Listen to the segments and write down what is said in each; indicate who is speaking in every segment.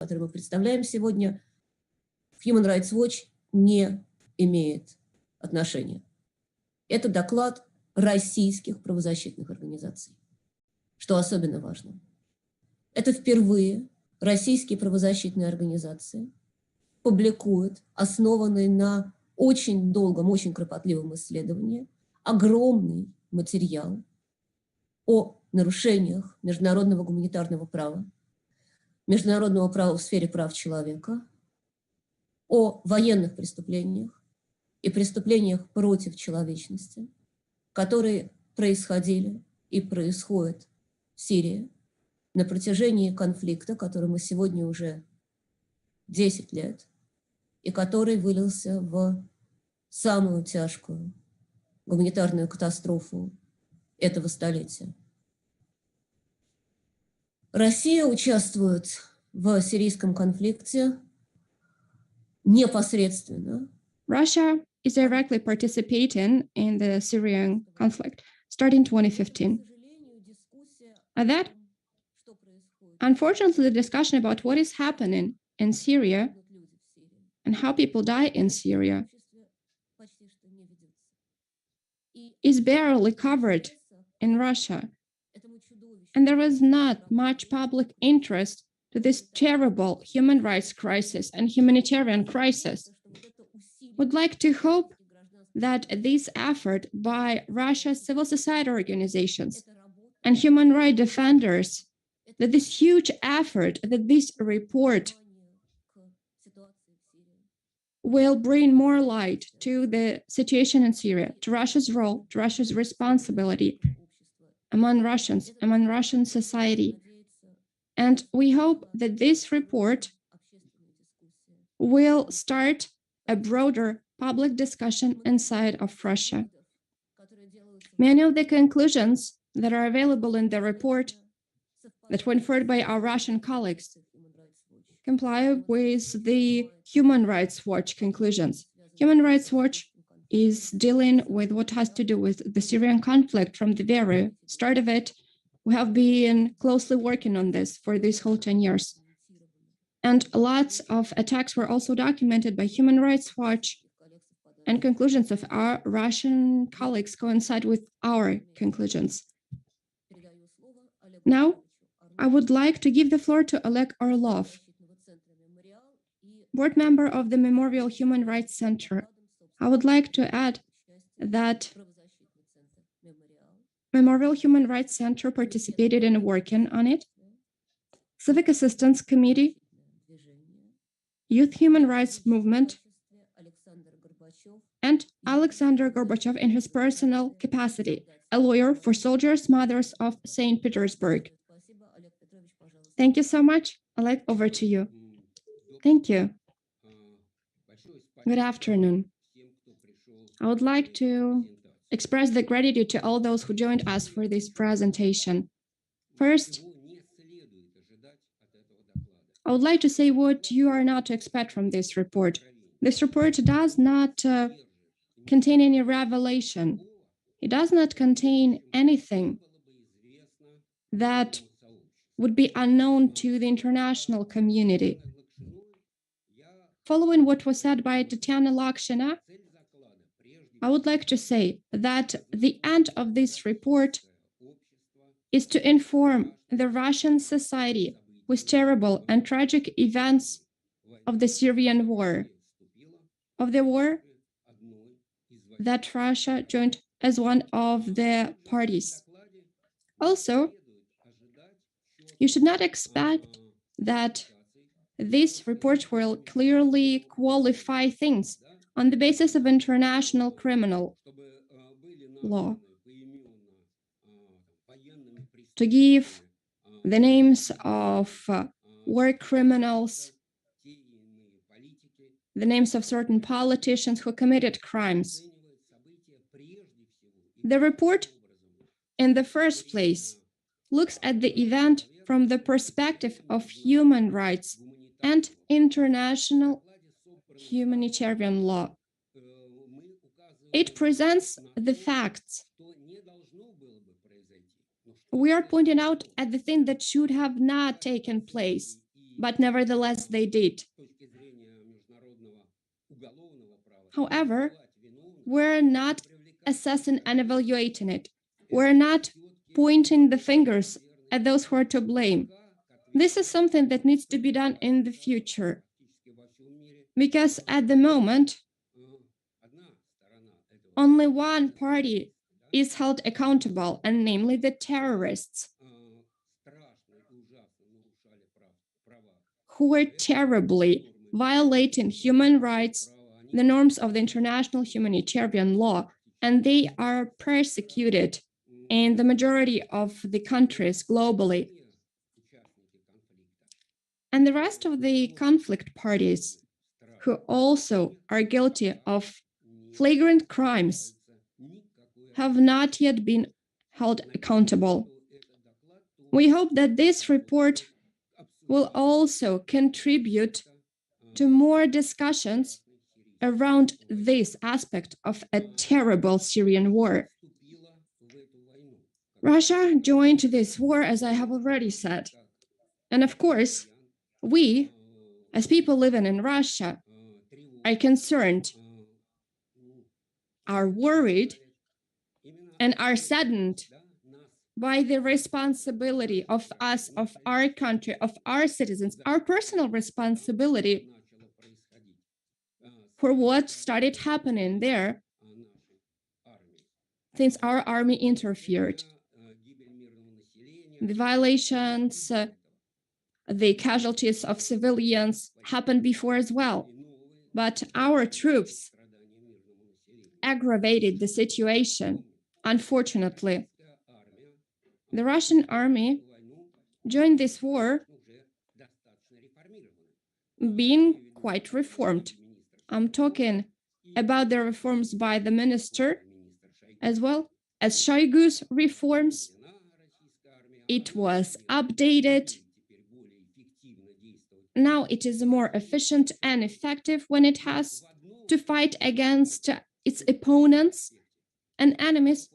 Speaker 1: который мы представляем сегодня, Human Rights Watch не имеет отношения. Это доклад российских правозащитных организаций, что особенно важно. Это впервые российские правозащитные организации публикуют, основанные на очень долгом, очень кропотливом исследовании, огромный материал о нарушениях международного гуманитарного права в сфере прав человека, о военных преступлениях и преступлениях против человечности, которые происходили и происходят в Сирии на протяжении конфликта, который мы сегодня уже 10 лет, и который вылился в самую тяжкую гуманитарную катастрофу этого столетия. Россия участвует в сирийском конфликте непосредственно.
Speaker 2: Russia is directly participating in the Syrian conflict starting 2015. And that, unfortunately, the discussion about what is happening in Syria and how people die in Syria is barely covered in Russia. And there is not much public interest to this terrible human rights crisis and humanitarian crisis. Would like to hope that this effort by Russia's civil society organizations and human rights defenders, that this huge effort, that this report will bring more light to the situation in Syria, to Russia's role, to Russia's responsibility among Russians, among Russian society. And we hope that this report will start a broader public discussion inside of Russia. Many of the conclusions that are available in the report that were inferred by our Russian colleagues comply with the Human Rights Watch conclusions. Human Rights Watch is dealing with what has to do with the Syrian conflict from the very start of it. We have been closely working on this for these whole 10 years. And lots of attacks were also documented by Human Rights Watch, and conclusions of our Russian colleagues coincide with our conclusions. Now, I would like to give the floor to Oleg Orlov, board member of the Memorial Human Rights Center. I would like to add that Memorial Human Rights Center participated in working on it. Civic Assistance Committee, Youth Human Rights Movement, and Alexander Gorbachev in his personal capacity, a lawyer for soldiers' mothers of St. Petersburg. Thank you so much. Oleg, over to you. Thank you. Good afternoon. I would like to express the gratitude to all those who joined us for this presentation. First, I would like to say what you are not to expect from this report. This report does not contain any revelation. It does not contain anything that would be unknown to the international community. Following what was said by Tatiana Lakshina, I would like to say that the end of this report is to inform the Russian society with terrible and tragic events of the Syrian war, of the war that Russia joined as one of the parties. Also, you should not expect that this report will clearly qualify things on the basis of international criminal law, to give the names of war criminals, the names of certain politicians who committed crimes. The report, in the first place, looks at the event from the perspective of human rights and international humanitarian law. It presents the facts. We are pointing out at the thing that should have not taken place. but nevertheless they did. However, we're not assessing and evaluating it. We're not pointing the fingers at those who are to blame. This is something that needs to be done in the future, because at the moment, only one party is held accountable, and namely the terrorists, who were terribly violating human rights, the norms of the international humanitarian law, and they are persecuted in the majority of the countries globally. And the rest of the conflict parties, who also are guilty of flagrant crimes, have not yet been held accountable. We hope that this report will also contribute to more discussions around this aspect of a terrible Syrian war. Russia joined this war, as I have already said. And of course, we, as people living in Russia, are concerned, are worried, and are saddened by the responsibility of us, of our country, of our citizens, our personal responsibility for what started happening there since our army interfered. The violations, the casualties of civilians happened before as well, but our troops aggravated the situation, unfortunately. The Russian army joined this war being quite reformed. I'm talking about the reforms by the minister, as well as Shoigu's reforms. It was updated. Now it is more efficient and effective when it has to fight against its opponents and enemies.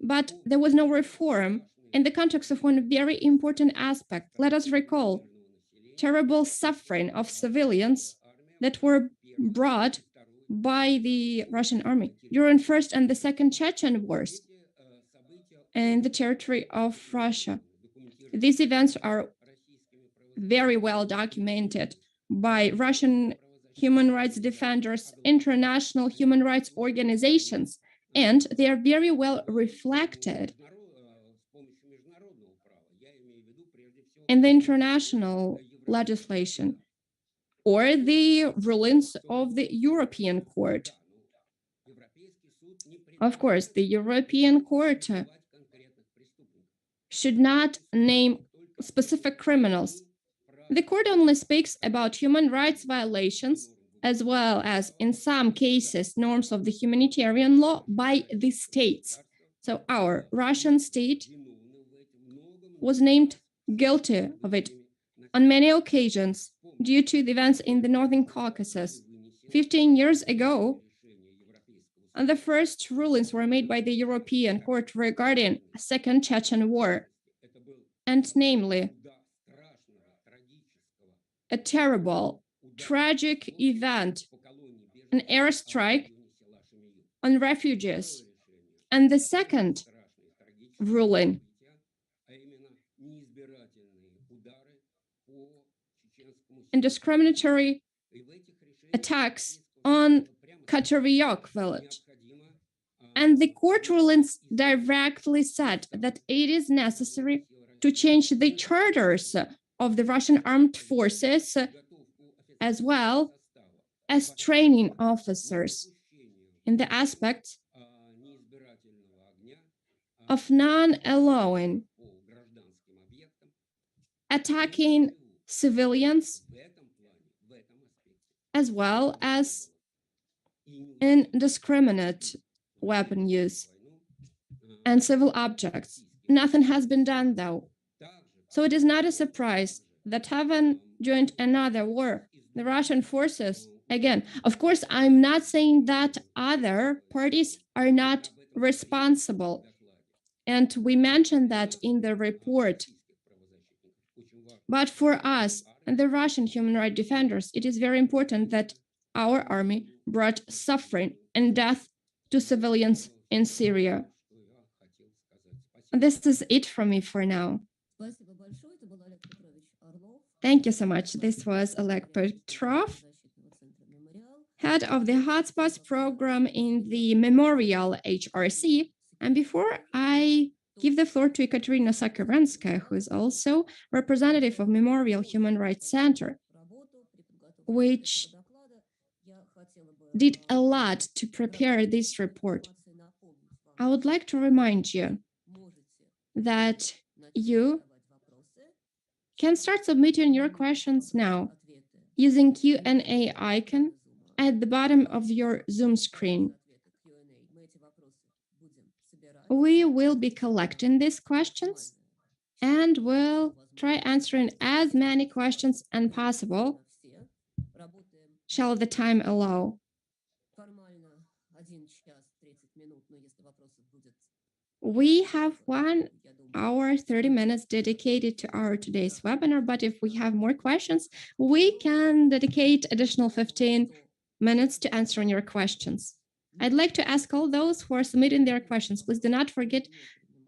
Speaker 2: But there was no reform in the context of one very important aspect. Let us recall terrible suffering of civilians that were brought by the Russian army during First and the Second Chechen Wars in the territory of Russia. These events are very well documented by Russian human rights defenders, international human rights organizations, and they are very well reflected in the international legislation or the rulings of the European Court. Of course, the European Court should not name specific criminals. The court only speaks about human rights violations, as well as, in some cases, norms of the humanitarian law by the states. So our Russian state was named guilty of it on many occasions due to the events in the Northern Caucasus. 15 years ago, and the first rulings were made by the European Court regarding a Second Chechen War, and namely, a terrible, tragic event, an airstrike on refugees. And the second ruling indiscriminatory attacks on Kataryok village. And the court rulings directly said that it is necessary to change the charters of the Russian armed forces, as well as training officers in the aspect of non-allowing attacking civilians, as well as indiscriminate weapon use and civil objects. Nothing has been done, though. So it is not a surprise that having joined another war, the Russian forces, again, of course, I'm not saying that other parties are not responsible. And we mentioned that in the report. But for us, the Russian human rights defenders, it is very important that our army brought suffering and death to civilians in Syria. This is it from me for now. Thank you so much. This was Oleg Petrov, head of the Hotspots program in the Memorial HRC. And before I give the floor to Ekaterina Sakharenskaya, who is also representative of Memorial Human Rights Center, which did a lot to prepare this report, I would like to remind you that you can start submitting your questions now using Q&A icon at the bottom of your Zoom screen. We will be collecting these questions and we'll try answering as many questions as possible, shall the time allow. We have 1 hour, 30 minutes dedicated to our today's webinar, but if we have more questions, we can dedicate additional 15 minutes to answering your questions. I'd like to ask all those who are submitting their questions, please do not forget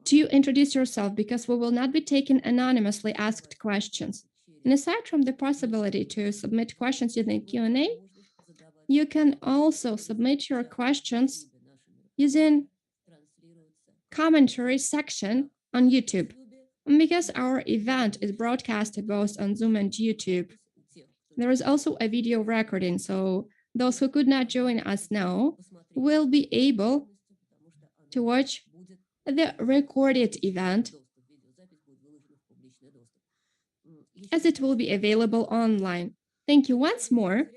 Speaker 2: to introduce yourself because we will not be taking anonymously asked questions. And aside from the possibility to submit questions using Q&A, you can also submit your questions using commentary section on YouTube. And because our event is broadcasted both on Zoom and YouTube, there is also a video recording, so those who could not join us now will be able to watch the recorded event as it will be available online. Thank you once more.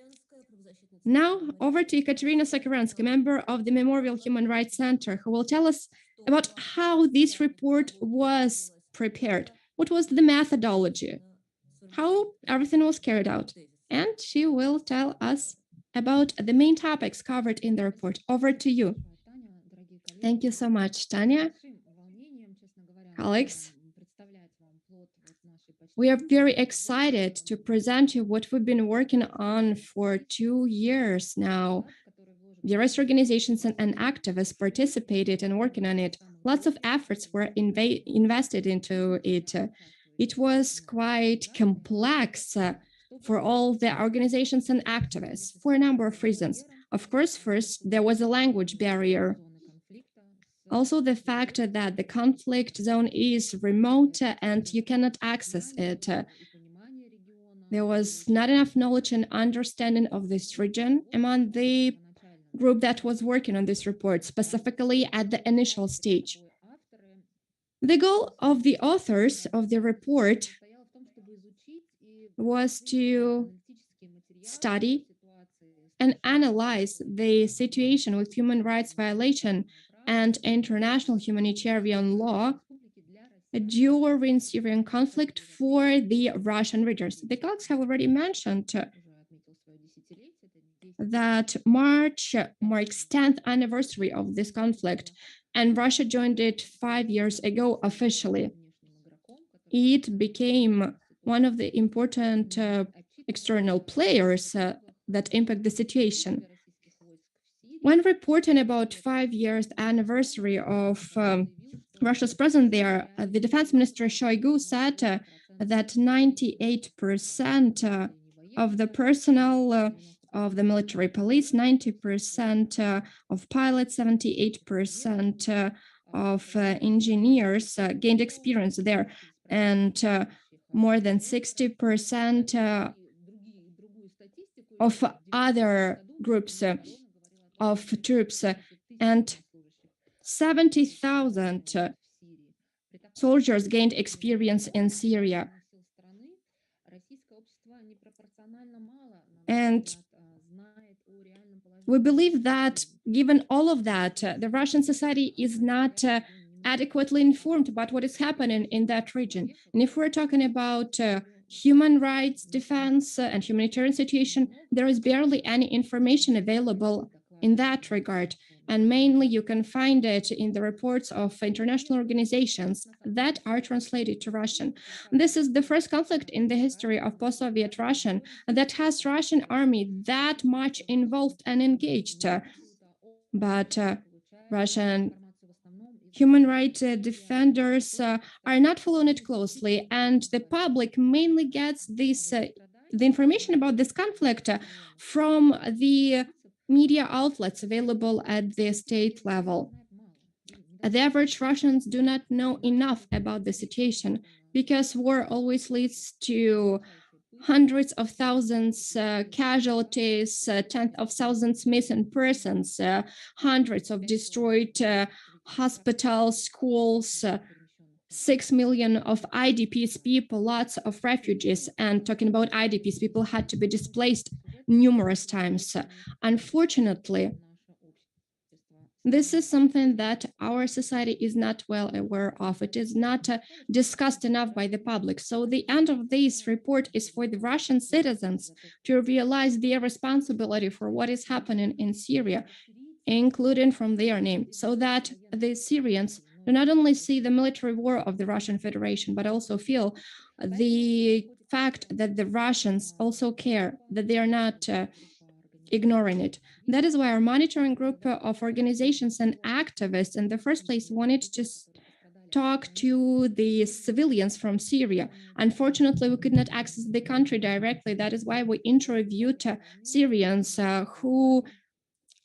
Speaker 2: Now over to Ekaterina Sakharenskaya, member of the Memorial Human Rights Center, who will tell us about how this report was prepared, what was the methodology, how everything was carried out. And she will tell us about the main topics covered in the report. Over to you. Thank you so much, Tanya. Alex, we are very excited to present you what we've been working on for 2 years now. Various organizations and activists participated in working on it. Lots of efforts were invested into it. It was quite complex for all the organizations and activists for a number of reasons. Of course, first, there was a language barrier. Also, the fact that the conflict zone is remote and you cannot access it. There was not enough knowledge and understanding of this region among the group that was working on this report, specifically at the initial stage. The goal of the authors of the report was to study and analyze the situation with human rights violation and international humanitarian law during Syrian conflict for the Russian readers. The colleagues have already mentioned that March marks 10th anniversary of this conflict, and Russia joined it 5 years ago officially. It became one of the important external players that impact the situation. When reporting about 5 years anniversary of Russia's presence there, the defense minister Shoigu said that 98% of the personnel of the military police, 90% of pilots, 78% of engineers gained experience there, and more than 60% of other groups of troops, and 70,000 soldiers gained experience in Syria. And we believe that given all of that, the Russian society is not adequately informed about what is happening in that region. And if we're talking about human rights defense and humanitarian situation, there is barely any information available in that regard. And mainly you can find it in the reports of international organizations that are translated to Russian. This is the first conflict in the history of post-Soviet Russian that has Russian army that much involved and engaged. But Russian human rights defenders are not following it closely, and the public mainly gets this the information about this conflict from the media outlets available at the state level. The average Russians do not know enough about the situation because war always leads to hundreds of thousands casualties, tens of thousands missing persons, hundreds of destroyed hospitals, schools, 6 million of IDPs people, lots of refugees. And talking about IDPs, people had to be displaced numerous times. Unfortunately, this is something that our society is not well aware of. It is not discussed enough by the public. So the end of this report is for the Russian citizens to realize their responsibility for what is happening in Syria, including from their name, so that the Syrians do not only see the military war of the Russian Federation, but also feel the fact that the Russians also care, that they are not ignoring it. That is why our monitoring group of organizations and activists in the first place wanted to talk to the civilians from Syria. Unfortunately, we could not access the country directly. That is why we interviewed Syrians who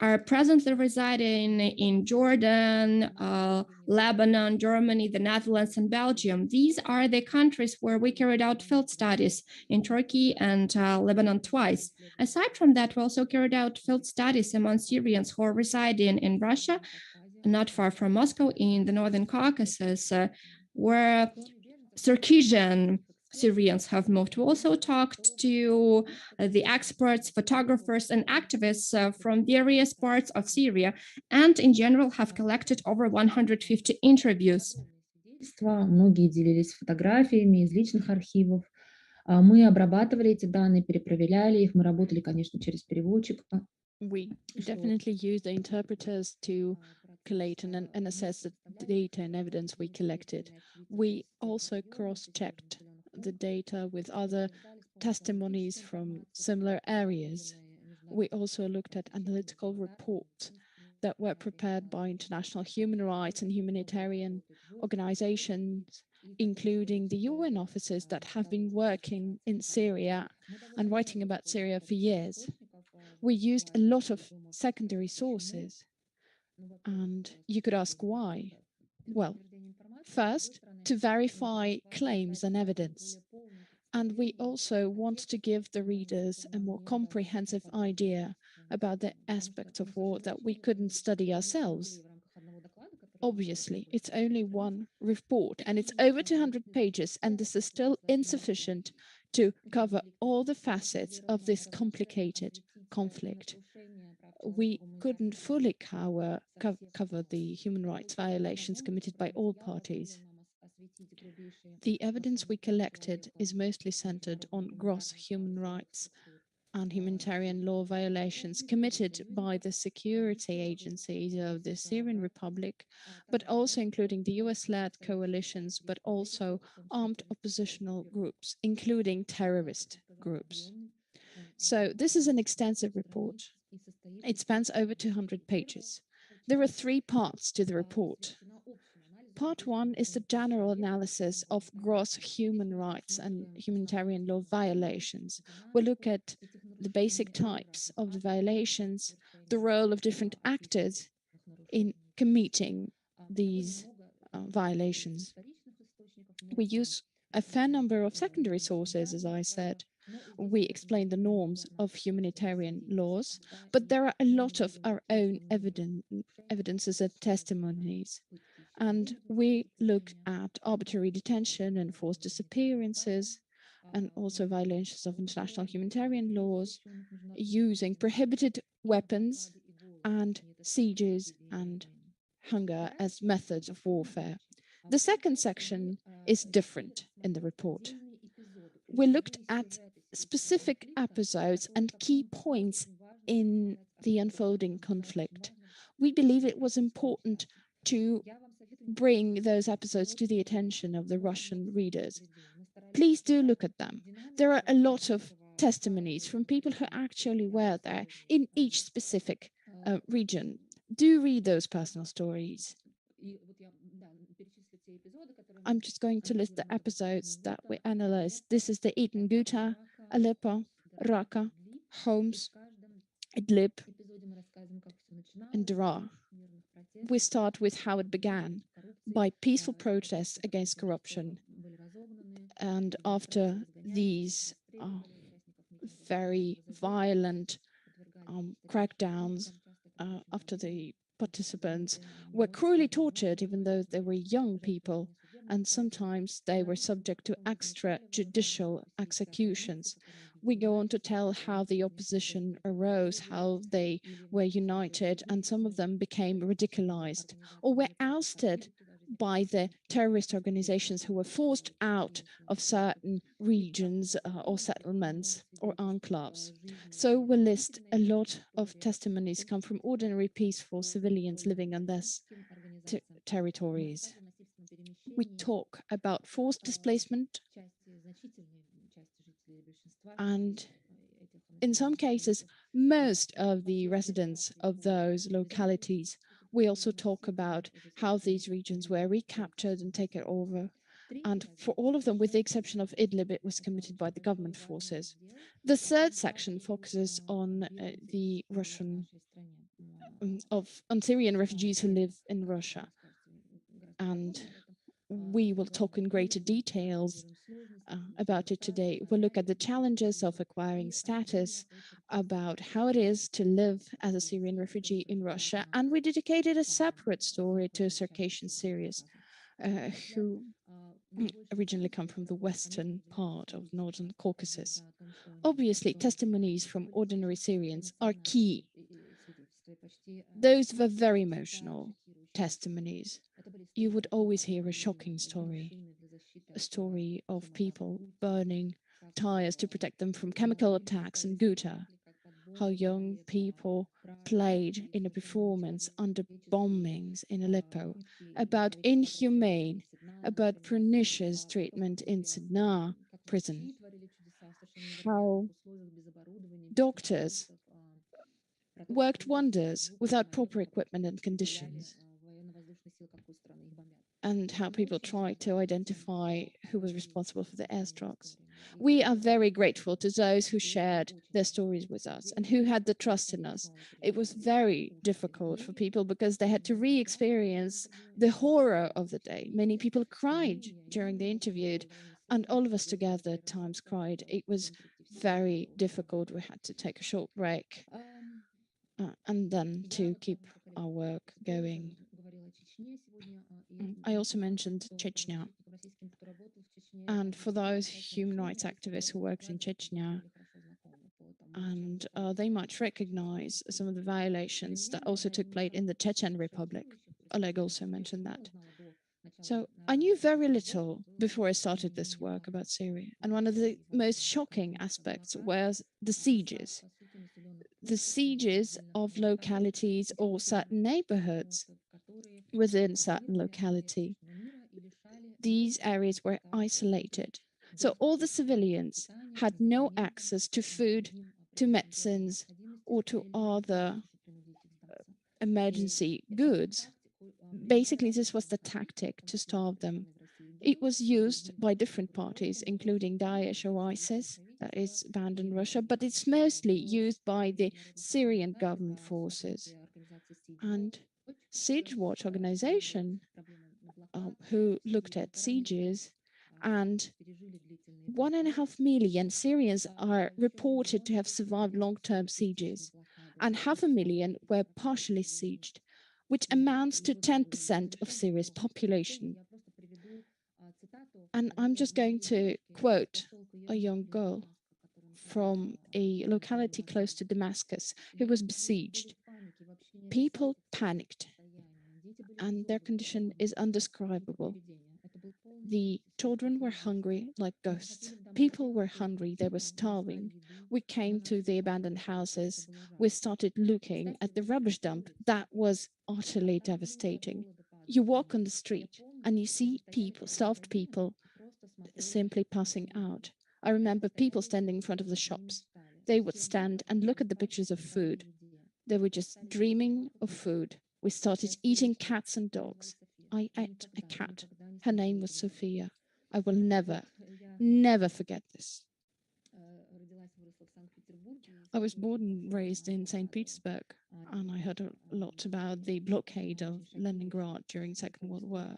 Speaker 2: are presently residing in Jordan, Lebanon, Germany, the Netherlands, and Belgium. These are the countries where we carried out field studies in Turkey and Lebanon twice. Aside from that, we also carried out field studies among Syrians who are residing in Russia, not far from Moscow, in the Northern Caucasus, where Circassian Syrians have moved. We also talked to the experts, photographers, and activists from various parts of Syria, and in general have collected over 150 interviews.
Speaker 3: Многие делились фотографиями из личных архивов. Мы обрабатывали эти данные, перепроверяли их. Мы работали, конечно, через переводчика.
Speaker 4: We definitely use the interpreters to collate and assess the data and evidence we collected. We also cross-checked the data with other testimonies from similar areas. We also looked at analytical reports that were prepared by international human rights and humanitarian organizations, including the UN officers that have been working in Syria and writing about Syria for years. We used a lot of secondary sources, and you could ask why. Well, first, to verify claims and evidence. And we also want to give the readers a more comprehensive idea about the aspects of war that we couldn't study ourselves. Obviously, it's only one report, and it's over 200 pages, and this is still insufficient to cover all the facets of this complicated conflict. We couldn't fully cover the human rights violations committed by all parties. The evidence we collected is mostly centered on gross human rights and humanitarian law violations committed by the security agencies of the Syrian Republic, but also including the US-led coalitions, but also armed oppositional groups, including terrorist groups. So this is an extensive report. It spans over 200 pages. There are 3 parts to the report. Part 1 is the general analysis of gross human rights and humanitarian law violations. We look at the basic types of the violations, the role of different actors in committing these violations. We use a fair number of secondary sources, as I said. We explain the norms of humanitarian laws, but there are a lot of our own evidences and testimonies. And we look at arbitrary detention and forced disappearances, and also violations of international humanitarian laws, using prohibited weapons and sieges and hunger as methods of warfare. The second section is different in the report. We looked at specific episodes and key points in the unfolding conflict. We believe it was important to bring those episodes to the attention of the Russian readers. Please do look at them. There are a lot of testimonies from people who actually were there in each specific region. Do read those personal stories. I'm just going to list the episodes that we analyzed. This is the Eastern Ghouta, Aleppo, Raqqa, Homs, Idlib, and Daraa. We start with how it began, by peaceful protests against corruption. And after these very violent crackdowns, after the participants were cruelly tortured, even though they were young people, and sometimes they were subject to extrajudicial executions. We go on to tell how the opposition arose, how they were united, and some of them became radicalized or were ousted by the terrorist organizations who were forced out of certain regions or settlements or enclaves. So we'll list a lot of testimonies come from ordinary peaceful civilians living on these territories. We talk about forced displacement, and in some cases, most of the residents of those localities. We also talk about how these regions were recaptured and taken over. And for all of them, with the exception of Idlib, it was committed by the government forces. The third section focuses on the on Syrian refugees who live in Russia. And we will talk in greater details about it today. We'll look at the challenges of acquiring status, about how it is to live as a Syrian refugee in Russia, and we dedicated a separate story to Circassian Syrians who originally come from the western part of Northern Caucasus. Obviously, testimonies from ordinary Syrians are key. Those were very emotional testimonies. You would always hear a shocking story, a story of people burning tires to protect them from chemical attacks in Ghouta, how young people played in a performance under bombings in Aleppo, about inhumane, about pernicious treatment in Sidna prison, how doctors worked wonders without proper equipment and conditions, and how people tried to identify who was responsible for the airstrikes. We are very grateful to those who shared their stories with us and who had the trust in us. It was very difficult for people because they had to re-experience the horror of the day. Many people cried during the interview, and all of us together at times cried. It was very difficult. We had to take a short break and then to keep our work going. I also mentioned Chechnya. And for those human rights activists who worked in Chechnya, and they might recognize some of the violations that also took place in the Chechen Republic. Oleg also mentioned that. So I knew very little before I started this work about Syria. And one of the most shocking aspects was the sieges. The sieges of localities or certain neighborhoods within certain locality. These areas were isolated. So all the civilians had no access to food, to medicines, or to other emergency goods. Basically, this was the tactic to starve them. It was used by different parties, including Daesh or ISIS, that is banned in Russia, but it's mostly used by the Syrian government forces. And Siege Watch organization who looked at sieges, and 1.5 million Syrians are reported to have survived long-term sieges, and 500,000 were partially sieged, which amounts to 10% of Syria's population. And I'm just going to quote a young girl from a locality close to Damascus who was besieged. People panicked, and their condition is undescribable. The children were hungry like ghosts. People were hungry, they were starving. We came to the abandoned houses. We started looking at the rubbish dump. That was utterly devastating. You walk on the street and you see people, starved people, simply passing out. I remember people standing in front of the shops. They would stand and look at the pictures of food. They were just dreaming of food. We started eating cats and dogs. I ate a cat. Her name was Sophia. I will never, never forget this. I was born and raised in St. Petersburg, and I heard a lot about the blockade of Leningrad during Second World War.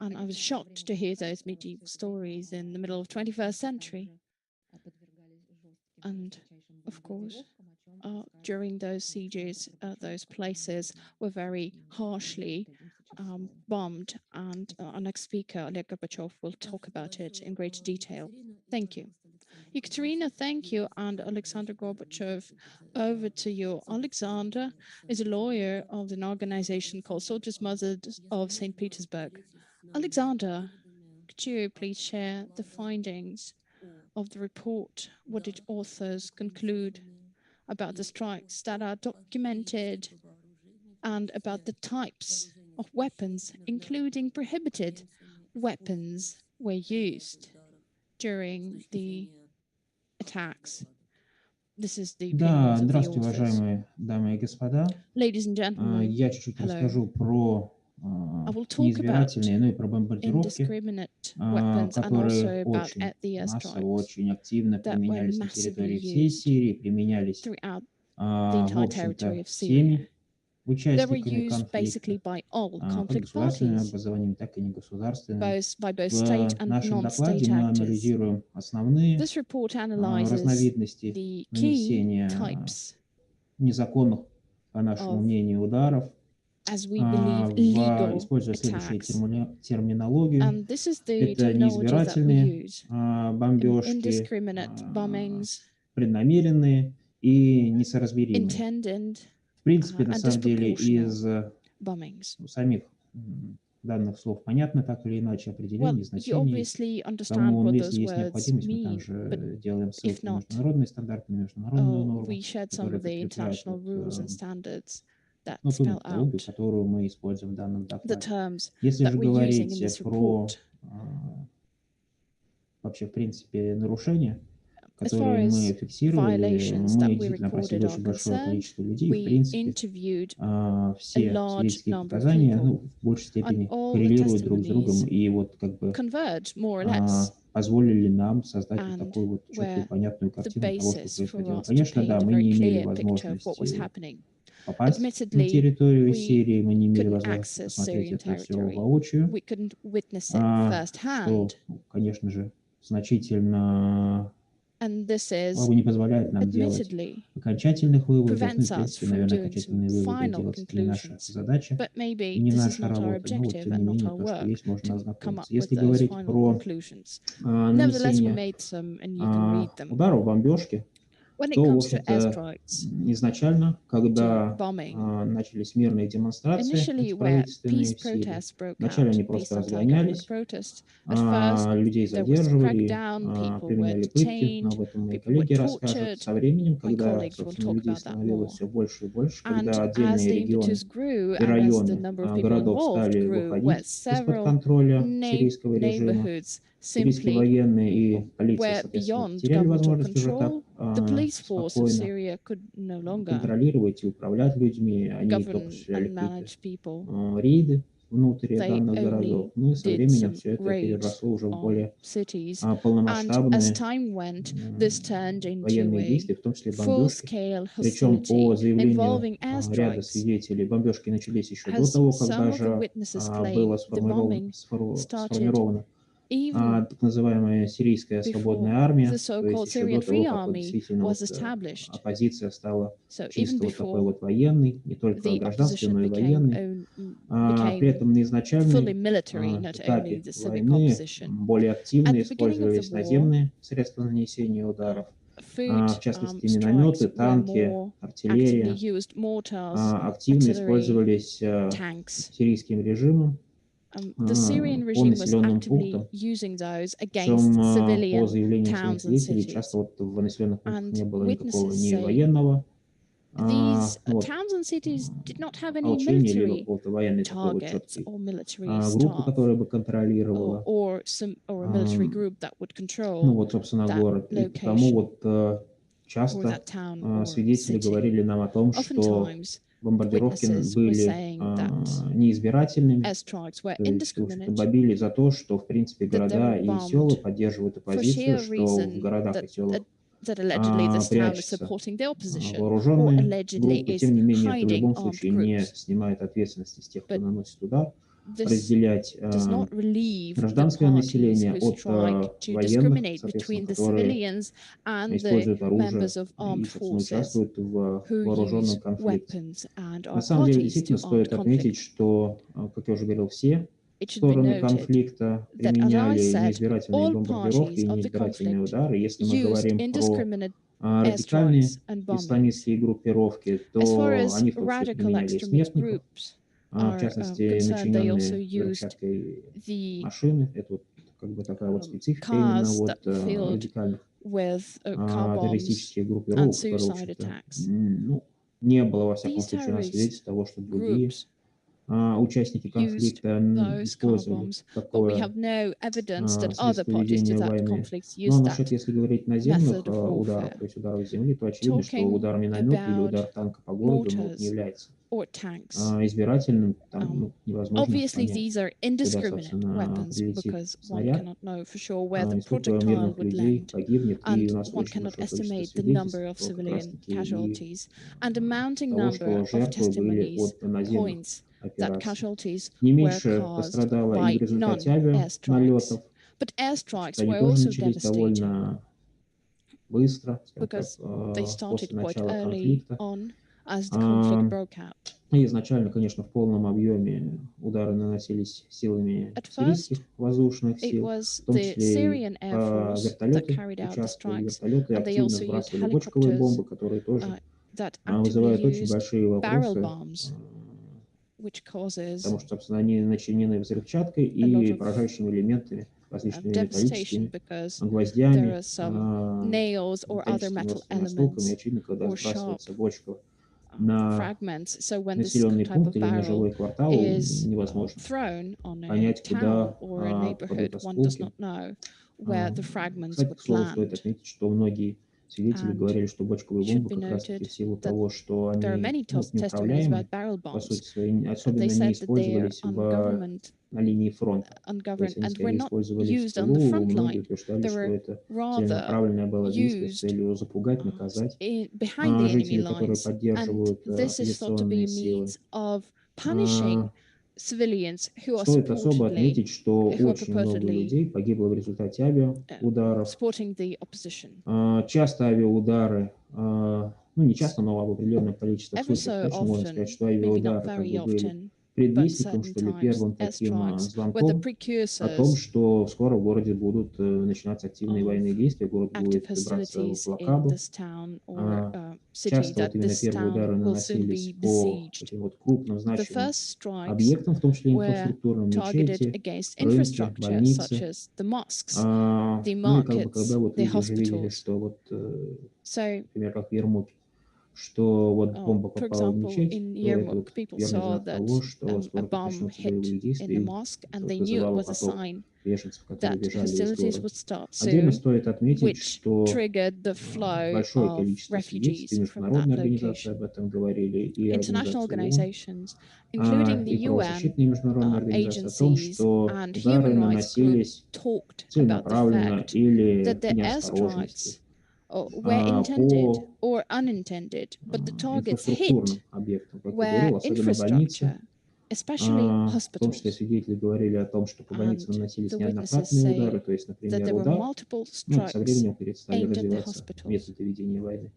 Speaker 4: And I was shocked to hear those medieval stories in the middle of 21st century. And of course, during those sieges, those places were very harshly bombed, and our next speaker, Oleg Gorbachev, will talk about it in greater detail. Thank you. Ekaterina, thank you, and Alexander Gorbachev, over to you. Alexander is a lawyer of an organization called Soldiers' Mothers of St. Petersburg. Alexander, could you please share the findings of the report? What did authors conclude about the strikes that are documented and about the types of weapons, including prohibited weapons, were used during the attacks? This is the
Speaker 5: Да,
Speaker 4: opinions of the
Speaker 5: здравствуйте,
Speaker 4: authors.
Speaker 5: уважаемые дамы и господа.
Speaker 4: Ladies and gentlemen,
Speaker 5: Я чуть-чуть
Speaker 4: hello.
Speaker 5: расскажу про
Speaker 4: I will talk about
Speaker 5: неизбирательные, ну и про бомбардировки,
Speaker 4: indiscriminate weapons and
Speaker 5: которые
Speaker 4: also about
Speaker 5: очень
Speaker 4: the
Speaker 5: массово,
Speaker 4: airstrikes
Speaker 5: очень активно
Speaker 4: that were
Speaker 5: применялись на
Speaker 4: massively
Speaker 5: территории всей
Speaker 4: used
Speaker 5: Сирии, применялись,
Speaker 4: throughout the
Speaker 5: в
Speaker 4: entire territory
Speaker 5: общем-то,
Speaker 4: of
Speaker 5: всеми
Speaker 4: Syria. They were
Speaker 5: участниками
Speaker 4: used basically
Speaker 5: конфликта,
Speaker 4: by all
Speaker 5: как
Speaker 4: conflict
Speaker 5: государственными
Speaker 4: parties,
Speaker 5: образованиями, так и негосударственными.
Speaker 4: by both state
Speaker 5: В
Speaker 4: and
Speaker 5: нашем докладе
Speaker 4: non-state
Speaker 5: мы
Speaker 4: actors.
Speaker 5: анализируем основные
Speaker 4: This report analyzes
Speaker 5: разновидности
Speaker 4: the key
Speaker 5: нанесения
Speaker 4: types
Speaker 5: незаконных, по нашему
Speaker 4: of,
Speaker 5: мнению, ударов,
Speaker 4: as we believe, legal
Speaker 5: используя следующую
Speaker 4: attacks.
Speaker 5: терминологию.
Speaker 4: And this is the
Speaker 5: Это
Speaker 4: terminology that we
Speaker 5: неизбирательные
Speaker 4: use.
Speaker 5: бомбежки,
Speaker 4: Indiscriminate bombings,
Speaker 5: преднамеренные и несоразмеримые.
Speaker 4: intended
Speaker 5: В принципе, на
Speaker 4: and
Speaker 5: самом деле, из
Speaker 4: bombings.
Speaker 5: самих данных слов понятно так или иначе
Speaker 4: Well,
Speaker 5: определение,
Speaker 4: you
Speaker 5: значение.
Speaker 4: obviously understand
Speaker 5: Кому,
Speaker 4: what
Speaker 5: если
Speaker 4: those
Speaker 5: есть
Speaker 4: words
Speaker 5: необходимость, мы
Speaker 4: mean,
Speaker 5: также делаем ссылки на
Speaker 4: not,
Speaker 5: международные стандарты, на международную норму,
Speaker 4: we shared some
Speaker 5: которые
Speaker 4: of the
Speaker 5: подкрепляют
Speaker 4: international rules and standards that
Speaker 5: ту
Speaker 4: spell
Speaker 5: методологию,
Speaker 4: out
Speaker 5: которую мы используем в данном
Speaker 4: the
Speaker 5: докладе.
Speaker 4: terms
Speaker 5: Если
Speaker 4: that
Speaker 5: же
Speaker 4: we're using in
Speaker 5: говорить
Speaker 4: this
Speaker 5: про
Speaker 4: report.
Speaker 5: вообще, в принципе, нарушения,
Speaker 4: As far
Speaker 5: которые мы
Speaker 4: as
Speaker 5: фиксировали,
Speaker 4: violations
Speaker 5: мы
Speaker 4: that we
Speaker 5: действительно опросили
Speaker 4: recorded are
Speaker 5: очень большое
Speaker 4: concerned,
Speaker 5: количество людей. В
Speaker 4: we
Speaker 5: принципе,
Speaker 4: interviewed
Speaker 5: все
Speaker 4: large
Speaker 5: свидетельские
Speaker 4: number of
Speaker 5: показания,
Speaker 4: people,
Speaker 5: в большей степени
Speaker 4: and all the
Speaker 5: коррелируют друг с другом
Speaker 4: testimonies
Speaker 5: и вот как бы
Speaker 4: converge more or less,
Speaker 5: позволили нам создать вот
Speaker 4: and
Speaker 5: такую вот четкую,
Speaker 4: were
Speaker 5: понятную
Speaker 4: the
Speaker 5: картину того, что
Speaker 4: basis for
Speaker 5: происходило.
Speaker 4: us to
Speaker 5: Конечно, да,
Speaker 4: paint a
Speaker 5: мы
Speaker 4: very
Speaker 5: не имели
Speaker 4: clear picture of what was
Speaker 5: возможности
Speaker 4: happening.
Speaker 5: попасть на
Speaker 4: Admittedly,
Speaker 5: территорию
Speaker 4: we
Speaker 5: Сирии, мы не имели
Speaker 4: couldn't
Speaker 5: возможности
Speaker 4: access
Speaker 5: посмотреть
Speaker 4: Syrian
Speaker 5: это все
Speaker 4: territory.
Speaker 5: воочию,
Speaker 4: We couldn't witness it
Speaker 5: что,
Speaker 4: firsthand,
Speaker 5: конечно же, значительно
Speaker 4: and this is
Speaker 5: не позволяет нам делать
Speaker 4: admittedly
Speaker 5: окончательных выводов. Ну, и, в
Speaker 4: prevents us
Speaker 5: принципе,
Speaker 4: from
Speaker 5: наверное,
Speaker 4: doing some
Speaker 5: окончательные выводы
Speaker 4: final
Speaker 5: делать это не наша
Speaker 4: conclusions.
Speaker 5: задача
Speaker 4: But
Speaker 5: и
Speaker 4: maybe
Speaker 5: не
Speaker 4: this is
Speaker 5: наша
Speaker 4: not our
Speaker 5: работа. Но вот,
Speaker 4: objective
Speaker 5: тем
Speaker 4: and
Speaker 5: не
Speaker 4: not
Speaker 5: менее,
Speaker 4: our
Speaker 5: то, что
Speaker 4: work
Speaker 5: есть, можно
Speaker 4: to come
Speaker 5: ознакомиться.
Speaker 4: up with
Speaker 5: Если
Speaker 4: those
Speaker 5: говорить
Speaker 4: final
Speaker 5: про
Speaker 4: conclusions. Nevertheless, we
Speaker 5: нанесение
Speaker 4: made some, and you can read them.
Speaker 5: ударов, бомбежки,
Speaker 4: When it
Speaker 5: то, в
Speaker 4: comes to
Speaker 5: общем-то,
Speaker 4: airstrikes,
Speaker 5: изначально,
Speaker 4: to
Speaker 5: когда
Speaker 4: bombing,
Speaker 5: начались мирные демонстрации
Speaker 4: initially where peace
Speaker 5: антиправительственные в Сирии,
Speaker 4: protests broke
Speaker 5: вначале
Speaker 4: out,
Speaker 5: они
Speaker 4: peace
Speaker 5: просто
Speaker 4: anti-government
Speaker 5: разгонялись,
Speaker 4: protests, at first
Speaker 5: людей
Speaker 4: there was
Speaker 5: задерживали,
Speaker 4: crackdown, people were
Speaker 5: применяли пытки, но
Speaker 4: detained,
Speaker 5: об этом мои
Speaker 4: people were
Speaker 5: коллеги расскажут.
Speaker 4: tortured.
Speaker 5: Со временем,
Speaker 4: My
Speaker 5: когда,
Speaker 4: colleagues will
Speaker 5: собственно,
Speaker 4: talk
Speaker 5: людей
Speaker 4: about that
Speaker 5: становилось
Speaker 4: more.
Speaker 5: все больше и больше,
Speaker 4: And
Speaker 5: когда
Speaker 4: as
Speaker 5: отдельные
Speaker 4: the
Speaker 5: регионы
Speaker 4: impetus grew
Speaker 5: и
Speaker 4: and as the
Speaker 5: районы
Speaker 4: number of people
Speaker 5: городов
Speaker 4: involved
Speaker 5: стали
Speaker 4: grew, where
Speaker 5: выходить из-под
Speaker 4: several
Speaker 5: контроля сирийского режима,
Speaker 4: neighborhoods
Speaker 5: сирийские
Speaker 4: simply
Speaker 5: военные и полиция,
Speaker 4: were
Speaker 5: соответственно,
Speaker 4: beyond
Speaker 5: теряли
Speaker 4: governmental
Speaker 5: возможность уже так
Speaker 4: control, the police force of
Speaker 5: спокойно
Speaker 4: Syria could no longer
Speaker 5: контролировать и управлять людьми. Они то
Speaker 4: govern
Speaker 5: осуществляли
Speaker 4: and
Speaker 5: какие-то
Speaker 4: manage people.
Speaker 5: рейды внутри
Speaker 4: They
Speaker 5: данных городов.
Speaker 4: only
Speaker 5: Ну и со
Speaker 4: did
Speaker 5: временем
Speaker 4: some
Speaker 5: все это
Speaker 4: raids
Speaker 5: переросло уже в
Speaker 4: on
Speaker 5: более
Speaker 4: cities, and as
Speaker 5: полномасштабные
Speaker 4: time went, this turned into
Speaker 5: военные
Speaker 4: a
Speaker 5: действия, в том числе бомбежки.
Speaker 4: full-scale
Speaker 5: Причем по
Speaker 4: hostility
Speaker 5: заявлению
Speaker 4: involving
Speaker 5: ряда
Speaker 4: airstrikes.
Speaker 5: свидетелей, бомбежки начались еще до
Speaker 4: As
Speaker 5: того, как
Speaker 4: some of the
Speaker 5: даже
Speaker 4: witnesses
Speaker 5: было
Speaker 4: claim, the bombing started
Speaker 5: сформировано
Speaker 4: even
Speaker 5: так называемая сирийская свободная
Speaker 4: before
Speaker 5: армия,
Speaker 4: the
Speaker 5: то есть
Speaker 4: so-called
Speaker 5: еще до
Speaker 4: Syrian
Speaker 5: того,
Speaker 4: Free
Speaker 5: как вот
Speaker 4: Army
Speaker 5: действительно
Speaker 4: was
Speaker 5: вот
Speaker 4: established.
Speaker 5: оппозиция стала
Speaker 4: So even
Speaker 5: чисто вот такой
Speaker 4: before
Speaker 5: вот военной, не только
Speaker 4: the
Speaker 5: гражданской,
Speaker 4: opposition
Speaker 5: но и военной. При
Speaker 4: became
Speaker 5: этом на
Speaker 4: fully
Speaker 5: изначальной
Speaker 4: military, not only
Speaker 5: этапе
Speaker 4: the civic
Speaker 5: войны
Speaker 4: opposition.
Speaker 5: более активно
Speaker 4: At the beginning of the
Speaker 5: использовались
Speaker 4: war,
Speaker 5: наземные средства нанесения ударов,
Speaker 4: food
Speaker 5: в частности
Speaker 4: strikes
Speaker 5: минометы,
Speaker 4: were
Speaker 5: танки,
Speaker 4: more actively
Speaker 5: артиллерия,
Speaker 4: used, mortars,
Speaker 5: активно
Speaker 4: artillery,
Speaker 5: использовались
Speaker 4: tanks.
Speaker 5: сирийским режимом.
Speaker 4: the Syrian
Speaker 5: по
Speaker 4: regime was
Speaker 5: населенным
Speaker 4: actively
Speaker 5: пунктам.
Speaker 4: using those
Speaker 5: Причем
Speaker 4: against
Speaker 5: по
Speaker 4: civilian
Speaker 5: заявлениям своих
Speaker 4: towns and
Speaker 5: свидетелей,
Speaker 4: cities.
Speaker 5: часто вот в населенных пунктах
Speaker 4: And
Speaker 5: не было никакого
Speaker 4: witnesses
Speaker 5: ни
Speaker 4: say
Speaker 5: военного
Speaker 4: these
Speaker 5: ну вот,
Speaker 4: towns and cities did not have any
Speaker 5: ополчения, либо
Speaker 4: military
Speaker 5: какого-то военной такой вот
Speaker 4: targets
Speaker 5: четкой
Speaker 4: or military
Speaker 5: группы,
Speaker 4: staff
Speaker 5: которая бы контролировала,
Speaker 4: or a military
Speaker 5: ну
Speaker 4: group that would
Speaker 5: вот,
Speaker 4: control
Speaker 5: собственно,
Speaker 4: that
Speaker 5: город. И потому
Speaker 4: location
Speaker 5: вот
Speaker 4: or
Speaker 5: часто
Speaker 4: that town or
Speaker 5: свидетели
Speaker 4: city.
Speaker 5: говорили нам о том, что
Speaker 4: Oftentimes,
Speaker 5: бомбардировки
Speaker 4: witnesses were
Speaker 5: были
Speaker 4: saying that
Speaker 5: неизбирательными,
Speaker 4: airstrikes were
Speaker 5: то есть, в общем-то,
Speaker 4: indiscriminate,
Speaker 5: бомбили за то, что, в принципе,
Speaker 4: that they
Speaker 5: города
Speaker 4: were
Speaker 5: и села
Speaker 4: bombed
Speaker 5: поддерживают
Speaker 4: for
Speaker 5: оппозицию,
Speaker 4: sheer
Speaker 5: что в
Speaker 4: reason
Speaker 5: городах и
Speaker 4: that
Speaker 5: селах
Speaker 4: that allegedly this town is
Speaker 5: прячутся
Speaker 4: supporting the opposition or
Speaker 5: вооруженные
Speaker 4: allegedly
Speaker 5: группы.
Speaker 4: is
Speaker 5: Тем не менее, это в
Speaker 4: hiding
Speaker 5: любом
Speaker 4: armed
Speaker 5: случае не
Speaker 4: groups.
Speaker 5: снимает ответственности с тех, кто
Speaker 4: But
Speaker 5: наносит удар.
Speaker 4: this
Speaker 5: Разделять
Speaker 4: does not relieve the
Speaker 5: гражданское
Speaker 4: parties
Speaker 5: население
Speaker 4: who
Speaker 5: от
Speaker 4: strike to
Speaker 5: военных,
Speaker 4: discriminate
Speaker 5: соответственно,
Speaker 4: between the
Speaker 5: которые
Speaker 4: civilians and the
Speaker 5: используют оружие
Speaker 4: members of
Speaker 5: и,
Speaker 4: armed
Speaker 5: собственно,
Speaker 4: forces
Speaker 5: участвуют в
Speaker 4: who
Speaker 5: вооруженном
Speaker 4: use
Speaker 5: конфликте.
Speaker 4: weapons and
Speaker 5: На
Speaker 4: are
Speaker 5: самом деле,
Speaker 4: parties
Speaker 5: действительно
Speaker 4: to armed
Speaker 5: стоит отметить,
Speaker 4: conflict.
Speaker 5: что, как я уже говорил, все
Speaker 4: It should be
Speaker 5: стороны
Speaker 4: noted
Speaker 5: конфликта
Speaker 4: that, as I
Speaker 5: применяли
Speaker 4: said,
Speaker 5: неизбирательные
Speaker 4: all
Speaker 5: бомбардировки
Speaker 4: parties
Speaker 5: и
Speaker 4: of the
Speaker 5: неизбирательные
Speaker 4: conflict
Speaker 5: удары. Если мы
Speaker 4: used
Speaker 5: говорим про
Speaker 4: indiscriminate
Speaker 5: радикальные
Speaker 4: airstrikes and bombings.
Speaker 5: исламистские группировки,
Speaker 4: As far
Speaker 5: то
Speaker 4: as
Speaker 5: они в том числе
Speaker 4: radical
Speaker 5: применяли и
Speaker 4: extremist
Speaker 5: смертников,
Speaker 4: groups
Speaker 5: в
Speaker 4: are
Speaker 5: частности,
Speaker 4: concerned, they also
Speaker 5: начиненные
Speaker 4: used
Speaker 5: взрывчаткой
Speaker 4: the
Speaker 5: машины. Это вот как бы такая вот специфика именно
Speaker 4: cars
Speaker 5: вот
Speaker 4: that filled
Speaker 5: радикальных
Speaker 4: with car bombs
Speaker 5: террористических
Speaker 4: and
Speaker 5: группировок, которые, в
Speaker 4: suicide
Speaker 5: общем-то,
Speaker 4: attacks.
Speaker 5: ну, не было, во всяком
Speaker 4: These
Speaker 5: случае, у нас свидетельств
Speaker 4: terrorist
Speaker 5: того, что другие
Speaker 4: groups
Speaker 5: участники
Speaker 4: used
Speaker 5: конфликта
Speaker 4: those car
Speaker 5: использовали
Speaker 4: bombs, but we
Speaker 5: такое
Speaker 4: have no evidence that other
Speaker 5: средство
Speaker 4: parties to
Speaker 5: ведения
Speaker 4: that
Speaker 5: войны.
Speaker 4: conflict
Speaker 5: Ну, а
Speaker 4: used
Speaker 5: насчет,
Speaker 4: that
Speaker 5: если говорить наземных
Speaker 4: method of
Speaker 5: ударов,
Speaker 4: warfare.
Speaker 5: то есть ударов с земли, то очевидно, что
Speaker 4: Talking
Speaker 5: удар миномета или
Speaker 4: about
Speaker 5: удар танка по городу ну, вот не
Speaker 4: mortars
Speaker 5: является
Speaker 4: or tanks.
Speaker 5: избирательным. Там ну, невозможно
Speaker 4: Obviously,
Speaker 5: понять,
Speaker 4: these are
Speaker 5: куда,
Speaker 4: indiscriminate
Speaker 5: собственно,
Speaker 4: weapons
Speaker 5: прилетит
Speaker 4: because one
Speaker 5: снаряд,
Speaker 4: cannot know for sure where the
Speaker 5: и сколько
Speaker 4: projectile
Speaker 5: мирных
Speaker 4: would
Speaker 5: людей
Speaker 4: land,
Speaker 5: погибнет. И
Speaker 4: and
Speaker 5: у нас
Speaker 4: one
Speaker 5: очень
Speaker 4: cannot
Speaker 5: большое количество
Speaker 4: estimate the number
Speaker 5: свидетельств
Speaker 4: of
Speaker 5: как
Speaker 4: civilian
Speaker 5: раз-таки и
Speaker 4: casualties. And a mounting
Speaker 5: того,
Speaker 4: number
Speaker 5: что
Speaker 4: of
Speaker 5: жертвы были
Speaker 4: testimonies
Speaker 5: от наземных
Speaker 4: points that
Speaker 5: операций.
Speaker 4: casualties
Speaker 5: Не
Speaker 4: were
Speaker 5: меньше
Speaker 4: caused
Speaker 5: пострадало и
Speaker 4: by
Speaker 5: в результате авианалетов.
Speaker 4: But airstrikes
Speaker 5: Они
Speaker 4: were
Speaker 5: тоже
Speaker 4: also
Speaker 5: начались
Speaker 4: devastating
Speaker 5: довольно быстро, скажем так,
Speaker 4: because they started
Speaker 5: после
Speaker 4: quite
Speaker 5: начала
Speaker 4: early
Speaker 5: конфликта.
Speaker 4: on as the conflict broke out.
Speaker 5: И изначально, конечно, в полном объеме удары наносились силами
Speaker 4: At
Speaker 5: сирийских воздушных
Speaker 4: It
Speaker 5: сил,
Speaker 4: was
Speaker 5: в том
Speaker 4: the
Speaker 5: числе и
Speaker 4: Syrian Air Force that
Speaker 5: вертолеты
Speaker 4: carried out the
Speaker 5: участвовали,
Speaker 4: strikes,
Speaker 5: вертолеты
Speaker 4: and they
Speaker 5: активно
Speaker 4: also used
Speaker 5: сбрасывали бочковые
Speaker 4: helicopters
Speaker 5: бомбы, которые тоже
Speaker 4: that actively
Speaker 5: вызывают очень
Speaker 4: used
Speaker 5: большие
Speaker 4: barrel
Speaker 5: вопросы,
Speaker 4: bombs, which causes
Speaker 5: потому что, собственно, они начинены взрывчаткой
Speaker 4: a lot
Speaker 5: и
Speaker 4: of
Speaker 5: поражающими элементами, различными
Speaker 4: devastation
Speaker 5: металлическими,
Speaker 4: because there
Speaker 5: гвоздями,
Speaker 4: are some nails or other
Speaker 5: металлическими
Speaker 4: metal
Speaker 5: острыми осколками.
Speaker 4: elements
Speaker 5: Очевидно, когда
Speaker 4: or sharp
Speaker 5: сбрасывается бочка на
Speaker 4: fragments. So when this
Speaker 5: населенный
Speaker 4: type
Speaker 5: пункт
Speaker 4: of
Speaker 5: или на
Speaker 4: barrel
Speaker 5: жилой квартал,
Speaker 4: is
Speaker 5: невозможно
Speaker 4: thrown on a
Speaker 5: понять,
Speaker 4: town
Speaker 5: куда
Speaker 4: or a neighborhood,
Speaker 5: попадут
Speaker 4: one does
Speaker 5: осколки.
Speaker 4: not know where the fragments
Speaker 5: Кстати,
Speaker 4: would
Speaker 5: к слову, стоит
Speaker 4: land.
Speaker 5: отметить, что многие свидетели
Speaker 4: And
Speaker 5: говорили, что бочковые
Speaker 4: it should
Speaker 5: бомбы
Speaker 4: be
Speaker 5: как раз-таки
Speaker 4: noted
Speaker 5: в силу
Speaker 4: that
Speaker 5: того, что
Speaker 4: there are
Speaker 5: они
Speaker 4: many testimonies
Speaker 5: неуправляемы,
Speaker 4: about barrel
Speaker 5: по сути
Speaker 4: bombs.
Speaker 5: своей,
Speaker 4: They
Speaker 5: особенно не
Speaker 4: said that they are
Speaker 5: использовались на линии фронта. То
Speaker 4: ungoverned
Speaker 5: есть они
Speaker 4: and were
Speaker 5: скорее
Speaker 4: not
Speaker 5: использовались в
Speaker 4: used on the
Speaker 5: тылу,
Speaker 4: front
Speaker 5: многие
Speaker 4: line.
Speaker 5: утверждали,
Speaker 4: They
Speaker 5: что
Speaker 4: were
Speaker 5: это
Speaker 4: rather
Speaker 5: целенаправленное было действие с
Speaker 4: used
Speaker 5: целью запугать, наказать
Speaker 4: behind the enemy
Speaker 5: жителей, которые
Speaker 4: lines. And
Speaker 5: поддерживают
Speaker 4: this is thought to be
Speaker 5: оппозиционные
Speaker 4: a
Speaker 5: силы.
Speaker 4: means of punishing civilians who are
Speaker 5: Стоит особо отметить, что
Speaker 4: who are
Speaker 5: очень много
Speaker 4: purportedly
Speaker 5: людей погибло в результате авиаударов.
Speaker 4: supporting the opposition.
Speaker 5: Часто авиаудары, ну не часто, но в определенных количествах
Speaker 4: Ever
Speaker 5: случаев
Speaker 4: so
Speaker 5: точно можно сказать,
Speaker 4: often,
Speaker 5: что
Speaker 4: maybe not
Speaker 5: авиаудары как
Speaker 4: very
Speaker 5: бы были
Speaker 4: often, but
Speaker 5: предвестником,
Speaker 4: certain
Speaker 5: что ли,
Speaker 4: times,
Speaker 5: первым таким
Speaker 4: airstrikes were the
Speaker 5: звонком о том,
Speaker 4: precursors
Speaker 5: что скоро в городе будут начинаться активные
Speaker 4: of
Speaker 5: военные действия, город
Speaker 4: active
Speaker 5: будет браться в
Speaker 4: hostilities in
Speaker 5: блокаду.
Speaker 4: this town or city,
Speaker 5: Часто
Speaker 4: that
Speaker 5: вот именно
Speaker 4: this
Speaker 5: первые удары
Speaker 4: town will soon
Speaker 5: наносились
Speaker 4: be
Speaker 5: по
Speaker 4: besieged.
Speaker 5: таким вот крупным,
Speaker 4: The
Speaker 5: значимым
Speaker 4: first strikes
Speaker 5: объектам, в том числе
Speaker 4: were
Speaker 5: инфраструктурным,
Speaker 4: targeted
Speaker 5: мечети,
Speaker 4: against
Speaker 5: рынки,
Speaker 4: infrastructure, such
Speaker 5: больницы.
Speaker 4: as the mosques, the
Speaker 5: Ну и как бы когда
Speaker 4: markets,
Speaker 5: вот
Speaker 4: the
Speaker 5: люди уже видели,
Speaker 4: hospitals.
Speaker 5: что вот,
Speaker 4: So,
Speaker 5: например, как в Ермуке, что вот бомба
Speaker 4: for
Speaker 5: попала в
Speaker 4: example,
Speaker 5: мечеть,
Speaker 4: in
Speaker 5: то это
Speaker 4: Yarmouk,
Speaker 5: вот
Speaker 4: people
Speaker 5: верный
Speaker 4: saw
Speaker 5: знак
Speaker 4: that
Speaker 5: того, что
Speaker 4: a
Speaker 5: скоро тут
Speaker 4: bomb
Speaker 5: начнутся
Speaker 4: hit
Speaker 5: боевые
Speaker 4: in the
Speaker 5: действия,
Speaker 4: mosque, and
Speaker 5: что
Speaker 4: they knew it
Speaker 5: вызывало
Speaker 4: was a
Speaker 5: поток
Speaker 4: sign
Speaker 5: беженцев, которые
Speaker 4: that
Speaker 5: бежали из
Speaker 4: hostilities
Speaker 5: города.
Speaker 4: would start
Speaker 5: Отдельно
Speaker 4: soon,
Speaker 5: стоит отметить,
Speaker 4: which
Speaker 5: что
Speaker 4: triggered the flow
Speaker 5: большое
Speaker 4: of
Speaker 5: количество свидетельств, и
Speaker 4: refugees from that
Speaker 5: международные организации
Speaker 4: location.
Speaker 5: об этом говорили, и
Speaker 4: International
Speaker 5: организации ООН,
Speaker 4: organizations, including the
Speaker 5: и
Speaker 4: UN
Speaker 5: правозащитные международные организации, о том,
Speaker 4: agencies
Speaker 5: что
Speaker 4: and
Speaker 5: удары
Speaker 4: human rights groups
Speaker 5: наносились
Speaker 4: talked about the
Speaker 5: целенаправленно
Speaker 4: fact
Speaker 5: или
Speaker 4: that
Speaker 5: по
Speaker 4: the
Speaker 5: неосторожности
Speaker 4: were intended
Speaker 5: по
Speaker 4: or unintended, but the targets
Speaker 5: инфраструктурным
Speaker 4: hit
Speaker 5: объектам, как я
Speaker 4: were
Speaker 5: говорил, особенно больницы.
Speaker 4: infrastructure, especially
Speaker 5: В том числе
Speaker 4: hospitals.
Speaker 5: свидетели говорили о том, что по больницам
Speaker 4: And
Speaker 5: наносились
Speaker 4: the witnesses
Speaker 5: неоднократные удары,
Speaker 4: say
Speaker 5: то есть,
Speaker 4: that
Speaker 5: например,
Speaker 4: there were
Speaker 5: удар,
Speaker 4: multiple
Speaker 5: ну, со
Speaker 4: strikes
Speaker 5: временем стали
Speaker 4: aimed at the
Speaker 5: развиваться
Speaker 4: hospitals.
Speaker 5: методы ведения войны.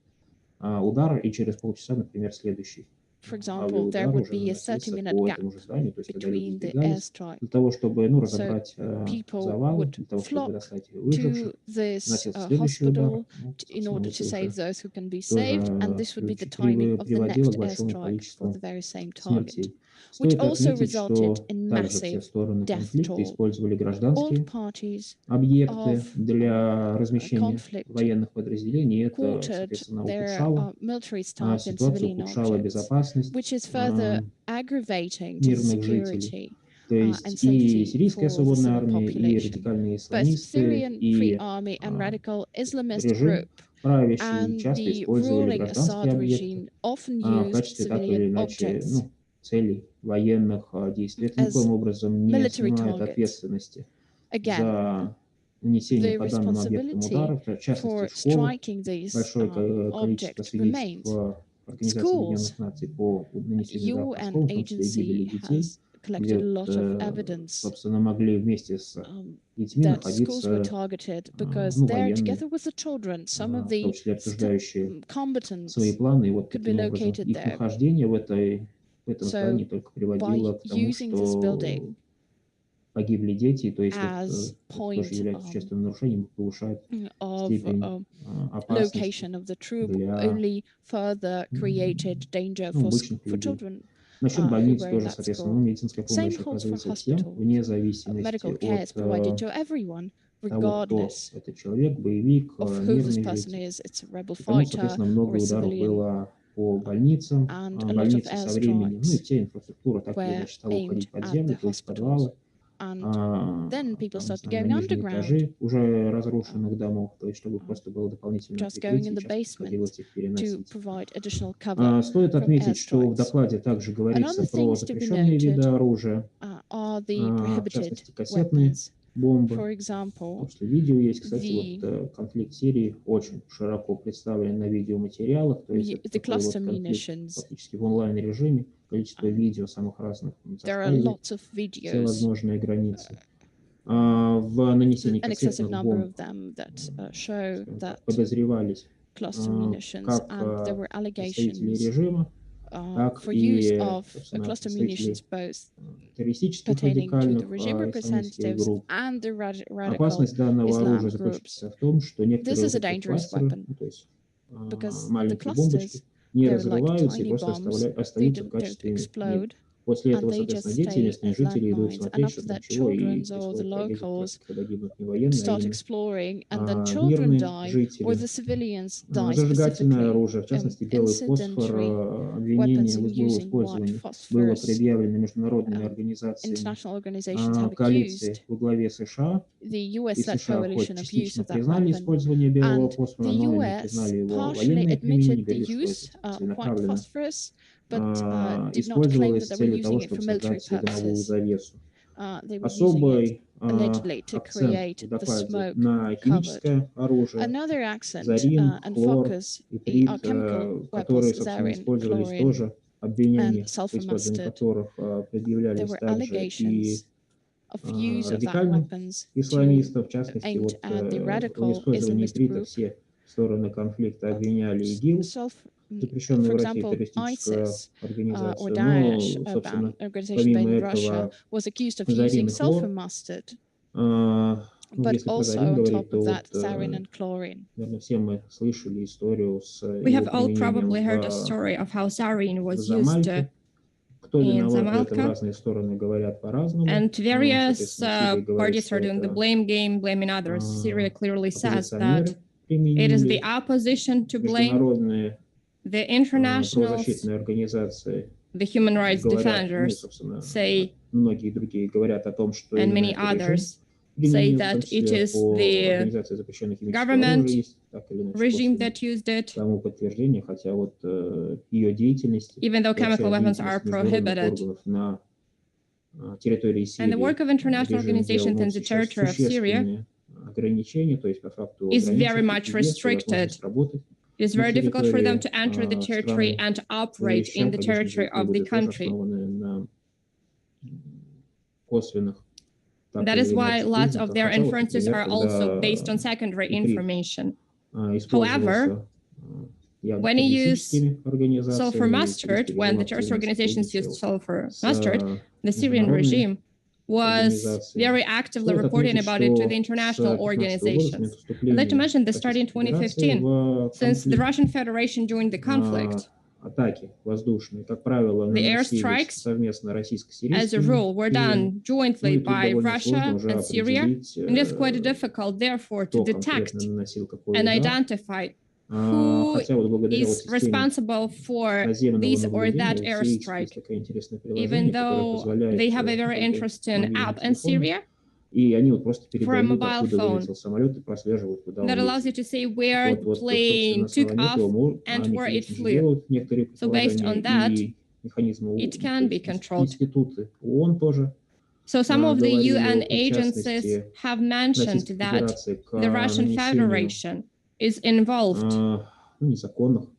Speaker 5: Удар и через полчаса, например, следующий
Speaker 4: for example, there
Speaker 5: авиаудара
Speaker 4: would
Speaker 5: уже
Speaker 4: be a
Speaker 5: наносился
Speaker 4: 30-minute
Speaker 5: по
Speaker 4: gap
Speaker 5: этому же зданию, то есть когда люди
Speaker 4: between the
Speaker 5: сбегались
Speaker 4: airstrike.
Speaker 5: для того, чтобы
Speaker 4: So
Speaker 5: разобрать
Speaker 4: people
Speaker 5: завалы,
Speaker 4: would
Speaker 5: для того, чтобы
Speaker 4: flock
Speaker 5: достать выживших.
Speaker 4: to this
Speaker 5: Начался следующий удар,
Speaker 4: hospital
Speaker 5: ну,
Speaker 4: in
Speaker 5: собственно,
Speaker 4: order
Speaker 5: вот
Speaker 4: to save
Speaker 5: уже
Speaker 4: those who can be
Speaker 5: тоже
Speaker 4: saved, and this would be the timing of the
Speaker 5: приводило
Speaker 4: next
Speaker 5: к большому
Speaker 4: airstrike for
Speaker 5: количеству
Speaker 4: the very same target,
Speaker 5: смертей.
Speaker 4: which
Speaker 5: Стоит
Speaker 4: also
Speaker 5: отметить,
Speaker 4: resulted
Speaker 5: что
Speaker 4: in
Speaker 5: также все
Speaker 4: massive
Speaker 5: стороны
Speaker 4: death
Speaker 5: конфликта
Speaker 4: toll.
Speaker 5: использовали
Speaker 4: All
Speaker 5: гражданские
Speaker 4: parties
Speaker 5: объекты
Speaker 4: of
Speaker 5: для размещения
Speaker 4: conflict
Speaker 5: военных подразделений. Это,
Speaker 4: quartered
Speaker 5: соответственно,
Speaker 4: their
Speaker 5: ухудшало
Speaker 4: military staff in
Speaker 5: ситуацию,
Speaker 4: civilian
Speaker 5: ухудшало
Speaker 4: objects,
Speaker 5: безопасность
Speaker 4: which is further aggravating to the
Speaker 5: мирных жителей.
Speaker 4: security
Speaker 5: То
Speaker 4: and
Speaker 5: есть и
Speaker 4: safety
Speaker 5: сирийская
Speaker 4: for the
Speaker 5: свободная
Speaker 4: civil
Speaker 5: армия, и
Speaker 4: population.
Speaker 5: радикальные
Speaker 4: Both
Speaker 5: исламисты,
Speaker 4: Syrian Free
Speaker 5: и
Speaker 4: Army and radical Islamist
Speaker 5: режим
Speaker 4: group
Speaker 5: правящий
Speaker 4: and
Speaker 5: часто
Speaker 4: the
Speaker 5: использовали
Speaker 4: ruling
Speaker 5: гражданские
Speaker 4: Assad
Speaker 5: объекты
Speaker 4: regime often
Speaker 5: в
Speaker 4: used
Speaker 5: качестве так или
Speaker 4: civilian
Speaker 5: иначе
Speaker 4: objects
Speaker 5: целей военных действий. Это
Speaker 4: as
Speaker 5: никоим образом не
Speaker 4: military
Speaker 5: снимает
Speaker 4: targets.
Speaker 5: ответственности
Speaker 4: Again,
Speaker 5: за нанесение
Speaker 4: the
Speaker 5: по данным объектам
Speaker 4: responsibility
Speaker 5: ударов, в частности
Speaker 4: for
Speaker 5: в школах.
Speaker 4: striking these
Speaker 5: Большое количество
Speaker 4: objects
Speaker 5: свидетельств
Speaker 4: remains.
Speaker 5: Организации
Speaker 4: Schools,
Speaker 5: Объединенных Наций по нанесению ударов по
Speaker 4: UN
Speaker 5: школам, в том числе и гибели
Speaker 4: agency
Speaker 5: детей,
Speaker 4: has collected
Speaker 5: где,
Speaker 4: a lot of evidence
Speaker 5: собственно, могли вместе с детьми
Speaker 4: that schools were
Speaker 5: находиться
Speaker 4: targeted because there,
Speaker 5: военные,
Speaker 4: together with the children, some of
Speaker 5: в том
Speaker 4: the
Speaker 5: числе обсуждающие свои
Speaker 4: combatants
Speaker 5: планы. И вот
Speaker 4: could be
Speaker 5: таким образом
Speaker 4: located
Speaker 5: их
Speaker 4: there.
Speaker 5: нахождение в этом
Speaker 4: So
Speaker 5: здании только приводило
Speaker 4: by
Speaker 5: к тому,
Speaker 4: using this
Speaker 5: что
Speaker 4: building
Speaker 5: погибли дети, то есть
Speaker 4: as
Speaker 5: это тоже
Speaker 4: point
Speaker 5: является существенным нарушением, повышает
Speaker 4: of
Speaker 5: степень опасности
Speaker 4: location of the troop
Speaker 5: для
Speaker 4: only further created danger for,
Speaker 5: обычных
Speaker 4: for
Speaker 5: людей.
Speaker 4: children
Speaker 5: Насчет
Speaker 4: who
Speaker 5: больниц
Speaker 4: were in
Speaker 5: тоже,
Speaker 4: that
Speaker 5: соответственно,
Speaker 4: school.
Speaker 5: медицинская помощь
Speaker 4: Same holds for
Speaker 5: оказывается всем,
Speaker 4: hospitals.
Speaker 5: вне
Speaker 4: Medical
Speaker 5: зависимости
Speaker 4: care is provided
Speaker 5: от
Speaker 4: to everyone,
Speaker 5: того, кто
Speaker 4: regardless
Speaker 5: этот человек, боевик,
Speaker 4: of who this
Speaker 5: мирный
Speaker 4: person
Speaker 5: житель.
Speaker 4: is. It's a rebel
Speaker 5: Потому,
Speaker 4: fighter
Speaker 5: соответственно,
Speaker 4: or
Speaker 5: много
Speaker 4: a
Speaker 5: ударов
Speaker 4: civilian,
Speaker 5: было по больницам,
Speaker 4: and a lot of
Speaker 5: больницы со временем, ну и
Speaker 4: airstrikes
Speaker 5: вся инфраструктура так или
Speaker 4: were
Speaker 5: иначе стала
Speaker 4: aimed
Speaker 5: уходить под
Speaker 4: at
Speaker 5: землю,
Speaker 4: the
Speaker 5: то есть
Speaker 4: hospitals.
Speaker 5: подвалы,
Speaker 4: And then people
Speaker 5: там,
Speaker 4: started
Speaker 5: на
Speaker 4: going
Speaker 5: нижние
Speaker 4: underground,
Speaker 5: этажи уже разрушенных домов, то есть чтобы просто было дополнительное
Speaker 4: just going in
Speaker 5: прикрытие,
Speaker 4: the
Speaker 5: часто приходилось
Speaker 4: basement
Speaker 5: их
Speaker 4: to
Speaker 5: переносить.
Speaker 4: provide additional cover
Speaker 5: Стоит
Speaker 4: from
Speaker 5: отметить, что в
Speaker 4: airstrikes.
Speaker 5: докладе также говорится
Speaker 4: Another
Speaker 5: про
Speaker 4: things to be
Speaker 5: запрещенные виды
Speaker 4: noted
Speaker 5: оружия,
Speaker 4: are the
Speaker 5: в
Speaker 4: prohibited
Speaker 5: частности кассетные
Speaker 4: weapons.
Speaker 5: бомбы.
Speaker 4: For example,
Speaker 5: После видео есть, кстати,
Speaker 4: the
Speaker 5: конфликт Сирии очень широко представлен на видеоматериалах, то есть это
Speaker 4: the
Speaker 5: такой
Speaker 4: cluster
Speaker 5: конфликт
Speaker 4: munitions.
Speaker 5: фактически в онлайн-режиме, количество видео самых разных
Speaker 4: There are
Speaker 5: зашкаливает
Speaker 4: lots of
Speaker 5: все
Speaker 4: videos,
Speaker 5: возможные границы. В нанесении
Speaker 4: an excessive
Speaker 5: кассетных
Speaker 4: number
Speaker 5: бомб
Speaker 4: of them that show
Speaker 5: скажем так,
Speaker 4: that
Speaker 5: подозревались
Speaker 4: cluster munitions,
Speaker 5: как
Speaker 4: and there were
Speaker 5: представители
Speaker 4: allegations
Speaker 5: режима, так
Speaker 4: for use
Speaker 5: и,
Speaker 4: of
Speaker 5: собственно,
Speaker 4: cluster
Speaker 5: представители
Speaker 4: munitions, both
Speaker 5: террористических
Speaker 4: pertaining to the
Speaker 5: радикальных
Speaker 4: regime
Speaker 5: исламистских
Speaker 4: representatives
Speaker 5: групп.
Speaker 4: and the radical
Speaker 5: Опасность данного
Speaker 4: Islam
Speaker 5: оружия
Speaker 4: groups.
Speaker 5: заключается в том, что
Speaker 4: This
Speaker 5: некоторые
Speaker 4: is
Speaker 5: вот
Speaker 4: a
Speaker 5: эти
Speaker 4: dangerous
Speaker 5: кластеры,
Speaker 4: weapon
Speaker 5: то есть
Speaker 4: because the
Speaker 5: маленькие бомбочки,
Speaker 4: clusters,
Speaker 5: не
Speaker 4: they're like
Speaker 5: разрываются и
Speaker 4: tiny
Speaker 5: просто
Speaker 4: bombs. They
Speaker 5: остаются в
Speaker 4: don't
Speaker 5: качестве мин.
Speaker 4: explode,
Speaker 5: После
Speaker 4: and
Speaker 5: этого,
Speaker 4: they just
Speaker 5: соответственно, дети,
Speaker 4: stay
Speaker 5: местные
Speaker 4: as
Speaker 5: жители идут
Speaker 4: landmines. And
Speaker 5: смотреть,
Speaker 4: after
Speaker 5: что там
Speaker 4: that,
Speaker 5: чего, и
Speaker 4: children's or the
Speaker 5: происходит трагедия, как раз
Speaker 4: locals
Speaker 5: когда гибнут не военные, а
Speaker 4: start
Speaker 5: именно
Speaker 4: exploring, and then children
Speaker 5: мирные
Speaker 4: die, or
Speaker 5: жители.
Speaker 4: the civilians die
Speaker 5: Зажигательное
Speaker 4: specifically.
Speaker 5: оружие, в частности, белый фосфор,
Speaker 4: Incidentally,
Speaker 5: обвинение
Speaker 4: weapons in
Speaker 5: в его
Speaker 4: using white
Speaker 5: использовании было
Speaker 4: phosphorus.
Speaker 5: предъявлено международными организациями
Speaker 4: International organizations have
Speaker 5: коалиции
Speaker 4: accused
Speaker 5: во главе США.
Speaker 4: the
Speaker 5: И
Speaker 4: US-led
Speaker 5: США хоть
Speaker 4: coalition of use
Speaker 5: частично
Speaker 4: of that
Speaker 5: признали
Speaker 4: weapon,
Speaker 5: использование белого
Speaker 4: and
Speaker 5: фосфора,
Speaker 4: the
Speaker 5: но не
Speaker 4: US
Speaker 5: признали его
Speaker 4: partially
Speaker 5: военное применение,
Speaker 4: admitted the
Speaker 5: говорили, что
Speaker 4: use
Speaker 5: это
Speaker 4: of white
Speaker 5: целенаправленно
Speaker 4: phosphorus, but did not claim
Speaker 5: использовалось
Speaker 4: that
Speaker 5: с
Speaker 4: they were
Speaker 5: целью того,
Speaker 4: using it for
Speaker 5: чтобы
Speaker 4: military
Speaker 5: создать дымовую
Speaker 4: purposes.
Speaker 5: завесу.
Speaker 4: They were using it
Speaker 5: Особый
Speaker 4: allegedly to
Speaker 5: акцент
Speaker 4: create
Speaker 5: в
Speaker 4: the
Speaker 5: докладе
Speaker 4: smoke
Speaker 5: на
Speaker 4: covered.
Speaker 5: химическое оружие,
Speaker 4: Another accent
Speaker 5: зарин,
Speaker 4: and
Speaker 5: хлор,
Speaker 4: focus
Speaker 5: иприт,
Speaker 4: are chemical
Speaker 5: которые,
Speaker 4: weapons,
Speaker 5: собственно,
Speaker 4: sarin,
Speaker 5: использовались
Speaker 4: chlorine,
Speaker 5: тоже, обвинения
Speaker 4: and
Speaker 5: по
Speaker 4: sulfur
Speaker 5: использованию
Speaker 4: mustard.
Speaker 5: которых
Speaker 4: There
Speaker 5: предъявлялись
Speaker 4: were
Speaker 5: также и
Speaker 4: allegations of use of that
Speaker 5: радикальным
Speaker 4: weapons
Speaker 5: исламистам, в частности,
Speaker 4: aimed
Speaker 5: вот
Speaker 4: at the
Speaker 5: в
Speaker 4: radical
Speaker 5: использовании
Speaker 4: Islamist
Speaker 5: иприта
Speaker 4: group.
Speaker 5: все стороны конфликта обвиняли ИГИЛ, запрещенную
Speaker 4: For
Speaker 5: в России
Speaker 4: example,
Speaker 5: террористическую
Speaker 4: ISIS or
Speaker 5: организацию.
Speaker 4: Daesh,
Speaker 5: Но,
Speaker 4: a
Speaker 5: собственно,
Speaker 4: organization
Speaker 5: помимо
Speaker 4: banned in Russia,
Speaker 5: этого,
Speaker 4: was accused of
Speaker 5: зарин
Speaker 4: using
Speaker 5: и
Speaker 4: sulfur
Speaker 5: хлор,
Speaker 4: mustard,
Speaker 5: ну,
Speaker 4: but
Speaker 5: если про
Speaker 4: also
Speaker 5: зарин
Speaker 4: on
Speaker 5: говорить,
Speaker 4: top
Speaker 5: то
Speaker 4: of
Speaker 5: вот,
Speaker 4: that, sarin and chlorine.
Speaker 5: наверное, все мы слышали историю с
Speaker 2: We
Speaker 5: его
Speaker 2: have all probably heard a
Speaker 5: применением
Speaker 2: story of how sarin
Speaker 5: в
Speaker 2: was used
Speaker 5: Замальте. Кто
Speaker 2: in
Speaker 5: виноват в этом,
Speaker 2: Zamalka.
Speaker 5: разные стороны говорят по-разному.
Speaker 2: And various
Speaker 5: Соответственно, Сирия говорит,
Speaker 2: parties
Speaker 5: что
Speaker 2: are doing the
Speaker 5: это
Speaker 2: blame game, blaming others. Syria clearly says that
Speaker 5: оппозиционеры
Speaker 2: it is the
Speaker 5: применили,
Speaker 2: opposition to blame.
Speaker 5: международные
Speaker 2: The internationals,
Speaker 5: правозащитные организации
Speaker 2: the human rights
Speaker 5: говорят, ну и,
Speaker 2: defenders
Speaker 5: собственно,
Speaker 2: say,
Speaker 5: многие другие говорят о том, что
Speaker 2: and
Speaker 5: именно
Speaker 2: many
Speaker 5: это режим
Speaker 2: others
Speaker 5: применил,
Speaker 2: say
Speaker 5: в том
Speaker 2: that it
Speaker 5: числе
Speaker 2: is
Speaker 5: по
Speaker 2: the
Speaker 5: Организации запрещенных химического
Speaker 2: government
Speaker 5: оружия, есть так или иначе
Speaker 2: regime
Speaker 5: косвенное
Speaker 2: that used it,
Speaker 5: тому подтверждение, хотя вот ее деятельность,
Speaker 2: even though chemical
Speaker 5: вообще
Speaker 2: weapons are
Speaker 5: деятельность международных
Speaker 2: prohibited.
Speaker 5: органов на территории
Speaker 2: And the
Speaker 5: Сирии,
Speaker 2: work of international
Speaker 5: режим сделал
Speaker 2: organizations in the
Speaker 5: сейчас
Speaker 2: territory of Syria
Speaker 5: существенные ограничения, то есть по факту
Speaker 2: is very
Speaker 5: ограничить
Speaker 2: much
Speaker 5: их въезд и
Speaker 2: restricted.
Speaker 5: возможность работать
Speaker 2: It is
Speaker 5: на
Speaker 2: very difficult for them
Speaker 5: территории
Speaker 2: to enter the territory
Speaker 5: страны.
Speaker 2: and to
Speaker 5: На
Speaker 2: operate in
Speaker 5: вещах,
Speaker 2: the
Speaker 5: конечно же,
Speaker 2: territory
Speaker 5: которые
Speaker 2: of the
Speaker 5: будут тоже
Speaker 2: country.
Speaker 5: основаны на косвенных, так
Speaker 2: That
Speaker 5: или
Speaker 2: is why
Speaker 5: иначе
Speaker 2: lots of
Speaker 5: признаках.
Speaker 2: their
Speaker 5: Хотя вот,
Speaker 2: inferences
Speaker 5: например,
Speaker 2: are also
Speaker 5: когда
Speaker 2: based on secondary
Speaker 5: иприт
Speaker 2: information.
Speaker 5: использовался
Speaker 2: when you use
Speaker 5: террористическими организациями,
Speaker 2: sulfur
Speaker 5: в
Speaker 2: mustard,
Speaker 5: принципе,
Speaker 2: when the
Speaker 5: государство
Speaker 2: terrorist
Speaker 5: именно
Speaker 2: organizations used
Speaker 5: сотрудничало
Speaker 2: sulfur
Speaker 5: с
Speaker 2: mustard, the Syrian
Speaker 5: международными
Speaker 2: regime was
Speaker 5: организациями.
Speaker 2: very actively
Speaker 5: Стоит
Speaker 2: reporting
Speaker 5: отметить,
Speaker 2: about it to the
Speaker 5: что
Speaker 2: international
Speaker 5: с 2015 года, с момента
Speaker 2: organizations. I'd like to
Speaker 5: вступления
Speaker 2: mention that starting in
Speaker 5: Российской Федерации
Speaker 2: 2015,
Speaker 5: в
Speaker 2: since the
Speaker 5: конфликт,
Speaker 2: Russian Federation joined the conflict,
Speaker 5: атаки воздушные, как правило,
Speaker 2: the
Speaker 5: наносились
Speaker 2: airstrikes,
Speaker 5: совместно
Speaker 2: as a
Speaker 5: российско-сирийскими
Speaker 2: rule, were
Speaker 5: силами.
Speaker 2: done jointly
Speaker 5: И тут
Speaker 2: by
Speaker 5: довольно сложно
Speaker 2: Russia
Speaker 5: уже
Speaker 2: and Syria,
Speaker 5: определить,
Speaker 2: and it's quite difficult, therefore, to
Speaker 5: кто
Speaker 2: detect
Speaker 5: конкретно наносил какой
Speaker 2: and
Speaker 5: удар.
Speaker 2: identify who
Speaker 5: Хотя вот благодаря вот
Speaker 2: is
Speaker 5: системе
Speaker 2: responsible for
Speaker 5: наземного
Speaker 2: this or that
Speaker 5: наблюдения у сирийцев есть
Speaker 2: airstrike,
Speaker 5: такое интересное
Speaker 2: even
Speaker 5: приложение, которое
Speaker 2: though
Speaker 5: позволяет
Speaker 2: they have a very
Speaker 5: как бы
Speaker 2: interesting
Speaker 5: мобильным
Speaker 2: app in
Speaker 5: телефоном,
Speaker 2: Syria
Speaker 5: и они вот просто
Speaker 2: for a
Speaker 5: передают,
Speaker 2: mobile
Speaker 5: откуда
Speaker 2: phone
Speaker 5: вылетел самолет, и прослеживают, куда
Speaker 2: that
Speaker 5: он
Speaker 2: allows you
Speaker 5: летит.
Speaker 2: to see where
Speaker 5: Вот,
Speaker 2: the
Speaker 5: вот собственно,
Speaker 2: plane
Speaker 5: на
Speaker 2: took
Speaker 5: основании
Speaker 2: off
Speaker 5: этого
Speaker 2: and
Speaker 5: они,
Speaker 2: where it
Speaker 5: конечно же,
Speaker 2: flew.
Speaker 5: делают некоторые
Speaker 2: So based on
Speaker 5: предположения,
Speaker 2: that,
Speaker 5: и механизмы,
Speaker 2: it
Speaker 5: то
Speaker 2: can be
Speaker 5: есть
Speaker 2: controlled.
Speaker 5: институты ООН тоже
Speaker 2: So some of the
Speaker 5: говорили
Speaker 2: UN
Speaker 5: о
Speaker 2: agencies
Speaker 5: причастности
Speaker 2: have mentioned
Speaker 5: Российской
Speaker 2: that
Speaker 5: Федерации к
Speaker 2: the Russian
Speaker 5: нанесению
Speaker 2: Federation is involved
Speaker 5: незаконных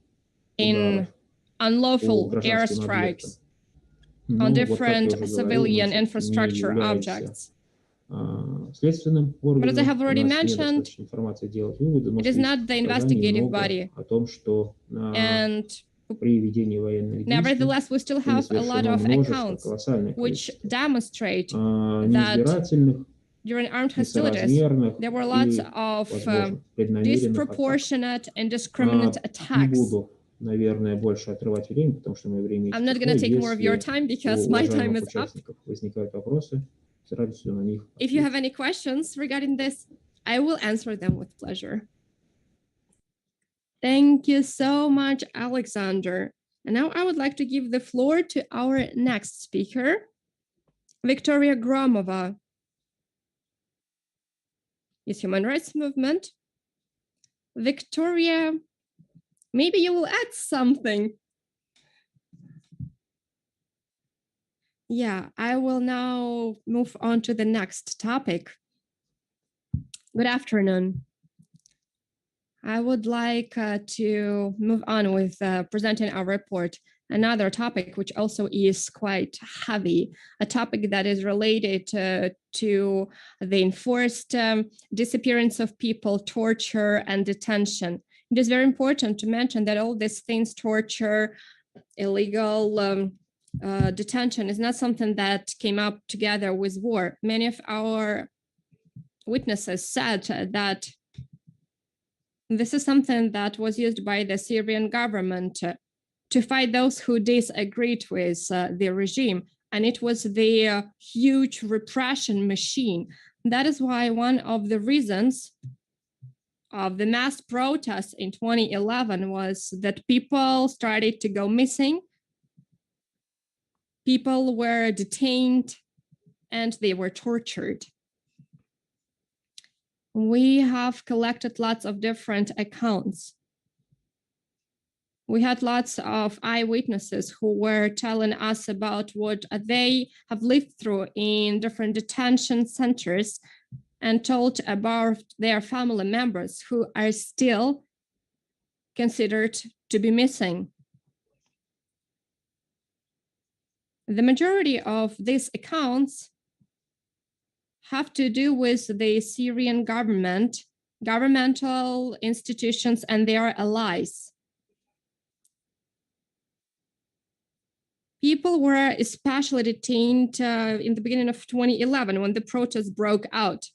Speaker 2: in
Speaker 5: ударов по
Speaker 2: unlawful
Speaker 5: гражданским объектам.
Speaker 2: airstrikes
Speaker 5: Но
Speaker 2: on
Speaker 5: вот, как я
Speaker 2: different
Speaker 5: уже говорил, мы
Speaker 2: civilian
Speaker 5: все-таки не
Speaker 2: infrastructure
Speaker 5: являемся
Speaker 2: objects.
Speaker 5: следственным
Speaker 2: But as I
Speaker 5: органом,
Speaker 2: have
Speaker 5: у
Speaker 2: already
Speaker 5: нас
Speaker 2: mentioned,
Speaker 5: недостаточно информации делать выводы, но
Speaker 2: it is not the investigative body.
Speaker 5: о том, что
Speaker 2: And
Speaker 5: при ведении военных действий
Speaker 2: nevertheless, we still
Speaker 5: было
Speaker 2: have a lot
Speaker 5: совершено
Speaker 2: of
Speaker 5: множество,
Speaker 2: accounts
Speaker 5: колоссальное
Speaker 2: which
Speaker 5: количество
Speaker 2: demonstrate that
Speaker 5: неизбирательных,
Speaker 2: during armed hostilities,
Speaker 5: несоразмерных
Speaker 2: there were lots
Speaker 5: и,
Speaker 2: of
Speaker 5: возможно, преднамеренных атак.
Speaker 2: disproportionate and discriminate
Speaker 5: Не
Speaker 2: attacks.
Speaker 5: буду, наверное, больше отрывать время, потому что мое время
Speaker 2: I'm not
Speaker 5: истекло.
Speaker 2: going to take more of your
Speaker 5: Если
Speaker 2: time because
Speaker 5: у
Speaker 2: my time
Speaker 5: уважаемых
Speaker 2: is up.
Speaker 5: участников возникают вопросы, с радостью на них
Speaker 2: If you have
Speaker 5: отвечу.
Speaker 2: any questions regarding this, I will answer them with pleasure. Thank you so much, Alexander. And now I would like to give the floor to our next speaker, Victoria Gromova, is Human Rights Movement. Victoria, maybe you will add something. Yeah, I will now move on to the next topic. Good afternoon. I would like to move on with presenting our report, another topic which also is quite heavy, a topic that is related to the enforced disappearance of people, torture, and detention. It is very important to mention that all these things, torture, illegal detention, is not something that came up together with war. Many of our witnesses said that this is something that was used by the Syrian government to fight those who disagreed with the regime. And it was the huge repression machine. That is why one of the reasons of the mass protests in 2011 was that people started to go missing. People were detained and they were tortured. We have collected lots of different accounts. We had lots of eyewitnesses who were telling us about what they have lived through in different detention centers and told about their family members who are still considered to be missing. The majority of these accounts have to do with the Syrian government, governmental institutions, and their allies. People were especially detained in the beginning of 2011 when the protests broke out.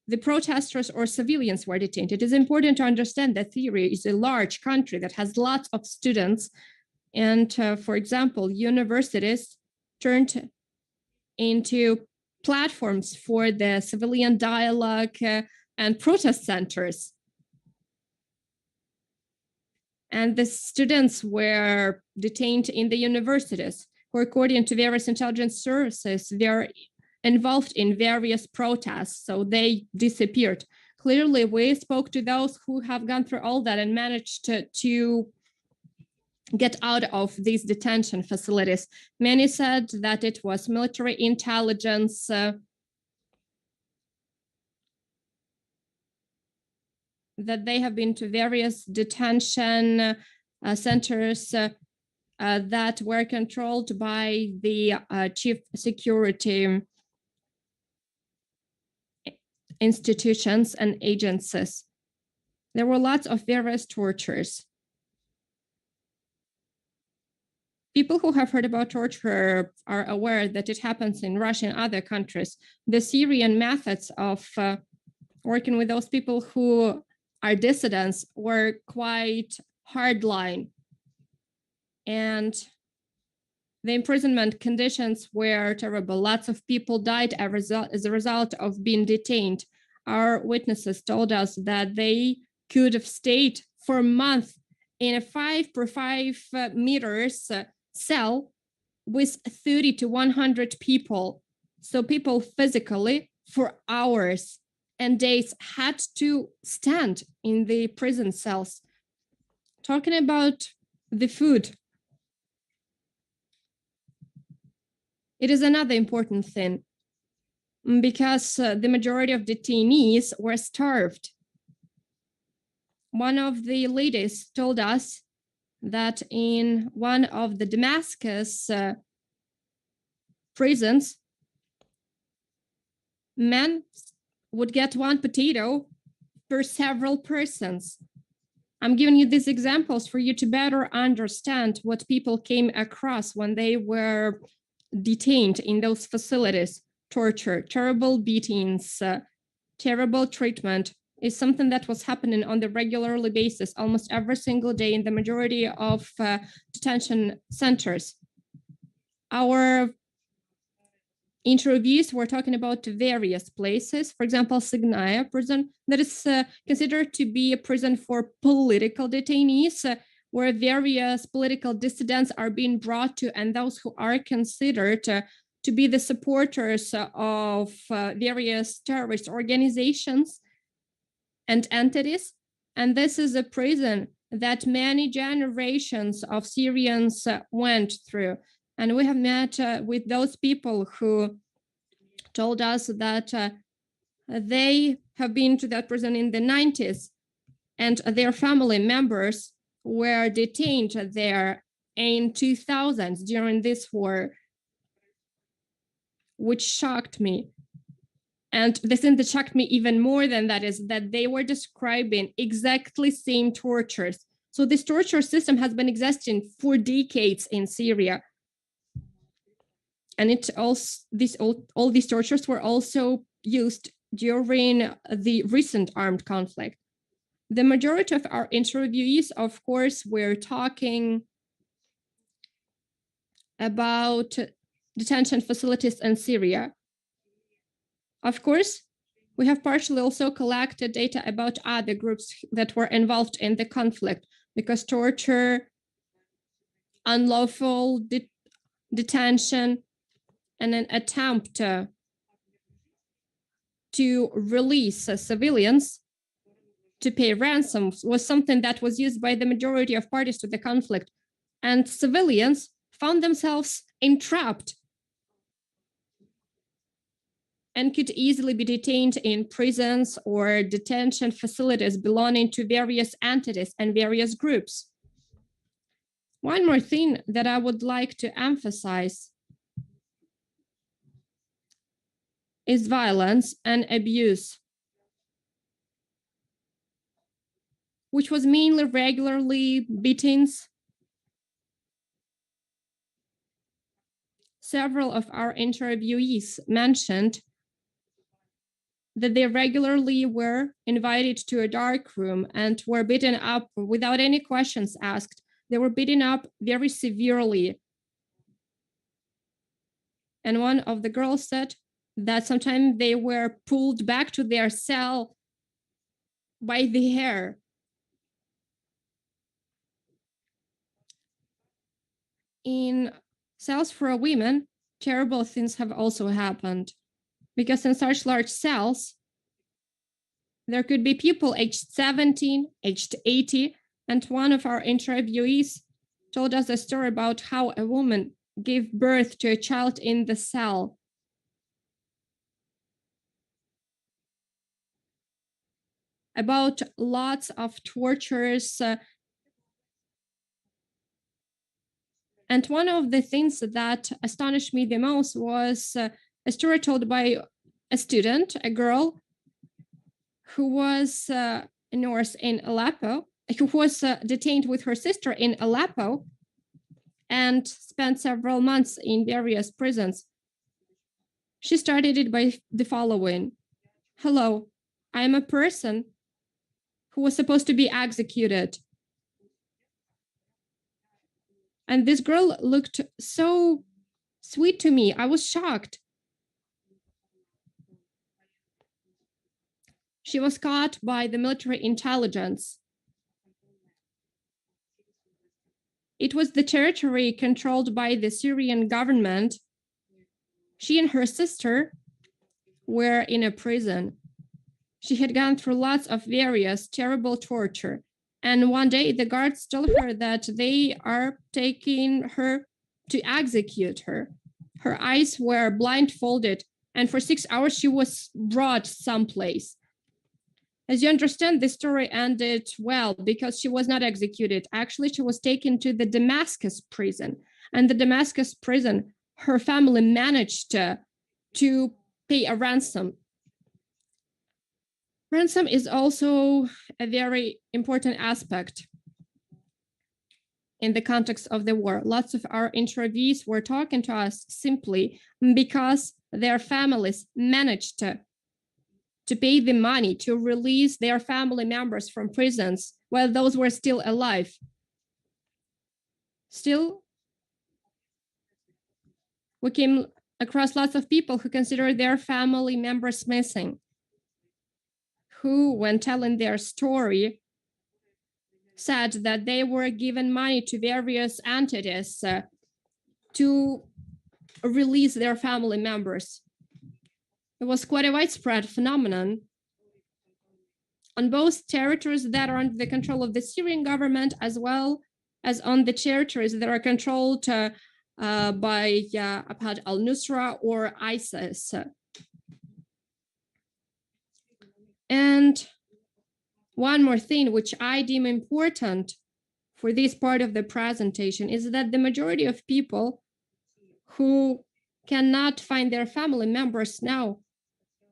Speaker 2: The protesters or civilians were detained. It is important to understand that Syria is a large country that has lots of students. And for example, universities turned into platforms for the civilian dialogue and protest centers. And the students were detained in the universities, who, according to various intelligence services, they're involved in various protests, so they disappeared. Clearly, we spoke to those who have gone through all that and managed to get out of these detention facilities. Many said that it was military intelligence, that they have been to various detention centers that were controlled by the chief security institutions and agencies. There were lots of various tortures. People who have heard about torture are aware that it happens in Russia and other countries. The Syrian methods of working with those people who are dissidents were quite hardline. And the imprisonment conditions were terrible. Lots of people died as a result of being detained. Our witnesses told us that they could have stayed for a month in a 5 per 5 meters cell with 30 to 100 people. So people physically for hours and days had to stand in the prison cells. Talking about the food, it is another important thing because the majority of detainees were starved. One of the ladies told us that in one of the Damascus prisons, men would get 1 potato per several persons. I'm giving you these examples for you to better understand what people came across when they were detained in those facilities. Torture, terrible beatings, terrible treatment is something that was happening on the regularly basis, almost every single day in the majority of detention centers. Our interviews were talking about various places. For example, Signaya prison, that is considered to be a prison for political detainees, where various political dissidents are being brought to, and those who are considered to be the supporters of various terrorist organizations and entities. And this is a prison that many generations of Syrians went through. And we have met with those people who told us that they have been to that prison in the 90s and their family members were detained there in 2000s during this war, which shocked me. And the thing that shocked me even more than that is that they were describing exactly same tortures. So this torture system has been existing for decades in Syria. And it also all these tortures were also used during the recent armed conflict. The majority of our interviewees, of course, were talking about detention facilities in Syria. Of course, we have partially also collected data about other groups that were involved in the conflict, because torture, unlawful detention, and an attempt to release civilians to pay ransoms was something that was used by the majority of parties to the conflict. And civilians found themselves entrapped and could easily be detained in prisons or detention facilities belonging to various entities and various groups. One more thing that I would like to emphasize is violence and abuse, which was mainly regularly beatings. Several of our interviewees mentioned that they regularly were invited to a dark room and were beaten up without any questions asked. They were beaten up very severely. And one of the girls said that sometimes they were pulled back to their cell by the hair. In cells for women, terrible things have also happened, because in such large cells, there could be people aged 17, aged 80, and one of our interviewees told us a story about how a woman gave birth to a child in the cell. About lots of tortures. And one of the things that astonished me the most was a story told by a student, a girl, who was nurse in Aleppo, who was detained with her sister in Aleppo and spent several months in various prisons. She started it by the following: "Hello, I am a person who was supposed to be executed. And this girl looked so sweet to me. I was shocked. She was caught by the military intelligence. It was the territory controlled by the Syrian government. She and her sister were in a prison. She had gone through lots of various terrible torture. And one day the guards told her that they are taking her to execute her. Her eyes were blindfolded, and for 6 hours she was brought someplace. As you understand, the story ended well because she was not executed. Actually, she was taken to the Damascus prison. And the Damascus prison, her family managed to pay a ransom. Ransom is also a very important aspect in the context of the war. Lots of our interviewees were talking to us simply because their families managed to pay the money to release their family members from prisons while those were still alive. Still, we came across lots of people who consider their family members missing, who, when telling their story, said that they were given money to various entities to release their family members. It was quite a widespread phenomenon on both territories that are under the control of the Syrian government, as well as on the territories that are controlled by Abad al-Nusra or ISIS. And one more thing, which I deem important for this part of the presentation, is that the majority of people who cannot find their family members now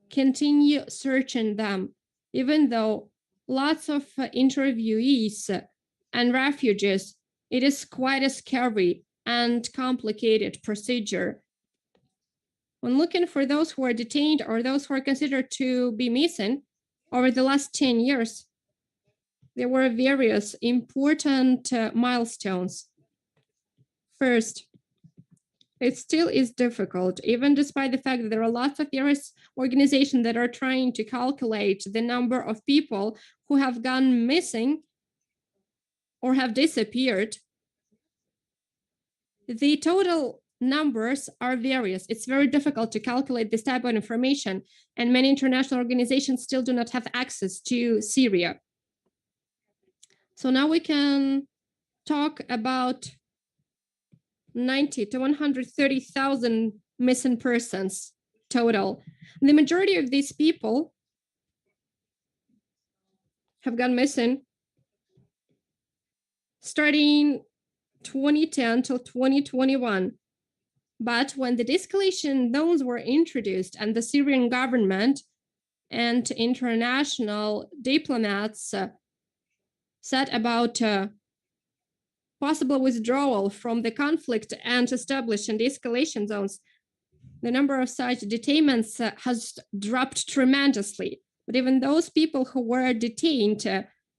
Speaker 2: continue searching them, even though lots of interviewees and refugees, it is quite a scary and complicated procedure. When looking for those who are detained or those who are considered to be missing over the last 10 years, there were various important milestones. First, it still is difficult, even despite the fact that there are lots of various organizations that are trying to calculate the number of people who have gone missing or have disappeared. The total numbers are various. It's very difficult to calculate this type of information, and many international organizations still do not have access to Syria. So now we can talk about 90 to 130,000 missing persons total. The majority of these people have gone missing starting 2010 till 2021. But when the de-escalation zones were introduced and the Syrian government and international diplomats said about possible withdrawal from the conflict and establishing de-escalation zones, the number of such detainments has dropped tremendously. But even those people who were detained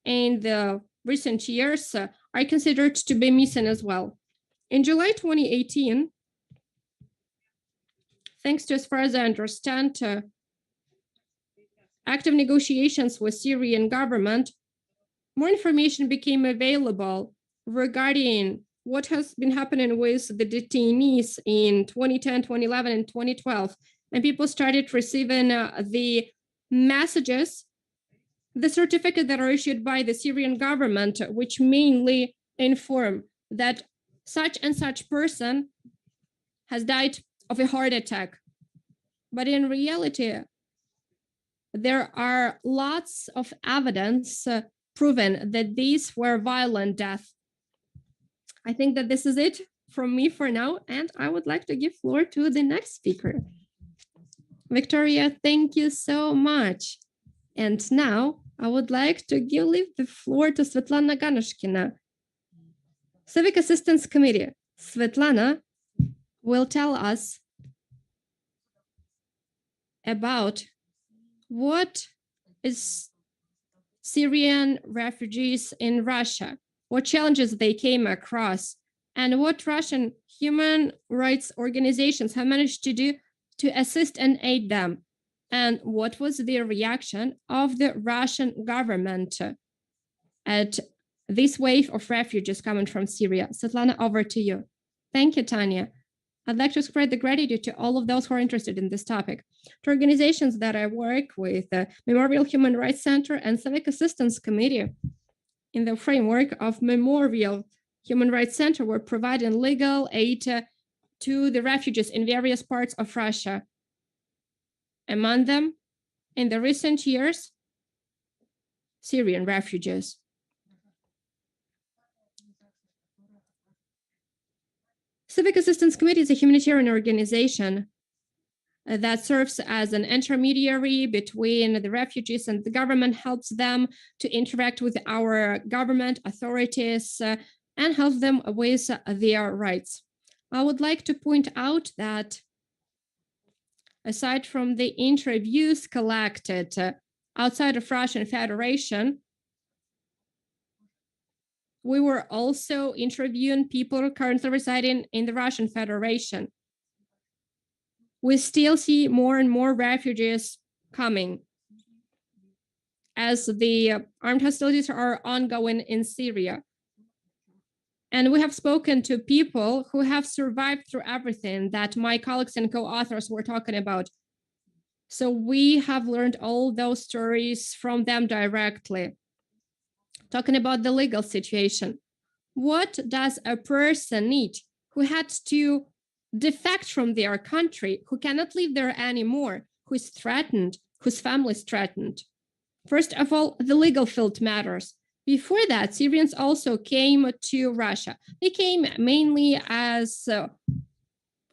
Speaker 2: in the recent years are considered to be missing as well. In July 2018, thanks to, as far as I understand, active negotiations with Syrian government, more information became available regarding what has been happening with the detainees in 2010, 2011, and 2012. And people started receiving the messages, the certificate that are issued by the Syrian government, which mainly inform that such and such person has died of a heart attack. But in reality, there are lots of evidence proven that these were violent deaths. I think that this is it from me for now, and I would like to give floor to the next speaker. Victoria, thank you so much. And now I would like to leave the floor to Svetlana Ganushkina, Civic Assistance Committee. Svetlana will tell us about what is Syrian refugees in Russia, what challenges they came across, and what Russian human rights organizations have managed to do to assist and aid them, and what was the reaction of the Russian government at this wave of refugees coming from Syria. Svetlana, over to you. Thank you, Tanya. I'd like to spread the gratitude to all of those who are interested in this topic. To organizations that I work with, the Memorial Human Rights Center and Civic Assistance Committee, in the framework of Memorial Human Rights Center, we're providing legal aid to the refugees in various parts of Russia. Among them, in the recent years, Syrian refugees. Civic Assistance Committee is a humanitarian organization that serves as an intermediary between the refugees and the government, helps them to interact with our government authorities and helps them with their rights. I would like to point out that aside from the interviews collected outside of Russian Federation, we were also interviewing people currently residing in the Russian Federation. We still see more and more refugees coming as the armed hostilities are ongoing in Syria. And we have spoken to people who have survived through everything that my colleagues and co-authors were talking about. So we have learned all those stories from them directly. Talking about the legal situation. What does a person need who had to defect from their country, who cannot live there anymore, who is threatened, whose family is threatened? First of all, the legal field matters. Before that, Syrians also came to Russia. They came mainly as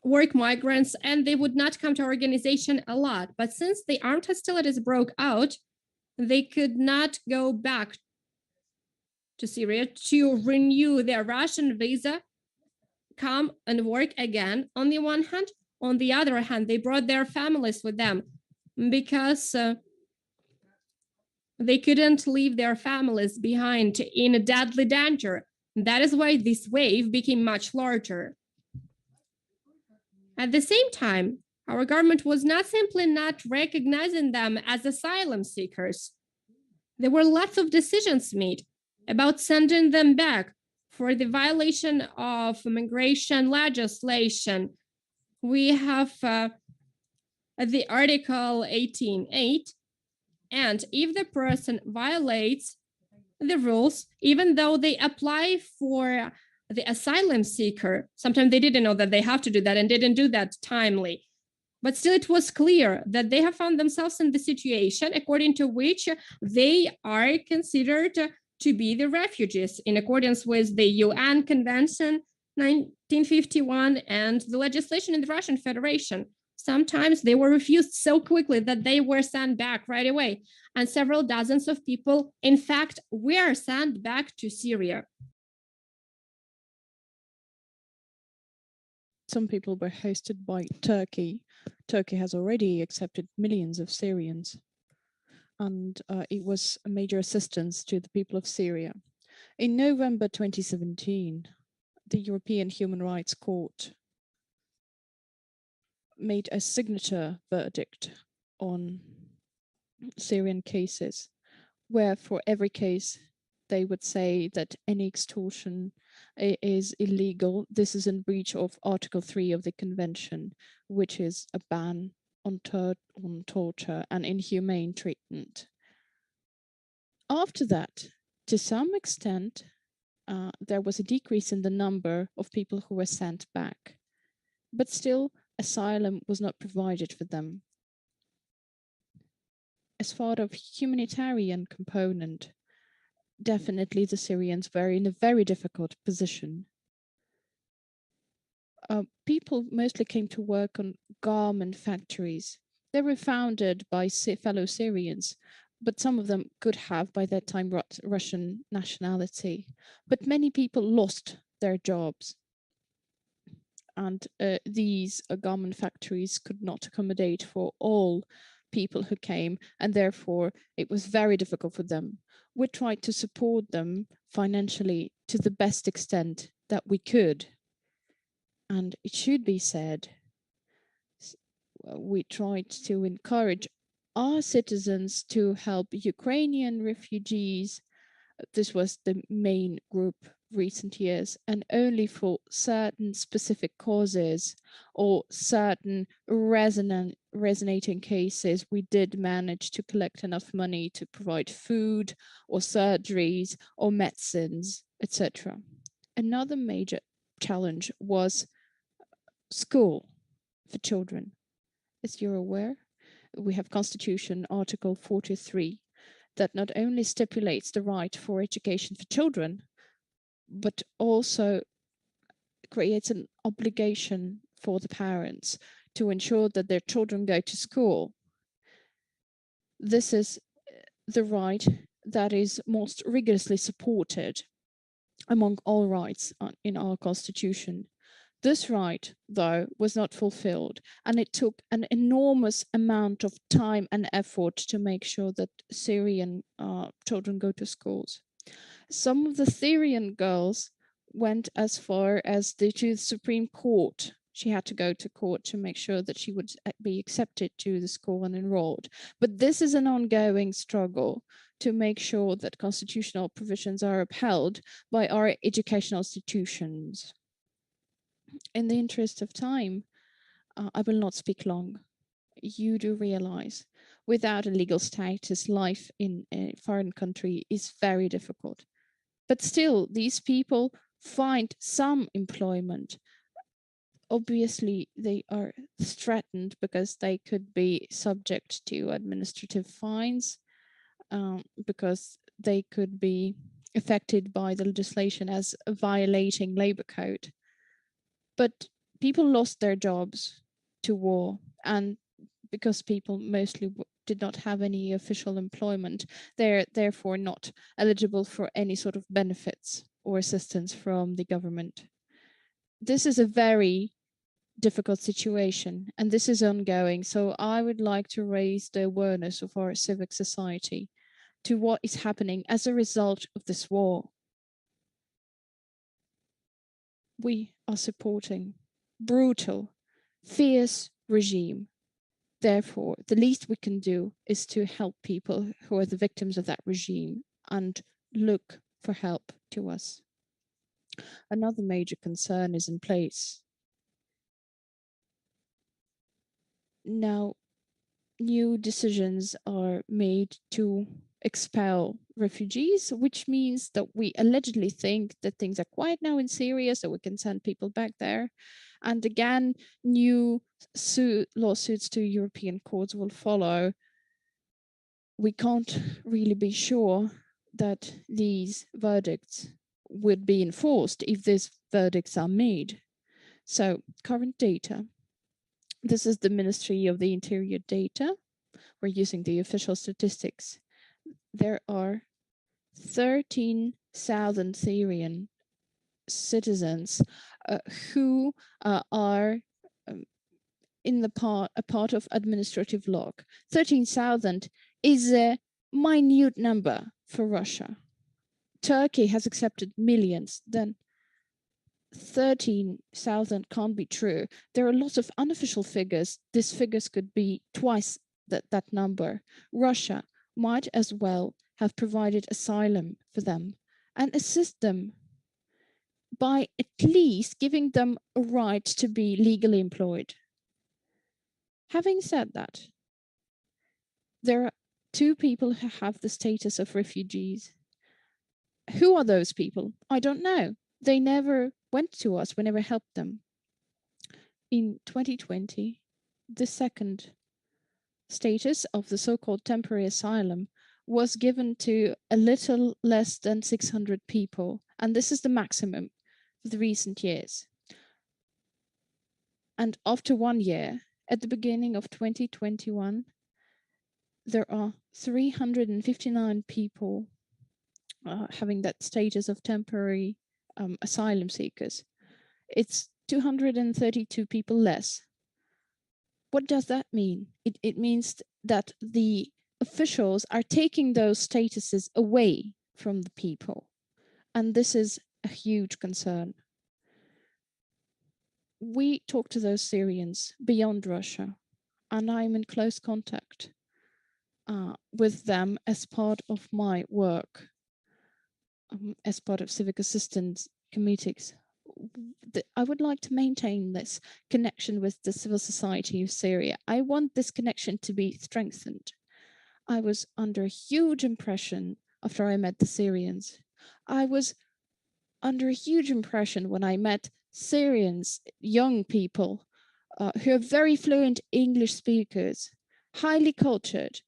Speaker 2: work migrants, and they would not come to our organization a lot. But since the armed hostilities broke out, they could not go back to Syria to renew their Russian visa, come and work again on the one hand. On the other hand, they brought their families with them because they couldn't leave their families behind in a deadly danger. That is why this wave became much larger. At the same time, our government was not simply not recognizing them as asylum seekers. There were lots of decisions made about sending them back for the violation of immigration legislation. We have the Article 18.8, and if the person violates the rules, even though they apply for the asylum seeker, sometimes they didn't know that they have to do that and didn't do that timely. But still, it was clear that they have found themselves in the situation according to which they are considered to be the refugees in accordance with the UN Convention 1951 and the legislation in the Russian Federation. Sometimes they were refused so quickly that they were sent back right away. And several dozens of people, in fact, were sent back to Syria.
Speaker 4: Some people were hosted by Turkey. Turkey has already accepted millions of Syrians, and it was a major assistance to the people of Syria. In November 2017, the European Human Rights Court made a signature verdict on Syrian cases, where for every case they would say that any extortion is illegal. This is in breach of Article 3 of the Convention, which is a ban on torture and inhumane treatment. After that, to some extent, there was a decrease in the number of people who were sent back, but still asylum was not provided for them. As far as humanitarian component, definitely the Syrians were in a very difficult position. People mostly came to work on garment factories. They were founded by fellow Syrians, but some of them could have by that time Russian nationality. But many people lost their jobs, and these garment factories could not accommodate for all people who came, and therefore it was very difficult for them. We tried to support them financially to the best extent that we could. And it should be said, we tried to encourage our citizens to help Ukrainian refugees. This was the main group recent years, and only for certain specific causes or certain resonating cases we did manage to collect enough money to provide food or surgeries or medicines, etc. Another major challenge was school for children. As you're aware, we have Constitution Article 43 that not only stipulates the right for education for children, but also creates an obligation for the parents to ensure that their children go to school. This is the right that is most rigorously supported among all rights in our Constitution. This right, though, was not fulfilled, and it took an enormous amount of time and effort to make sure that Syrian children go to schools. Some of the Syrian girls went as far as to the Supreme Court. She had to go to court to make sure that she would be accepted to the school and enrolled. But this is an ongoing struggle to make sure that constitutional provisions are upheld by our educational institutions. In the interest of time, I will not speak long. You do realize without a legal status, life in a foreign country is very difficult. But still, these people find some employment. Obviously, they are threatened because they could be subject to administrative fines, because they could be affected by the legislation as violating labor code. But people lost their jobs to war, and because people mostly did not have any official employment, they're therefore not eligible for any sort of benefits or assistance from the government. This is a very difficult situation, and this is ongoing. So I would like to raise the awareness of our civic society to what is happening as a result of this war. We are supporting brutal, fierce regime. Therefore, the least we can do is to help people who are the victims of that regime and look for help to us. Another major concern is in place. Now, new decisions are made to expel refugees, which means that we allegedly think that things are quiet now in Syria, so we can send people back there. And again, new lawsuits to European courts will follow. We can't really be sure that these verdicts would be enforced if these verdicts are made. So current data. This is the Ministry of the Interior data. We're using the official statistics. There are 13,000 Syrian citizens who are in a part of administrative law. 13,000 is a minute number for Russia. Turkey has accepted millions, then 13,000 can't be true. There are lots of unofficial figures. These figures could be twice that number. Russia might as well have provided asylum for them and assist them by at least giving them a right to be legally employed. Having said that, there are two people who have the status of refugees. Who are those people? I don't know. They never went to us. We never helped them. In 2020, the second status of the so-called temporary asylum was given to a little less than 600 people. And this is the maximum for the recent years. And after 1 year, at the beginning of 2021, there are 359 people having that status of temporary asylum seekers. It's 232 people less. What does that mean? It means that the officials are taking those statuses away from the people. And this is a huge concern. We talk to those Syrians beyond Russia, and I'm in close contact with them as part of my work, as part of civic assistance committees. I would like to maintain this connection with the civil society of Syria. I want this connection to be strengthened. I was under a huge impression after I met the Syrians. I was under a huge impression when I met Syrians, young people who are very fluent English speakers, highly cultured,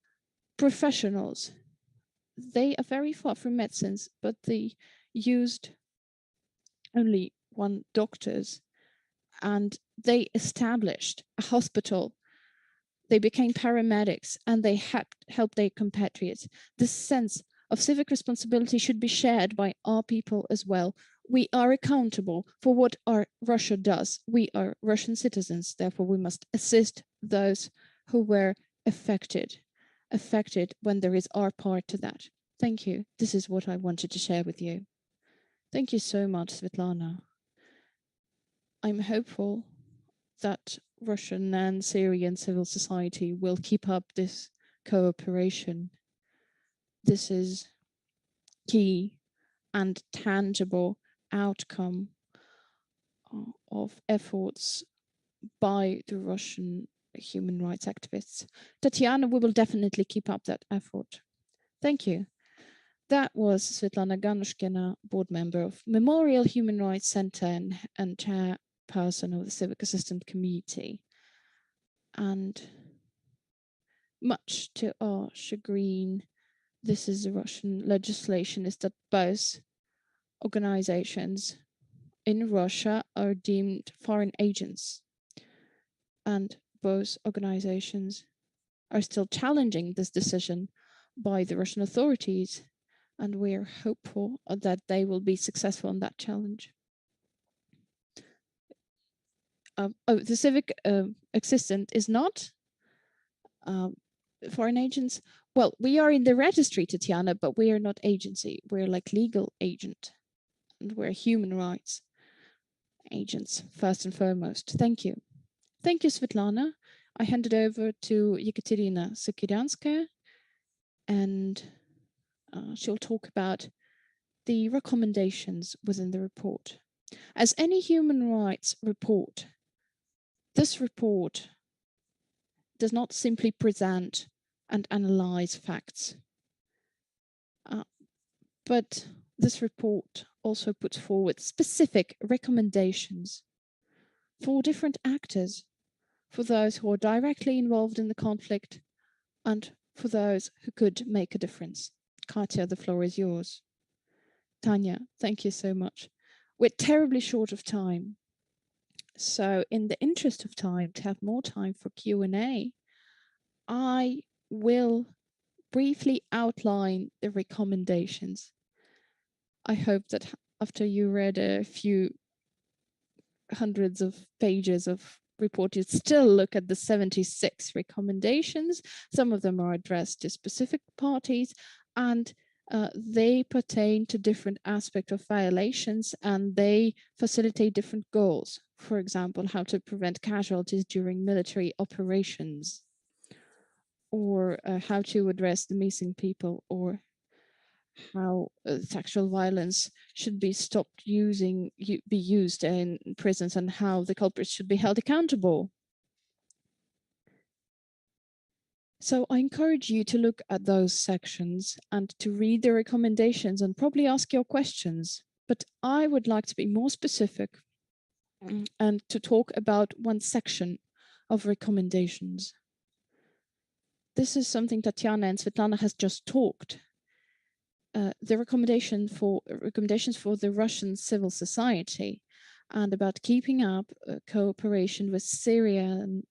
Speaker 4: professionals. They are very far from medicines, but they used only one doctors, and they established a hospital. They became paramedics, and they helped their compatriots. This sense of civic responsibility should be shared by our people as well. We are accountable for what Russia does. We are Russian citizens, therefore we must assist those who were affected when there is our part to that. Thank you. This is what I wanted to share with you. Thank you so much, Svetlana. I'm hopeful that Russian and Syrian civil society will keep up this cooperation. This is key and tangible outcome of efforts by the Russian human rights activists. Tatiana, we will definitely keep up that effort. Thank you. That was Svetlana Ganushkina, board member of Memorial Human Rights Center and chairperson of the Civic Assistance Committee. And much to our chagrin, this is the Russian legislation, is that both organizations in Russia are deemed foreign agents. And both organizations are still challenging this decision by the Russian authorities. And we are hopeful that they will be successful in that challenge. The civic assistant is not foreign agents. Well, we are in the registry, Tatiana, but we are not agency. We're like legal agent, and we're human rights agents first and foremost. Thank you. Thank you, Svetlana. I hand it over to Ekaterina Sakiryanskaya, and she'll talk about the recommendations within the report. As any human rights report, this report does not simply present and analyze facts, but this report also puts forward specific recommendations for different actors, for those who are directly involved in the conflict, and for those who could make a difference. Katya, the floor is yours. Tanya, thank you so much. We're terribly short of time. So in the interest of time, to have more time for Q&A, I will briefly outline the recommendations. I hope that after you read a few hundreds of pages of report, you'd still look at the 76 recommendations. Some of them are addressed to specific parties, and they pertain to different aspects of violations, and they facilitate different goals. For example, how to prevent casualties during military operations, or how to address the missing people, or how sexual violence should be stopped be used in prisons, and how the culprits should be held accountable. So I encourage you to look at those sections and to read the recommendations and probably ask your questions. But I would like to be more specific and to talk about one section of recommendations. This is something Tatiana and Svetlana has just talked. The recommendations for the Russian civil society and about keeping up cooperation with Syrian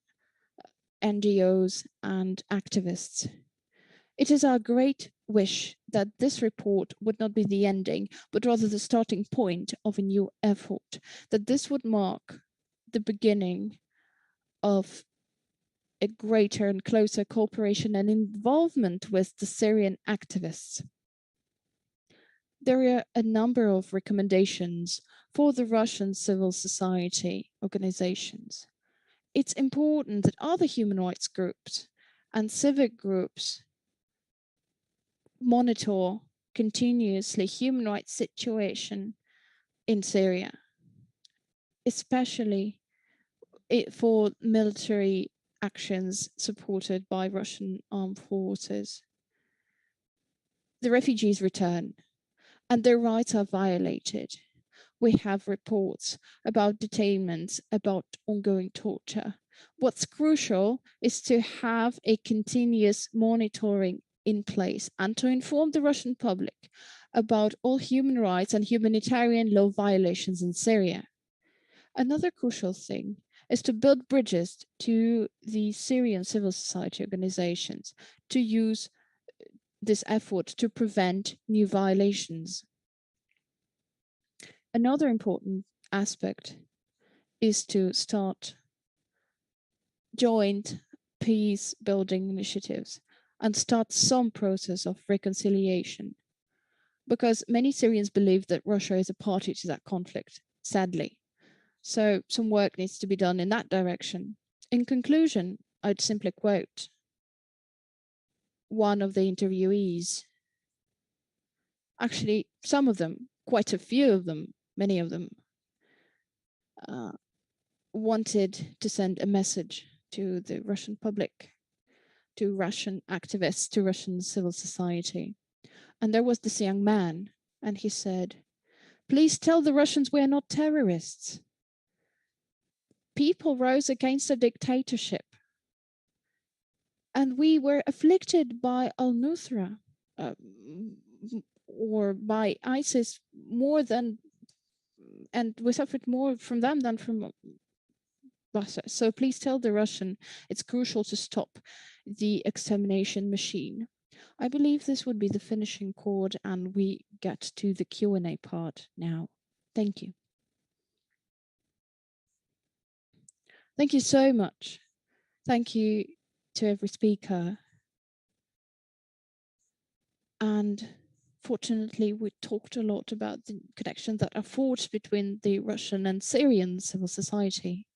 Speaker 4: NGOs and activists. It is our great wish that this report would not be the ending, but rather the starting point of a new effort, that this would mark the beginning of a greater and closer cooperation and involvement with the Syrian activists. There are a number of recommendations for the Russian civil society organizations. It's important that other human rights groups and civic groups monitor continuously human rights situation in Syria, especially for military actions supported by Russian armed forces. The refugees return and their rights are violated. We have reports about detainments, about ongoing torture. What's crucial is to have a continuous monitoring in place and to inform the Russian public about all human rights and humanitarian law violations in Syria. Another crucial thing is to build bridges to the Syrian civil society organizations to use this effort to prevent new violations. Another important aspect is to start joint peace building initiatives and start some process of reconciliation, because many Syrians believe that Russia is a party to that conflict, sadly. So some work needs to be done in that direction. In conclusion, I'd simply quote one of the interviewees. Actually, some of them, quite a few of them, many of them, wanted to send a message to the Russian public, to Russian activists, to Russian civil society. And there was this young man, and he said, "Please tell the Russians we are not terrorists. People rose against a dictatorship. And we were afflicted by al-Nusra or by ISIS more than, and we suffered more from them than from Russia. So please tell the Russian it's crucial to stop the extermination machine." I believe this would be the finishing chord, and we get to the Q&A part now. Thank you. Thank you so much. Thank you to every speaker. And fortunately, we talked a lot about the connections that are forged between the Russian and Syrian civil society.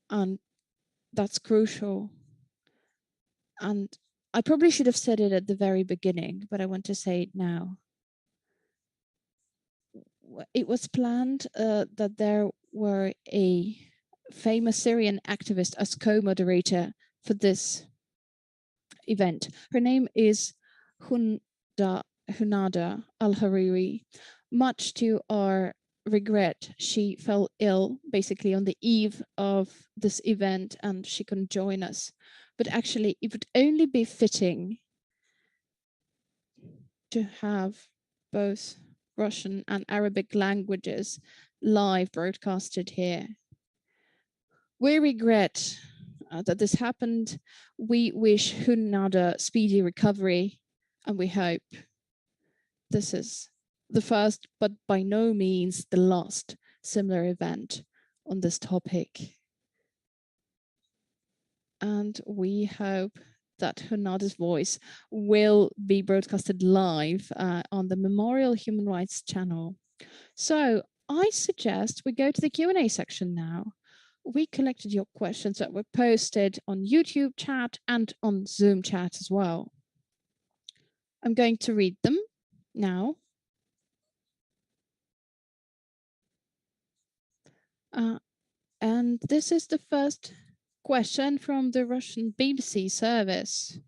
Speaker 4: And that's crucial. And I probably should have said it at the very beginning, but I want to say it now. It was planned that there were a famous Syrian activist as co-moderator for this event. Her name is Hunada Al-Hariri. Much to our regret, she fell ill basically on the eve of this event and she couldn't join us. But actually, it would only be fitting to have both Russian and Arabic languages live broadcasted here. We regret that this happened. We wish Hunada speedy recovery, and we hope this is the first, but by no means the last, similar event on this topic. And we hope that Hunada's voice will be broadcasted live on the Memorial Human Rights channel. So I suggest we go to the Q&A section now. We collected your questions that were posted on YouTube chat and on Zoom chat as well. I'm going to read them now. And this is the first question from the Russian BBC service.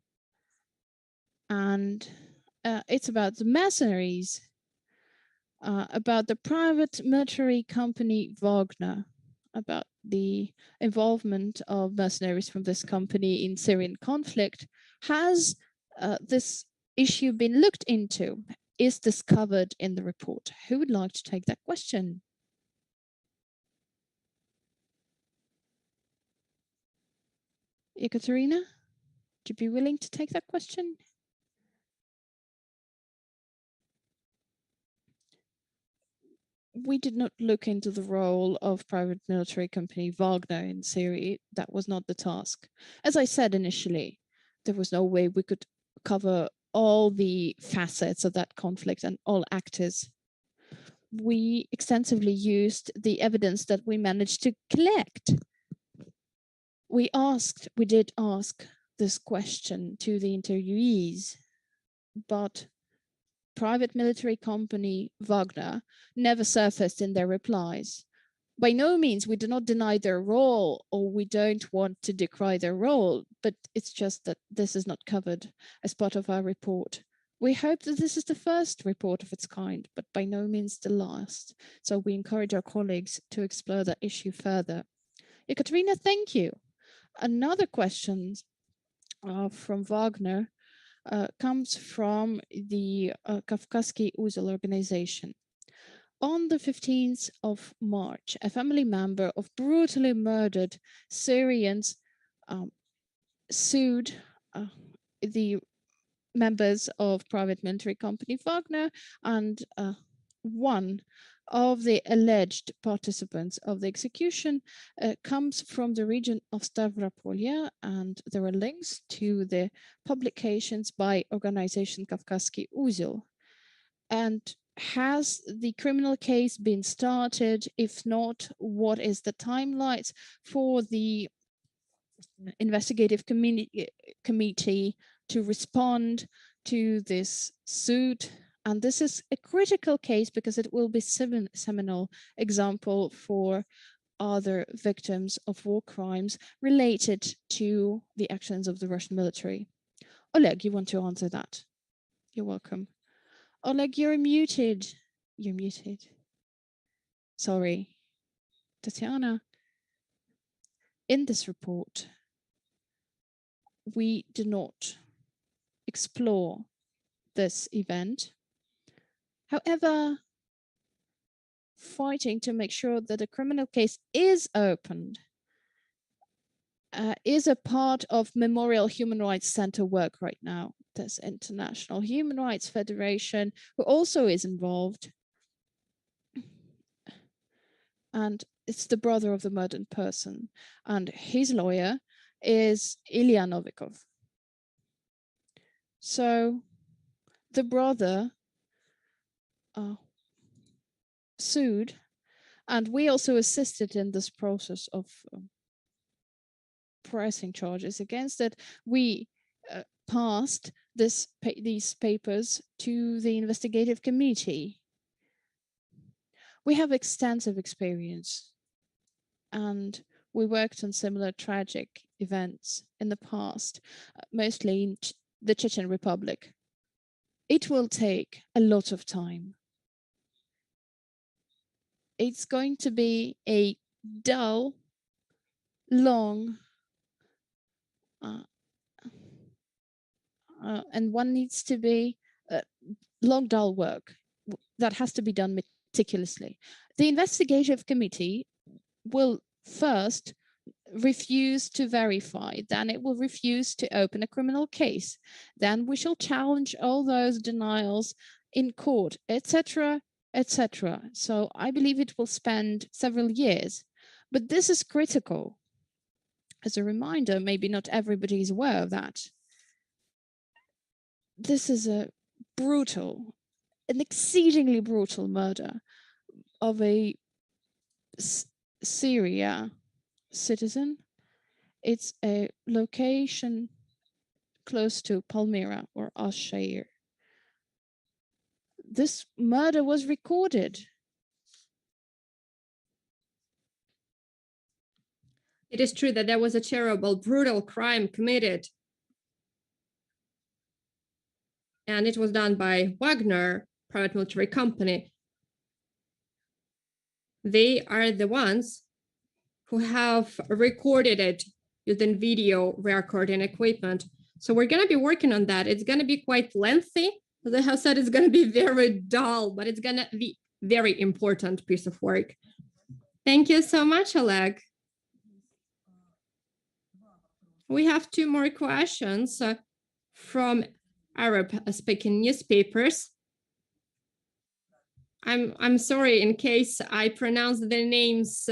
Speaker 4: And it's about the mercenaries, about the private military company Wagner, about the involvement of mercenaries from this company in Syrian conflict. Has this issue been looked into? Is this covered in the report? Who would like to take that question? Ekaterina, would you be willing to take that question? we did not look into the role of private military company Wagner in Syria. That was not the task. As I said initially, there was no way we could cover all the facets of that conflict and all actors. We extensively used the evidence that we managed to collect. We did ask this question to the interviewees, but private military company Wagner never surfaced in their replies. By no means, we do not deny their role, or we don't want to decry their role, but it's just that this is not covered as part of our report. We hope that this is the first report of its kind, but by no means the last. So we encourage our colleagues to explore that issue further. Ekaterina, thank you. Another question from Wagner comes from the Kavkazский Uzel organization. On the 15th of March, a family member of brutally murdered Syrians sued the members of private military company Wagner, and one of the alleged participants of the execution comes from the region of Stavropolia, and there are links to the publications by organization Kavkazский Uzel. And has the criminal case been started? If not, what is the timeline for the investigative committee to respond to this suit? And this is a critical case because it will be seminal example for other victims of war crimes related to the actions of the Russian military. Oleg, you want to answer that? You're welcome. Oleg, you're muted. You're muted. Sorry. Tatiana, in this report, we do not explore this event. However, fighting to make sure that a criminal case is opened is a part of Memorial Human Rights Center work right now. There's International Human Rights Federation, who also is involved. And it's the brother of the murdered person. And his lawyer is Ilya Novikov. So the brother sued, and we also assisted in this process of pressing charges against it. We passed these papers to the investigative committee. We have extensive experience, and we worked on similar tragic events in the past, mostly in the Chechen Republic. It will take a lot of time. It's going to be a dull, long, and one needs to be long, dull work that has to be done meticulously. The investigative committee will first refuse to verify, then it will refuse to open a criminal case. Then we shall challenge all those denials in court, etc., etc. So I believe it will spend several years, but this is critical. As a reminder, maybe not everybody is aware of that. This is a brutal, an exceedingly brutal murder of a Syria citizen. It's a location close to Palmyra or Ash-Shair. This murder was recorded.
Speaker 2: It is true that there was a terrible, brutal crime committed. And it was done by Wagner, private military company. They are the ones who have recorded it using video recording equipment. So we're going to be working on that. It's going to be quite lengthy. As I have said, it's going to be very dull, but it's going to be very important piece of work. Thank you so much, Oleg. We have two more questions from Arab-speaking newspapers. I'm sorry in case I pronounce the names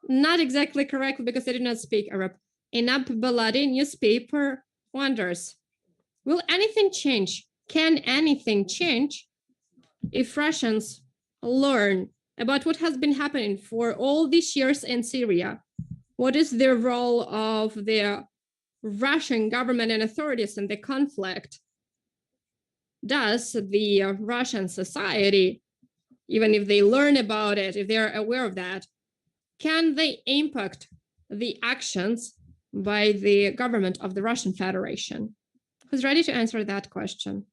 Speaker 2: not exactly correctly because I do not speak Arab. Enab Baladi newspaper wonders, will anything change? Can anything change if Russians learn about what has been happening for all these years in Syria? What is the role of the Russian government and authorities in the conflict? Does the Russian society, even if they learn about it, if they're aware of that, can they impact the actions by the government of the Russian Federation? Who's ready to answer that question?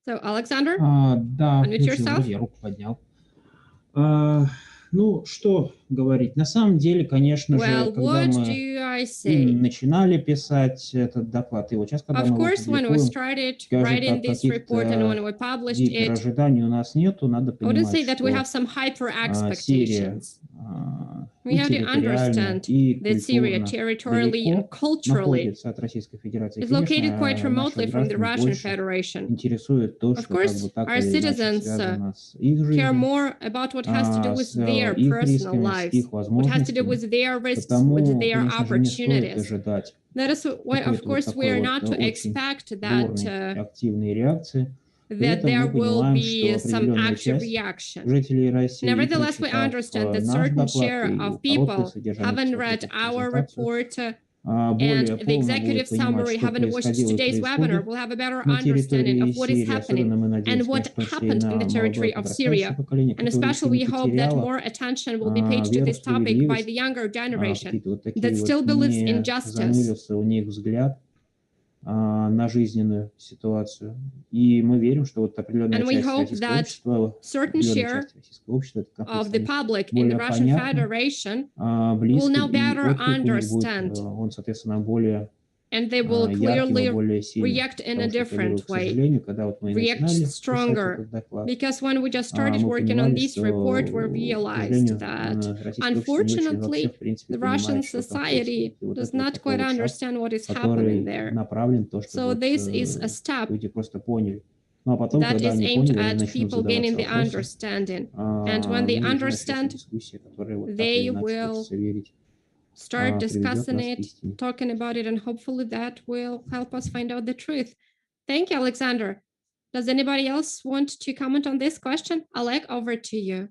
Speaker 2: So, Alexander,
Speaker 5: Да,
Speaker 2: unmute
Speaker 5: включил,
Speaker 2: yourself.
Speaker 5: вроде я руку поднял. Ну, что говорить? На самом деле, конечно же,
Speaker 2: Well,
Speaker 5: когда
Speaker 2: what
Speaker 5: мы
Speaker 2: do I say?
Speaker 5: начинали писать этот доклад, и вот сейчас, когда
Speaker 2: Of
Speaker 5: мы его
Speaker 2: course, when we
Speaker 5: публикуем,
Speaker 2: started
Speaker 5: скажем
Speaker 2: writing
Speaker 5: так,
Speaker 2: this report and when we
Speaker 5: каких-то
Speaker 2: published
Speaker 5: гипер
Speaker 2: it,
Speaker 5: ожиданий у нас нету, надо
Speaker 2: I wouldn't say
Speaker 5: понимать,
Speaker 2: that we have
Speaker 5: что
Speaker 2: some hyper
Speaker 5: Сирия
Speaker 2: expectations. We
Speaker 5: и
Speaker 2: have to
Speaker 5: территориально,
Speaker 2: understand
Speaker 5: и
Speaker 2: that Syria,
Speaker 5: культурно
Speaker 2: territorially and
Speaker 5: далеко
Speaker 2: culturally,
Speaker 5: находится от Российской Федерации.
Speaker 2: is located quite
Speaker 5: Конечно,
Speaker 2: remotely
Speaker 5: наших
Speaker 2: from the
Speaker 5: граждан
Speaker 2: Russian
Speaker 5: больше
Speaker 2: Federation.
Speaker 5: интересует то,
Speaker 2: Of
Speaker 5: что как бы
Speaker 2: course,
Speaker 5: так
Speaker 2: our
Speaker 5: или иначе
Speaker 2: citizens
Speaker 5: связано с их
Speaker 2: care
Speaker 5: жизнью,
Speaker 2: more about what has to do with
Speaker 5: с
Speaker 2: their
Speaker 5: их
Speaker 2: personal
Speaker 5: рисками, с
Speaker 2: lives,
Speaker 5: их
Speaker 2: what has to do
Speaker 5: возможностями.
Speaker 2: with their risks,
Speaker 5: Потому,
Speaker 2: with their
Speaker 5: конечно же, не стоит
Speaker 2: opportunities.
Speaker 5: ожидать
Speaker 2: That is why, of
Speaker 5: какой-то вот
Speaker 2: course, we
Speaker 5: такой
Speaker 2: are
Speaker 5: вот
Speaker 2: not to
Speaker 5: очень
Speaker 2: expect
Speaker 5: бурной,
Speaker 2: that
Speaker 5: активной реакции. При
Speaker 2: that
Speaker 5: этом
Speaker 2: there
Speaker 5: мы
Speaker 2: will
Speaker 5: понимаем,
Speaker 2: be
Speaker 5: что
Speaker 2: some
Speaker 5: определенная
Speaker 2: active
Speaker 5: часть
Speaker 2: reaction.
Speaker 5: жителей России,
Speaker 2: Nevertheless, we
Speaker 5: прочитав
Speaker 2: understand that
Speaker 5: наш
Speaker 2: certain
Speaker 5: доклад
Speaker 2: share
Speaker 5: и
Speaker 2: of
Speaker 5: короткое
Speaker 2: people
Speaker 5: содержание,
Speaker 2: haven't
Speaker 5: кстати,
Speaker 2: read
Speaker 5: эту
Speaker 2: our
Speaker 5: презентацию,
Speaker 2: report
Speaker 5: более
Speaker 2: and the
Speaker 5: полно
Speaker 2: executive
Speaker 5: будут понимать,
Speaker 2: summary,
Speaker 5: что
Speaker 2: haven't watched
Speaker 5: происходило и
Speaker 2: today's webinar,
Speaker 5: происходит
Speaker 2: will have a better
Speaker 5: на
Speaker 2: understanding
Speaker 5: территории
Speaker 2: of what is
Speaker 5: Сирии. Особенно мы
Speaker 2: happening
Speaker 5: надеемся,
Speaker 2: and what
Speaker 5: конечно, в том числе и
Speaker 2: happened in
Speaker 5: на
Speaker 2: the territory
Speaker 5: молодое
Speaker 2: of
Speaker 5: подрастающее
Speaker 2: Syria.
Speaker 5: поколение,
Speaker 2: And
Speaker 5: которое
Speaker 2: especially
Speaker 5: еще
Speaker 2: we
Speaker 5: не
Speaker 2: hope that
Speaker 5: потеряло
Speaker 2: more attention will be paid to
Speaker 5: веру
Speaker 2: this
Speaker 5: в
Speaker 2: topic by
Speaker 5: справедливость,
Speaker 2: the younger generation
Speaker 5: какие-то вот такие
Speaker 2: that
Speaker 5: вот
Speaker 2: still believes in
Speaker 5: не
Speaker 2: justice.
Speaker 5: занурился у них взгляд на жизненную ситуацию. И мы верим, что вот определенная
Speaker 2: And we
Speaker 5: часть
Speaker 2: hope
Speaker 5: российского
Speaker 2: that
Speaker 5: общества,
Speaker 2: certain
Speaker 5: определенная
Speaker 2: share
Speaker 5: часть российского общества, этот конфликт
Speaker 2: of the
Speaker 5: станет
Speaker 2: public in the
Speaker 5: более
Speaker 2: Russian
Speaker 5: понятным,
Speaker 2: Federation will
Speaker 5: близким,
Speaker 2: now
Speaker 5: и
Speaker 2: better
Speaker 5: отклик у них будет,
Speaker 2: understand,
Speaker 5: он, соответственно, более
Speaker 2: and they will
Speaker 5: ярким и
Speaker 2: clearly
Speaker 5: более сильным.
Speaker 2: react in a
Speaker 5: Потому что, я говорю,
Speaker 2: different
Speaker 5: к
Speaker 2: way,
Speaker 5: сожалению, когда вот мы и
Speaker 2: react
Speaker 5: начинали писать
Speaker 2: stronger.
Speaker 5: этот доклад,
Speaker 2: Because when we just started
Speaker 5: мы
Speaker 2: working on
Speaker 5: понимали,
Speaker 2: this
Speaker 5: что,
Speaker 2: report, we
Speaker 5: к
Speaker 2: realized
Speaker 5: сожалению,
Speaker 2: that
Speaker 5: российское общество не очень вообще,
Speaker 2: unfortunately,
Speaker 5: в принципе,
Speaker 2: the Russian
Speaker 5: понимает, что там
Speaker 2: society
Speaker 5: происходит. И вот
Speaker 2: does
Speaker 5: это вот
Speaker 2: not
Speaker 5: такой
Speaker 2: quite
Speaker 5: вот шаг,
Speaker 2: understand what is happening
Speaker 5: который
Speaker 2: there.
Speaker 5: направлен то, чтобы
Speaker 2: So
Speaker 5: вот,
Speaker 2: this is a step
Speaker 5: люди просто поняли. Ну а потом,
Speaker 2: that
Speaker 5: когда
Speaker 2: is
Speaker 5: они
Speaker 2: aimed
Speaker 5: поняли, они
Speaker 2: at
Speaker 5: начнут
Speaker 2: people gaining
Speaker 5: задаваться
Speaker 2: the
Speaker 5: вопросы,
Speaker 2: understanding. And when they
Speaker 5: ну и уже начнется
Speaker 2: understand,
Speaker 5: дискуссия, которая вот так
Speaker 2: they
Speaker 5: или иначе,
Speaker 2: will
Speaker 5: хочется верить,
Speaker 2: start
Speaker 5: приведет
Speaker 2: discussing
Speaker 5: нас к
Speaker 2: it,
Speaker 5: истине.
Speaker 2: talking about it, and hopefully that will help us find out the truth. Thank you, Alexander. Does anybody else want to comment on this question? Oleg, over to you.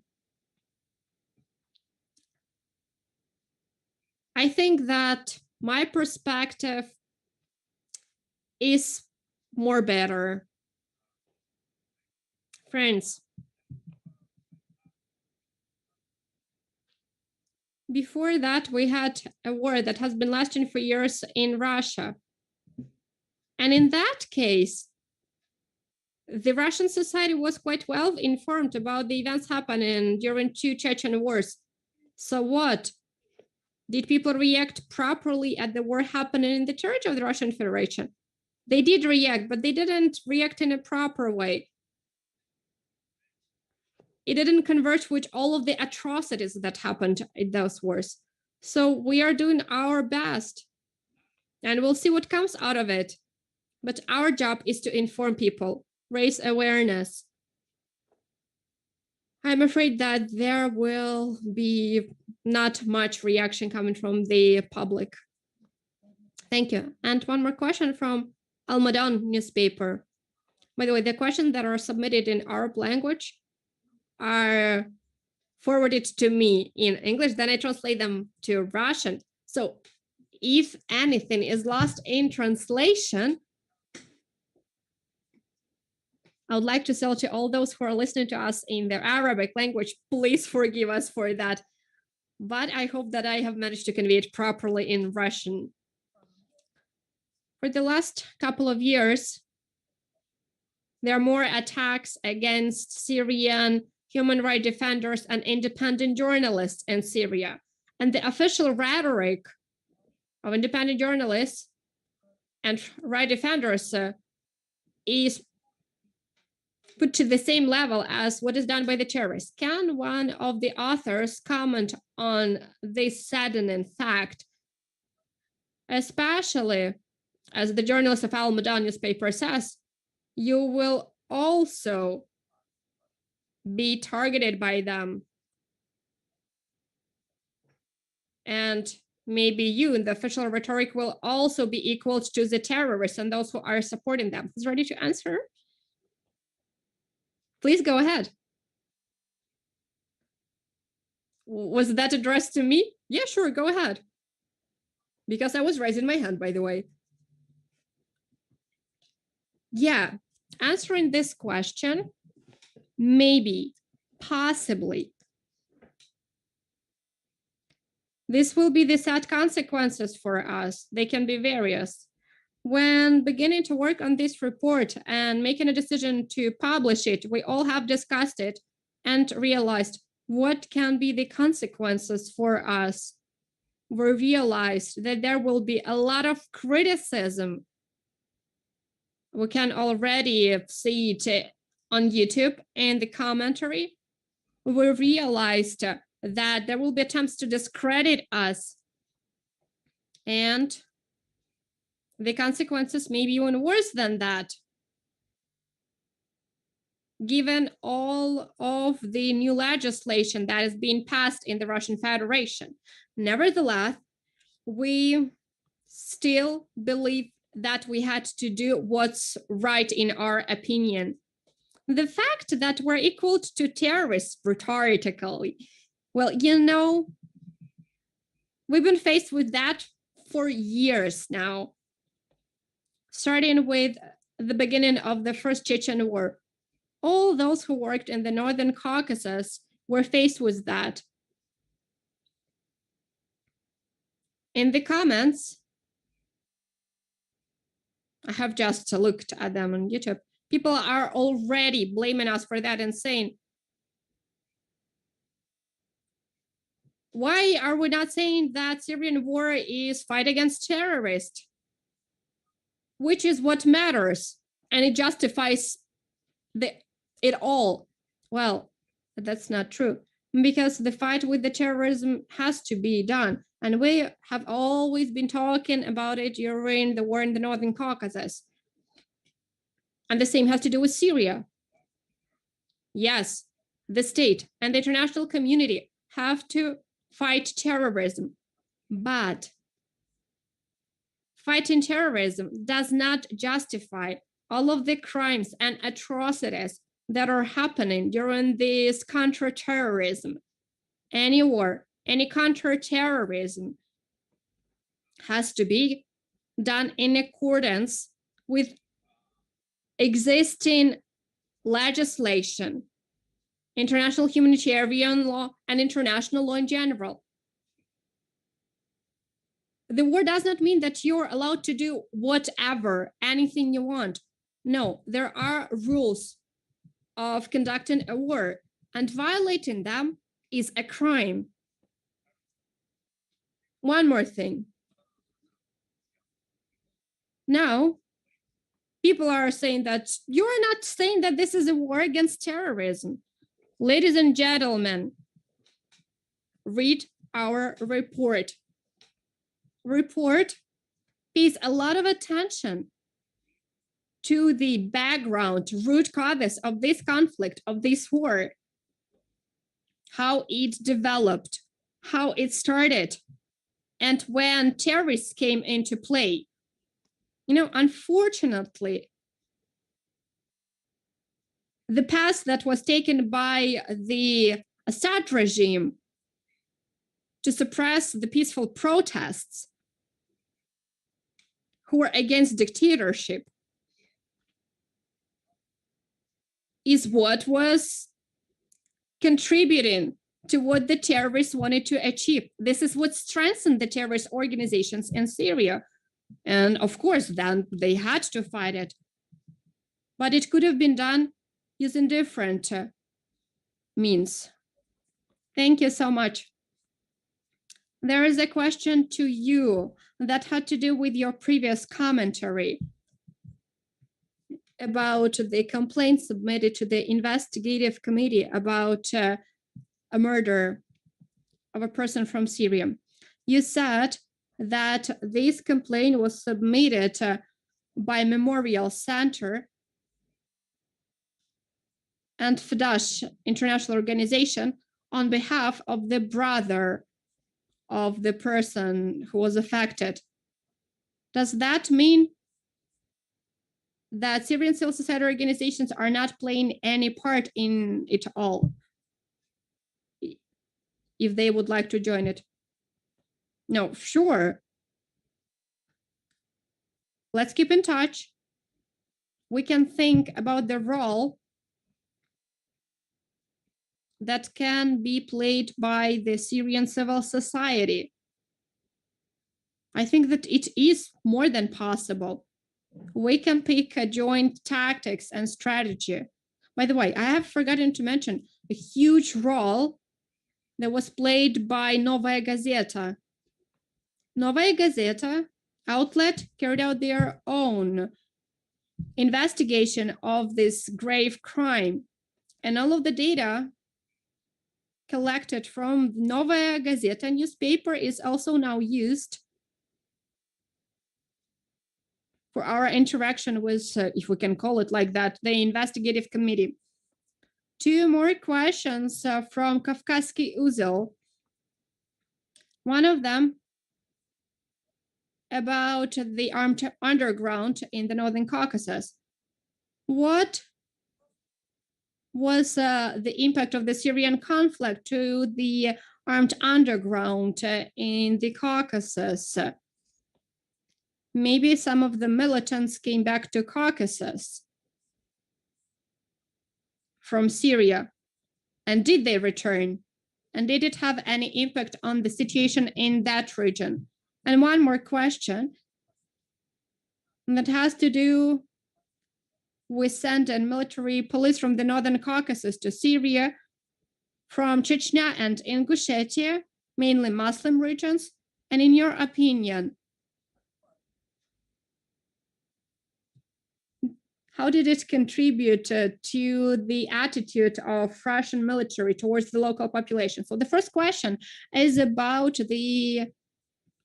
Speaker 2: I think that my perspective is more better. Friends, before that, we had a war that has been lasting for years in Russia. And in that case, the Russian society was quite well informed about the events happening during two Chechen wars. So what? Did people react properly at the war happening in the territory of the Russian Federation? They did react, but they didn't react in a proper way. It didn't converge with all of the atrocities that happened in those wars. So we are doing our best, and we'll see what comes out of it. But our job is to inform people, raise awareness. I'm afraid that there will be not much reaction coming from the public. Thank you. And one more question from Almadan newspaper. By the way, the questions that are submitted in Arab language are forwarded to me in English, then I translate them to Russian. So if anything is lost in translation, I would like to say to all those who are listening to us in their Arabic language, please forgive us for that. But I hope that I have managed to convey it properly in Russian. For the last couple of years, there are more attacks against Syrian human rights defenders and independent journalists in Syria. And the official rhetoric of independent journalists and right defenders is put to the same level as what is done by the terrorists. Can one of the authors comment on this saddening fact especially as the journalist of Al Madan newspaper says, you will also be targeted by them. And maybe you, in the official rhetoric, will also be equal to the terrorists and those who are supporting them. Who's ready to answer? Please go ahead. Was that addressed to me? Yeah, sure, go ahead. Because I was raising my hand, by the way. Yeah, answering this question, maybe, possibly. This will be the sad consequences for us. They can be various. When beginning to work on this report and making a decision to publish it, we all have discussed it and realized what can be the consequences for us. We realized that there will be a lot of criticism. We can already see it on YouTube and the commentary. We realized that there will be attempts to discredit us, and the consequences may be even worse than that, given all of the new legislation that is being passed in the Russian Federation. Nevertheless, we still believe that we had to do what's right in our opinion. The fact that we're equal to terrorists rhetorically, well, you know, we've been faced with that for years now, starting with the beginning of the first Chechen war. All those who worked in the Northern Caucasus were faced with that. In the comments, I have just looked at them on YouTube. People are already blaming us for that and saying, why are we not saying that Syrian war is fight against terrorists? Which is what matters, and it justifies it all. Well, that's not true, because the fight with the terrorism has to be done. And we have always been talking about it during the war in the Northern Caucasus. And the same has to do with Syria. Yes, the state and the international community have to fight terrorism, but fighting terrorism does not justify all of the crimes and atrocities that are happening during this counterterrorism. Any war, any counterterrorism has to be done in accordance with existing legislation, international humanitarian law, and international law in general. The war does not mean that you're allowed to do whatever, anything you want. No, there are rules of conducting a war, and violating them is a crime. One more thing. Now, people are saying that you're not saying that this is a war against terrorism. Ladies and gentlemen, read our report. Report pays a lot of attention to the background, root causes of this conflict, of this war, how it developed, how it started, and when terrorists came into play. You know, unfortunately, the path that was taken by the Assad regime to suppress the peaceful protests who were against dictatorship is what was contributing to what the terrorists wanted to achieve. This is what strengthened the terrorist organizations in Syria. And of course, then they had to fight it. But it could have been done using different means. Thank you so much. There is a question to you that had to do with your previous commentary about the complaint submitted to the investigative committee about a murder of a person from Syria. You said that this complaint was submitted by Memorial Center and FDASH International Organization on behalf of the brother of the person who was affected. Does that mean that Syrian civil society organizations are not playing any part in it all, if they would like to join it? No, sure. Let's keep in touch. We can think about the role that can be played by the Syrian civil society. I think that it is more than possible. We can pick a joint tactics and strategy. By the way, I have forgotten to mention a huge role that was played by Novaya Gazeta. Novaya Gazeta outlet carried out their own investigation of this grave crime, and all of the data collected from Novaya Gazeta newspaper is also now used for our interaction with, if we can call it like that, the investigative committee. Two more questions from Kavkazsky Uzel. One of them about the armed underground in the Northern Caucasus. What was the impact of the Syrian conflict to the armed underground in the Caucasus? Maybe some of the militants came back to Caucasus from Syria. And did they return? And did it have any impact on the situation in that region? And one more question that has to do with sending military police from the Northern Caucasus to Syria, from Chechnya and Ingushetia, mainly Muslim regions. And in your opinion, how did it contribute to the attitude of Russian military towards the local population? So the first question is about the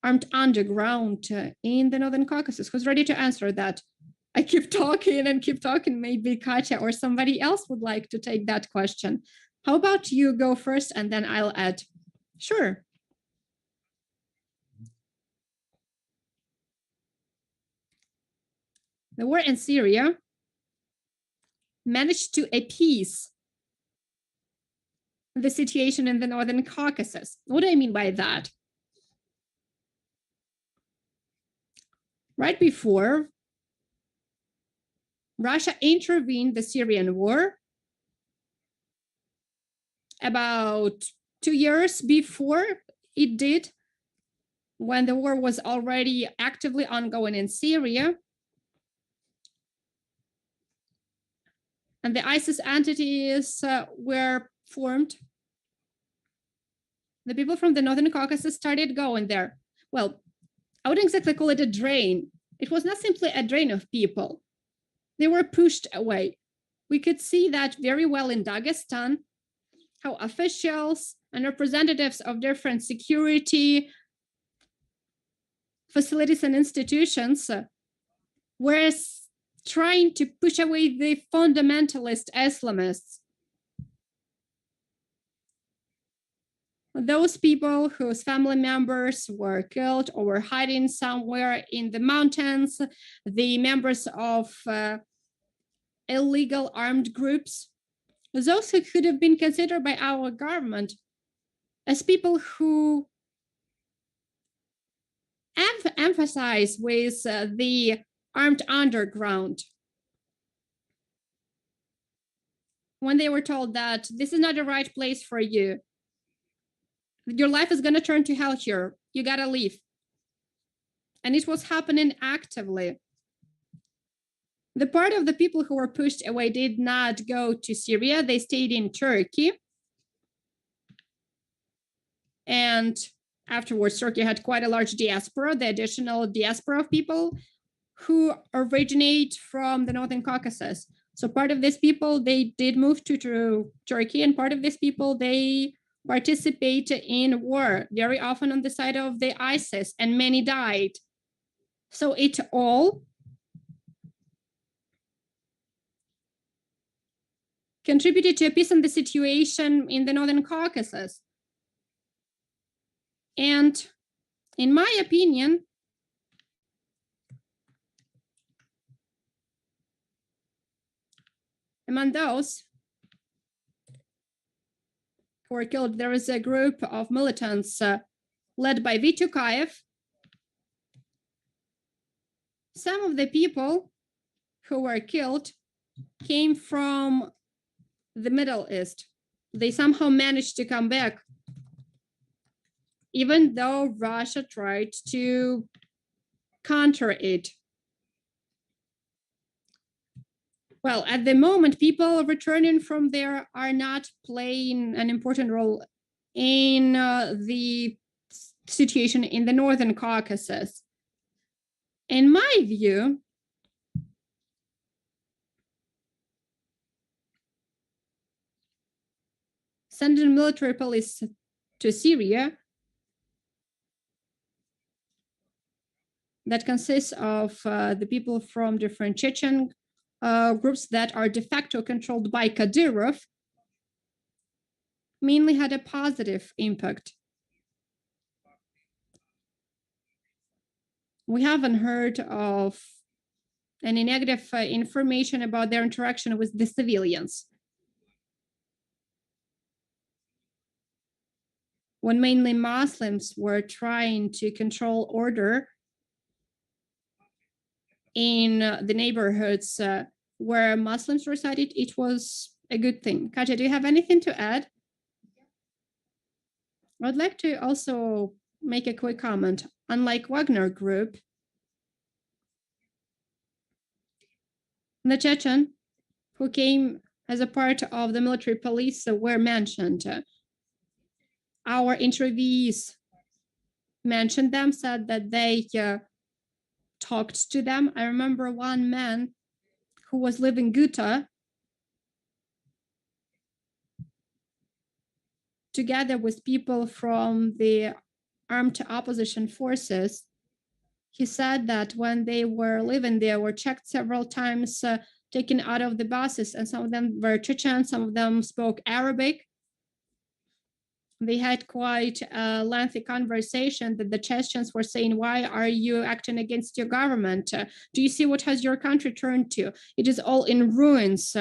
Speaker 2: armed underground in the Northern Caucasus. Who's ready to answer that? I keep talking and keep talking. Maybe Katya or somebody else would like to take that question. How about you go first and then I'll add? Sure. The war in Syria managed to appease the situation in the Northern Caucasus. What do I mean by that? Right before Russia intervened in the Syrian war, about 2 years before it did, when the war was already actively ongoing in Syria, and the ISIS entities were formed, the people from the Northern Caucasus started going there. Well, I wouldn't exactly call it a drain. It was not simply a drain of people. They were pushed away. We could see that very well in Dagestan, how officials and representatives of different security facilities and institutions were trying to push away the fundamentalist Islamists. Those people whose family members were killed or were hiding somewhere in the mountains, the members of illegal armed groups, those who could have been considered by our government as people who emphasize with the armed underground. When they were told that this is not the right place for you, your life is going to turn to hell here, you got to leave. And it was happening actively. The part of the people who were pushed away did not go to Syria, they stayed in Turkey. And afterwards, Turkey had quite a large diaspora, the additional diaspora of people who originate from the Northern Caucasus. So part of these people, they did move to Turkey, and part of these people, they participate in war, very often on the side of the ISIS, and many died. So it all contributed to a peace in the situation in the Northern Caucasus. And in my opinion, among those who were killed, there is a group of militants led by Vitukayev. Some of the people who were killed came from the Middle East. They somehow managed to come back, even though Russia tried to counter it. Well, at the moment, people returning from there are not playing an important role in the situation in the Northern Caucasus. In my view, sending military police to Syria that consists of the people from different Chechen groups that are de facto controlled by Kadyrov mainly had a positive impact. We haven't heard of any negative information about their interaction with the civilians. When mainly Muslims were trying to control order in the neighborhoods where Muslims resided, it was a good thing. Katya, do you have anything to add? I'd like to also make a quick comment. Unlike Wagner Group, the Chechen who came as a part of the military police were mentioned. Our interviewees mentioned them, said that they talked to them. I remember one man who was living in Ghouta together with people from the armed opposition forces. He said that when they were living there, were checked several times, taken out of the buses, and some of them were Chechen, some of them spoke Arabic. They had quite a lengthy conversation that the Chechens were saying, why are you acting against your government? Do you see what has your country turned to? It is all in ruins.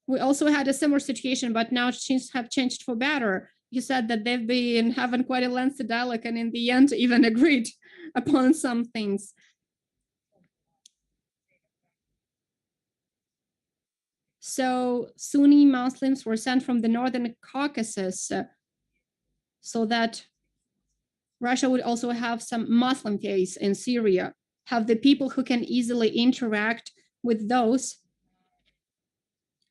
Speaker 2: We also had a similar situation, but now things have changed for better. He said that they've been having quite a lengthy dialogue and in the end even agreed upon some things. So Sunni Muslims were sent from the Northern Caucasus so that Russia would also have some Muslim face in Syria, have the people who can easily interact with those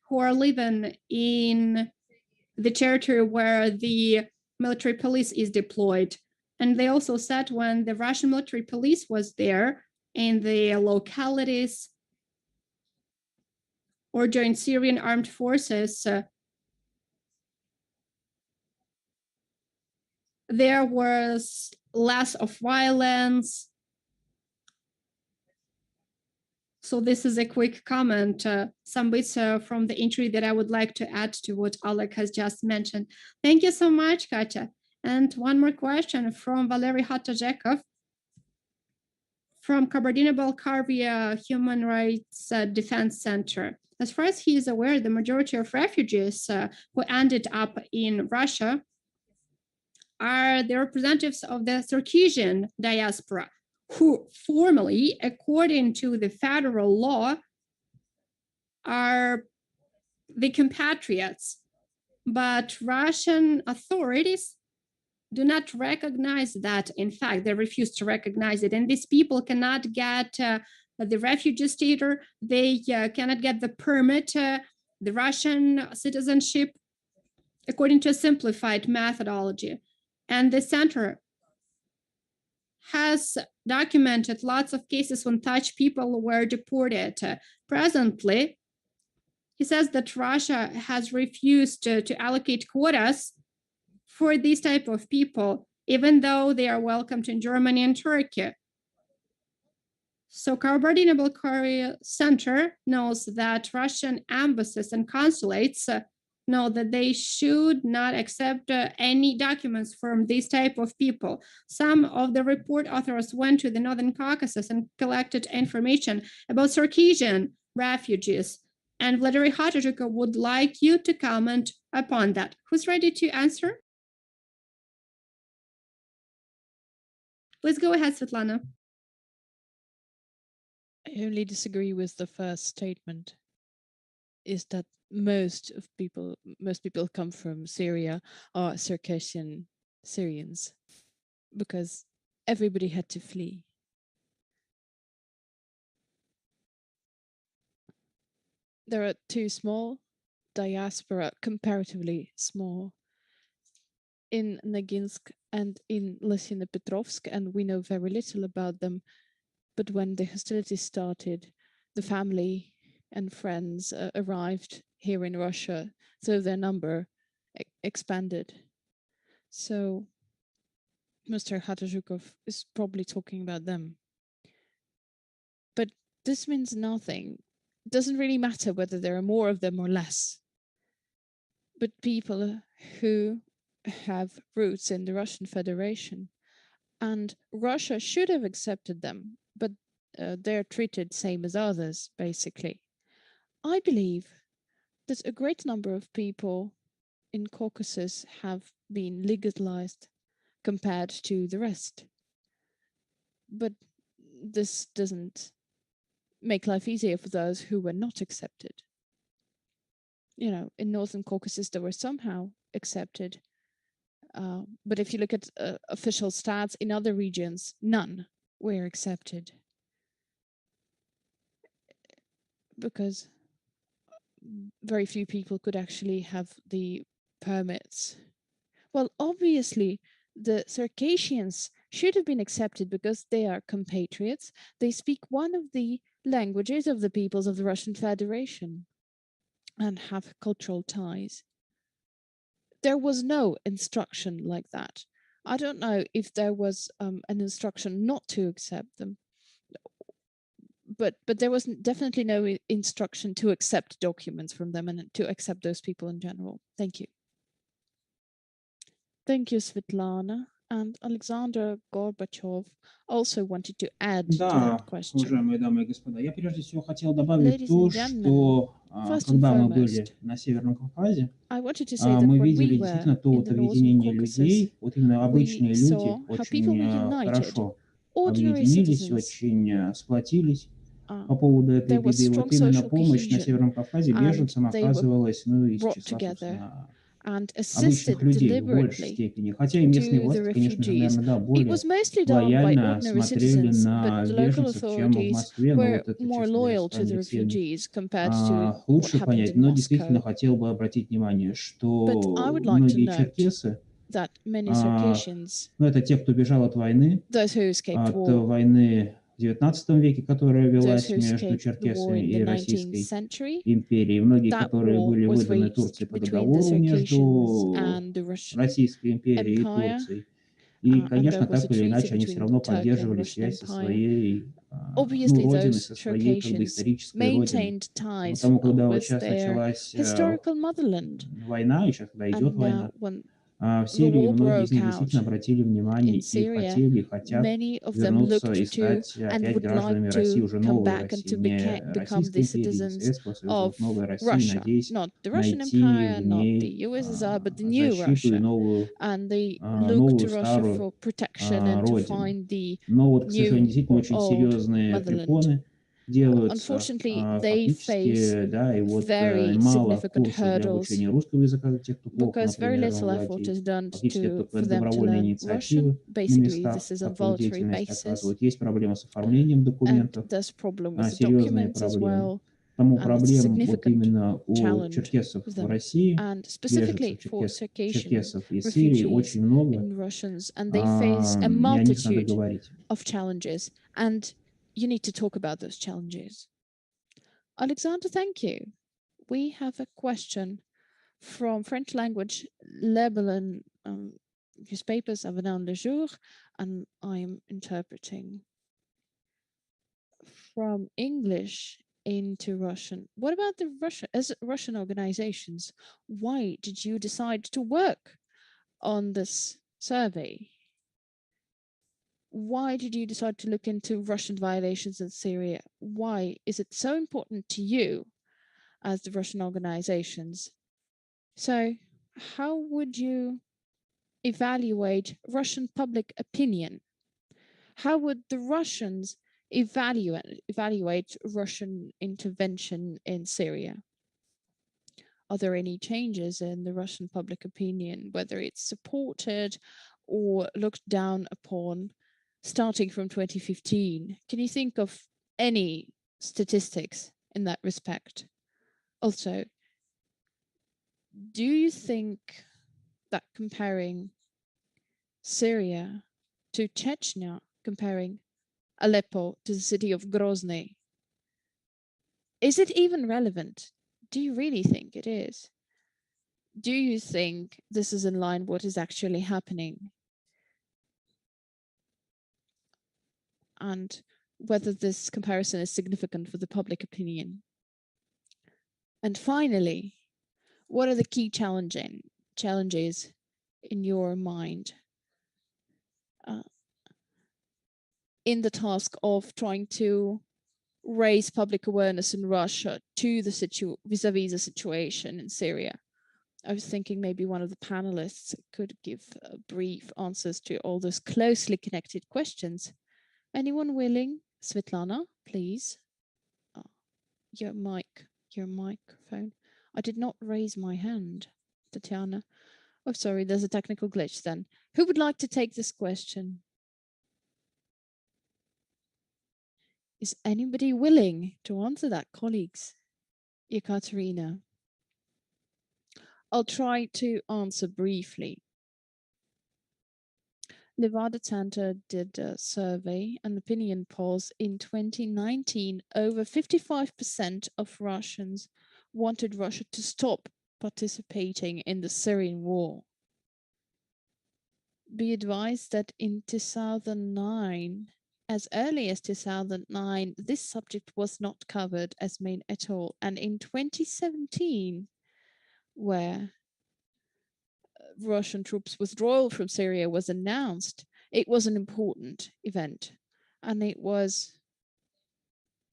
Speaker 2: who are living in the territory where the military police is deployed. And they also said when the Russian military police was there in the localities or joined Syrian armed forces, there was less of violence. So this is a quick comment, some bits from the interview that I would like to add to what Oleg has just mentioned. Thank you so much, Katya. And one more question from Valery Hatajekov from Kabardino-Balkaria Human Rights Defense Center. As far as he is aware, the majority of refugees who ended up in Russia are the representatives of the Circassian diaspora, who formally, according to the federal law, are the compatriots. But Russian authorities do not recognize that. In fact, they refuse to recognize it. And these people cannot get the refugee status, they cannot get the permit, the Russian citizenship, according to a simplified methodology. And the center has documented lots of cases when such people were deported. Presently, he says that Russia has refused to allocate quotas for these type of people, even though they are welcomed in Germany and Turkey. So Kabardino-Balkaria Center knows that Russian embassies and consulates know that they should not accept any documents from this type of people. Some of the report authors went to the Northern Caucasus and collected information about Circassian refugees. And Vladimir Hatajiko would like you to comment upon that. Who's ready to answer? Please go ahead, Svetlana.
Speaker 4: I only disagree with the first statement, is that most people come from Syria are Circassian Syrians, because everybody had to flee. There are two small diaspora, comparatively small, in Noginsk and in Lysyno-Petrovsk, and we know very little about them. But when the hostilities started, the family and friends arrived here in Russia, so their number expanded. So Mr. Hatajukov is probably talking about them. But this means nothing. It doesn't really matter whether there are more of them or less. But people who have roots in the Russian Federation, and Russia should have accepted them, but they're treated same as others, basically. I believe that a great number of people in Caucasus have been legalized compared to the rest. But this doesn't make life easier for those who were not accepted. You know, in Northern Caucasus, they were somehow accepted. But if you look at official stats in other regions, none were accepted. Because very few people could actually have the permits. Well, obviously, the Circassians should have been accepted because they are compatriots. They speak one of the languages of the peoples of the Russian Federation and have cultural ties. There was no instruction like that. I don't know if there was an instruction not to accept them, but there was definitely no instruction to accept documents from them and to accept those people in general. Thank you. Thank you, Svetlana. And Alexander Gorbachev also wanted to add to
Speaker 5: Да,
Speaker 4: that question.
Speaker 5: уважаемые дамы и господа, я прежде всего хотел добавить
Speaker 4: Ladies
Speaker 5: то,
Speaker 4: and gentlemen,
Speaker 5: что
Speaker 4: first and
Speaker 5: когда мы были
Speaker 4: foremost,
Speaker 5: на Северном Кавказе,
Speaker 4: I wanted to say that
Speaker 5: мы
Speaker 4: when we
Speaker 5: видели
Speaker 4: were
Speaker 5: действительно то
Speaker 4: in
Speaker 5: вот
Speaker 4: the Northern
Speaker 5: объединение
Speaker 4: Caucasus,
Speaker 5: людей, вот именно
Speaker 4: we
Speaker 5: обычные люди
Speaker 4: saw how people were
Speaker 5: очень
Speaker 4: united.
Speaker 5: хорошо
Speaker 4: Ordinary
Speaker 5: объединились,
Speaker 4: citizens,
Speaker 5: очень сплотились по поводу этой
Speaker 4: there was
Speaker 5: беды.
Speaker 4: strong
Speaker 5: Вот именно
Speaker 4: social
Speaker 5: помощь на
Speaker 4: cohesion,
Speaker 5: Северном Кавказе
Speaker 4: and
Speaker 5: беженцам
Speaker 4: they were
Speaker 5: оказывалась, ну, из
Speaker 4: brought
Speaker 5: числа,
Speaker 4: together
Speaker 5: собственно,
Speaker 4: and
Speaker 5: обычных
Speaker 4: assisted
Speaker 5: людей в большей
Speaker 4: deliberately
Speaker 5: степени. Хотя и местные
Speaker 4: to the
Speaker 5: власти, конечно же,
Speaker 4: refugees.
Speaker 5: наверное, да,
Speaker 4: It
Speaker 5: более
Speaker 4: was mostly done by
Speaker 5: лояльно
Speaker 4: ordinary
Speaker 5: смотрели
Speaker 4: citizens,
Speaker 5: на
Speaker 4: but the local
Speaker 5: беженцев, чем в
Speaker 4: authorities
Speaker 5: Москве. Но
Speaker 4: were
Speaker 5: вот это,
Speaker 4: more
Speaker 5: честно говоря,
Speaker 4: loyal to the
Speaker 5: социальные темы
Speaker 4: refugees compared to what
Speaker 5: лучше
Speaker 4: happened
Speaker 5: понять.
Speaker 4: in
Speaker 5: Но действительно
Speaker 4: Moscow.
Speaker 5: хотел бы обратить внимание,
Speaker 4: But I
Speaker 5: что
Speaker 4: would like to
Speaker 5: многие
Speaker 4: note
Speaker 5: черкесы,
Speaker 4: that many Circassians,
Speaker 5: ну, это те, кто бежал от войны,
Speaker 4: those who escaped
Speaker 5: от
Speaker 4: war,
Speaker 5: войны в XIX веке, которая
Speaker 4: those
Speaker 5: велась
Speaker 4: who
Speaker 5: между
Speaker 4: escaped the war
Speaker 5: черкесами
Speaker 4: in
Speaker 5: и
Speaker 4: the 19th
Speaker 5: Российской
Speaker 4: century,
Speaker 5: империей. Многие,
Speaker 4: that
Speaker 5: которые
Speaker 4: war
Speaker 5: были
Speaker 4: was
Speaker 5: выданы
Speaker 4: waged
Speaker 5: Турции по
Speaker 4: between the
Speaker 5: договору
Speaker 4: Circassians
Speaker 5: между
Speaker 4: and the Russian
Speaker 5: Российской империей и
Speaker 4: Empire.
Speaker 5: Турцией. И,
Speaker 4: And there
Speaker 5: конечно,
Speaker 4: was a
Speaker 5: так или
Speaker 4: treaty
Speaker 5: иначе, они все
Speaker 4: between
Speaker 5: равно
Speaker 4: Turkey and
Speaker 5: поддерживали
Speaker 4: Russian
Speaker 5: связь со
Speaker 4: Empire.
Speaker 5: своей, ну,
Speaker 4: Obviously,
Speaker 5: родиной,
Speaker 4: those
Speaker 5: со своей, как бы,
Speaker 4: Circassians
Speaker 5: исторической родиной.
Speaker 4: maintained ties
Speaker 5: Потому, когда вот
Speaker 4: with
Speaker 5: сейчас
Speaker 4: their
Speaker 5: началась
Speaker 4: historical motherland.
Speaker 5: война, и сейчас, когда идет
Speaker 4: And
Speaker 5: война,
Speaker 4: now, when
Speaker 5: в
Speaker 4: the
Speaker 5: Сирии
Speaker 4: war
Speaker 5: многие из
Speaker 4: broke
Speaker 5: них
Speaker 4: out
Speaker 5: действительно обратили внимание
Speaker 4: in
Speaker 5: и
Speaker 4: Syria,
Speaker 5: хотели, и хотят
Speaker 4: many of them
Speaker 5: вернуться и
Speaker 4: looked to
Speaker 5: стать
Speaker 4: and
Speaker 5: опять
Speaker 4: would
Speaker 5: гражданами
Speaker 4: like
Speaker 5: России,
Speaker 4: to
Speaker 5: уже
Speaker 4: come
Speaker 5: новой
Speaker 4: back and
Speaker 5: России,
Speaker 4: to
Speaker 5: не
Speaker 4: become the
Speaker 5: Российской империи, не
Speaker 4: citizens
Speaker 5: Советского Союза,
Speaker 4: of
Speaker 5: вот новой России,
Speaker 4: Russia,
Speaker 5: надеясь
Speaker 4: not the Russian
Speaker 5: найти
Speaker 4: Empire,
Speaker 5: в
Speaker 4: not the
Speaker 5: ней
Speaker 4: USSR, but the new
Speaker 5: защиту и
Speaker 4: Russia.
Speaker 5: новую,
Speaker 4: And they look
Speaker 5: новую
Speaker 4: to Russia
Speaker 5: старую
Speaker 4: for protection and to
Speaker 5: родину.
Speaker 4: find the
Speaker 5: Но вот, к сожалению,
Speaker 4: new
Speaker 5: действительно
Speaker 4: or
Speaker 5: очень
Speaker 4: old
Speaker 5: серьезные
Speaker 4: motherland.
Speaker 5: препоны делаются
Speaker 4: Unfortunately, they face
Speaker 5: фактически, да, и вот
Speaker 4: very
Speaker 5: мало
Speaker 4: significant
Speaker 5: курсов для
Speaker 4: hurdles
Speaker 5: обучения русского языка для тех, кто плохо,
Speaker 4: because very
Speaker 5: например,
Speaker 4: little effort
Speaker 5: владеет.
Speaker 4: is done
Speaker 5: Фактически это
Speaker 4: for
Speaker 5: только
Speaker 4: them to
Speaker 5: добровольные
Speaker 4: learn
Speaker 5: инициативы
Speaker 4: Russian.
Speaker 5: на
Speaker 4: Basically,
Speaker 5: местах
Speaker 4: this is on
Speaker 5: такую
Speaker 4: voluntary
Speaker 5: деятельность
Speaker 4: basis.
Speaker 5: оказывают. Есть проблемы с оформлением
Speaker 4: And
Speaker 5: документов,
Speaker 4: there's problem with the
Speaker 5: серьезные
Speaker 4: documents as
Speaker 5: проблемы.
Speaker 4: well.
Speaker 5: Тому
Speaker 4: And it's a
Speaker 5: проблем вот
Speaker 4: significant
Speaker 5: именно у
Speaker 4: challenge
Speaker 5: черкесов
Speaker 4: with
Speaker 5: в
Speaker 4: them.
Speaker 5: России,
Speaker 4: And specifically
Speaker 5: беженцев
Speaker 4: for Circassian
Speaker 5: черкесов из Сирии
Speaker 4: refugees
Speaker 5: очень много,
Speaker 4: in Russians, and they face a
Speaker 5: и о них надо
Speaker 4: multitude
Speaker 5: говорить.
Speaker 4: of challenges. And you need to talk about those challenges. Alexander, thank you. We have a question from French language Lebanon newspapers, Avenant Le Jour, and I'm interpreting from English into Russian. What about the Russian organizations? Why did you decide to work on this survey? Why did you decide to look into Russian violations in Syria? Why is it so important to you as the Russian organizations? So how would you evaluate Russian public opinion? How would the Russians evaluate Russian intervention in Syria? Are there any changes in the Russian public opinion, whether it's supported or looked down upon, starting from 2015? Can you think of any statistics in that respect? Also, do you think that comparing Syria to Chechnya, comparing Aleppo to the city of Grozny, is it even relevant? Do you really think it is? Do you think this is in line with what is actually happening? And whether this comparison is significant for the public opinion? And finally, what are the key challenges in your mind in the task of trying to raise public awareness in Russia to the vis-a-vis the situation in Syria? I was thinking maybe one of the panelists could give brief answers to all those closely connected questions. Anyone willing? Svetlana, please. Your microphone. I did not raise my hand, Tatiana. Oh, sorry, there's a technical glitch then. Who would like to take this question? Is anybody willing to answer that, colleagues? Ekaterina. I'll try to answer briefly. Levada Center did a survey and opinion polls in 2019. Over 55% of Russians wanted Russia to stop participating in the Syrian war. Be advised that in 2009, as early as 2009, this subject was not covered as main at all. And in 2017, where Russian troops withdrawal from Syria was announced, it was an important event and it was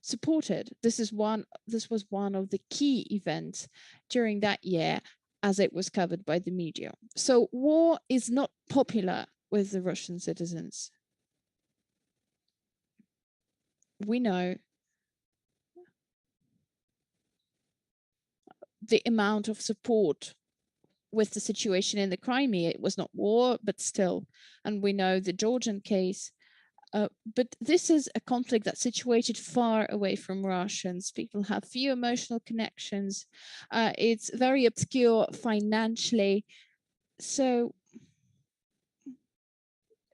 Speaker 4: supported. This was one of the key events during that year as it was covered by the media. So war is not popular with the Russian citizens. We know the amount of support with the situation in the Crimea. It was not war, but still. And we know the Georgian case. But this is a conflict that's situated far away from Russians. People have few emotional connections. It's very obscure financially. So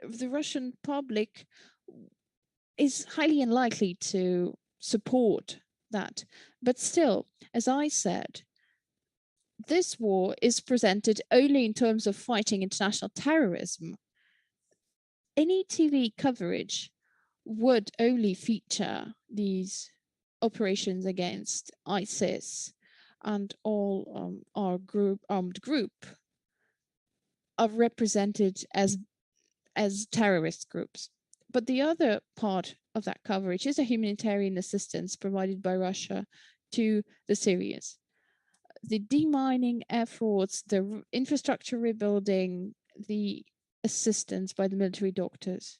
Speaker 4: the Russian public is highly unlikely to support that. But still, as I said, this war is presented only in terms of fighting international terrorism. Any TV coverage would only feature these operations against ISIS and all our armed group are represented as terrorist groups. But the other part of that coverage is a humanitarian assistance provided by Russia to the Syrians. The demining efforts, the infrastructure rebuilding, the assistance by the military doctors.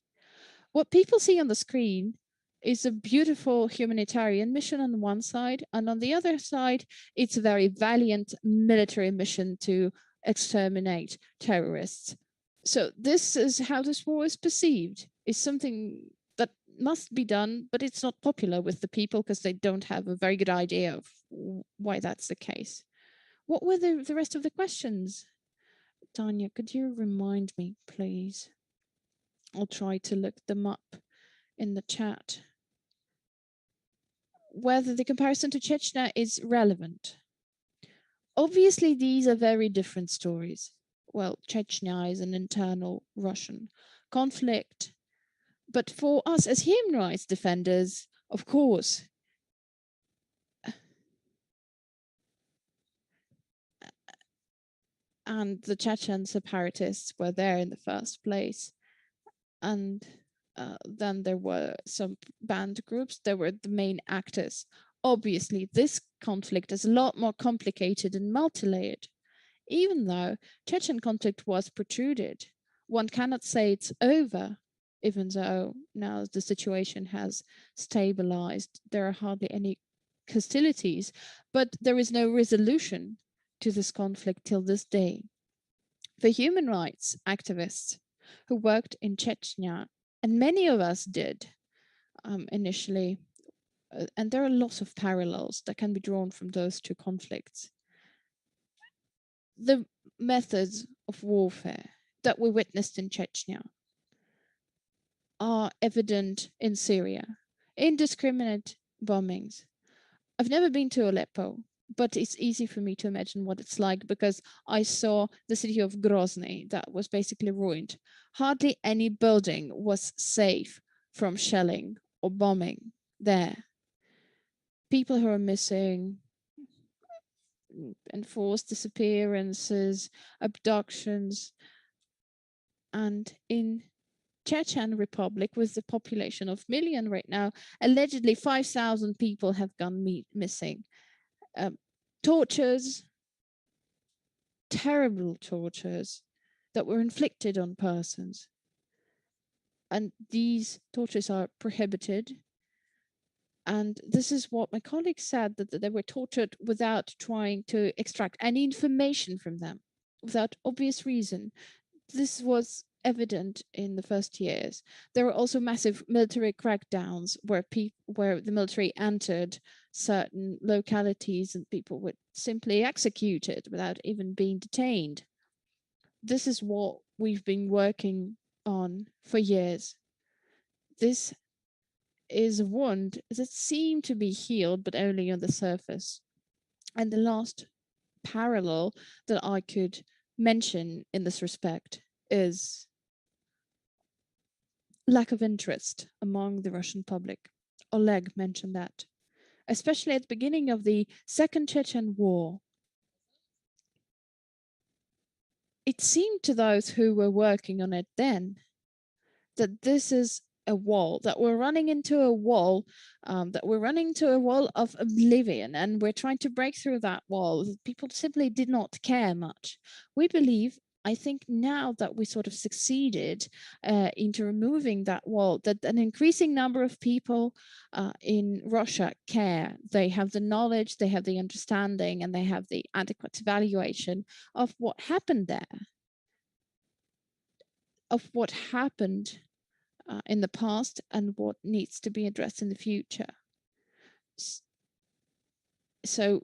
Speaker 4: What people see on the screen is a beautiful humanitarian mission on one side, and on the other side, it's a very valiant military mission to exterminate terrorists. So this is how this war is perceived. It's something that must be done, but it's not popular with the people because they don't have a very good idea of why that's the case. What were the rest of the questions? Tanya, could you remind me, please? I'll try to look them up in the chat. Whether the comparison to Chechnya is relevant. Obviously, these are very different stories. well, Chechnya is an internal Russian conflict. But for us as human rights defenders, of course, and the Chechen separatists were there in the first place. And then there were some band groups. They were the main actors. Obviously, this conflict is a lot more complicated and multi-layered. Even though Chechen conflict was protruded, one cannot say it's over, even though now the situation has stabilized. There are hardly any hostilities, but there is no resolution to this conflict till this day. The human rights activists who worked in Chechnya, and many of us did initially, and there are lots of parallels that can be drawn from those two conflicts. The methods of warfare that we witnessed in Chechnya are evident in Syria. Indiscriminate bombings. I've never been to Aleppo, but it's easy for me to imagine what it's like because I saw the city of Grozny that was basically ruined. Hardly any building was safe from shelling or bombing there. People who are missing, enforced disappearances, abductions, and in Chechen Republic, with the population of million right now, allegedly 5,000 people have gone missing. Tortures, terrible tortures that were inflicted on persons. And these tortures are prohibited. And this is what my colleague said, that they were tortured without trying to extract any information from them, without obvious reason. This was evident in the first years. There were also massive military crackdowns where the military entered certain localities and people were simply executed without even being detained. This is what we've been working on for years. This is a wound that seemed to be healed, but only on the surface. And the last parallel that I could mention in this respect is lack of interest among the Russian public. Oleg mentioned that, especially at the beginning of the Second Chechen War. It seemed to those who were working on it then that this is a wall, that we're running into a wall, of oblivion, and we're trying to break through that wall. People simply did not care much. We believe, I think now that we sort of succeeded into removing that wall, that an increasing number of people in Russia care. They have the knowledge, they have the understanding, and they have the adequate evaluation of what happened there, of what happened in the past and what needs to be addressed in the future. So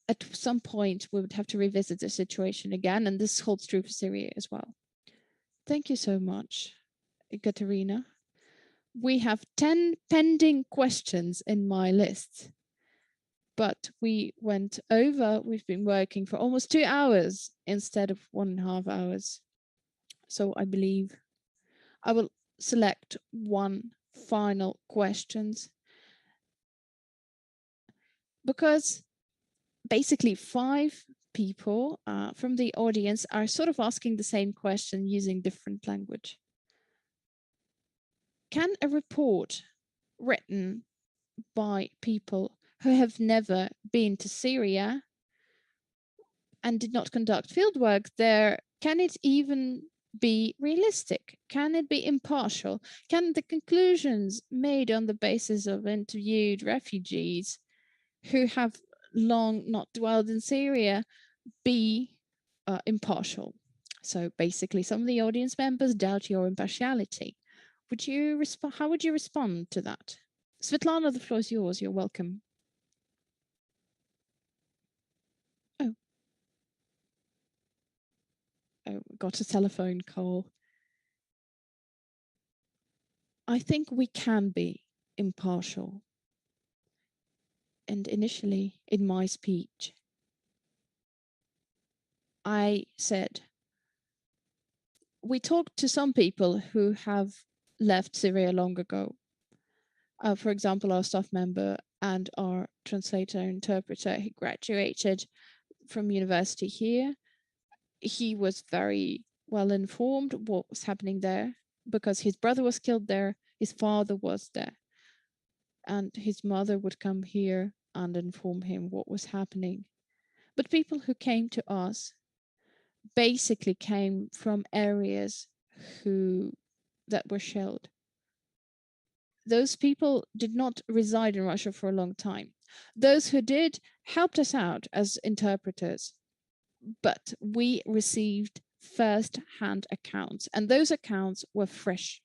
Speaker 4: at some point, we would have to revisit the situation again, and this holds true for Syria as well. Thank you so much, Katerina. We have 10 pending questions in my list, but we went over. We've been working for almost 2 hours instead of 1.5 hours. So I believe I will select one final questions, because basically 5 people from the audience are sort of asking the same question using different language. Can a report written by people who have never been to Syria and did not conduct fieldwork there, can it even be realistic? Can it be impartial? Can the conclusions made on the basis of interviewed refugees who have long not dwelled in Syria be impartial? So basically, some of the audience members doubt your impartiality. Would you respond? How would you respond to that? Svetlana, the floor is yours. You're welcome. Oh, got a telephone call. I think we can be impartial. And initially, in my speech, I said we talked to some people who have left Syria long ago. For example, our staff member and our translator interpreter, he graduated from university here. He was very well informed what was happening there because his brother was killed there, his father was there, and his mother would come here and inform him what was happening. But people who came to us basically came from areas that were shelled. Those people did not reside in Russia for a long time. Those who did helped us out as interpreters, but we received first-hand accounts, and those accounts were fresh.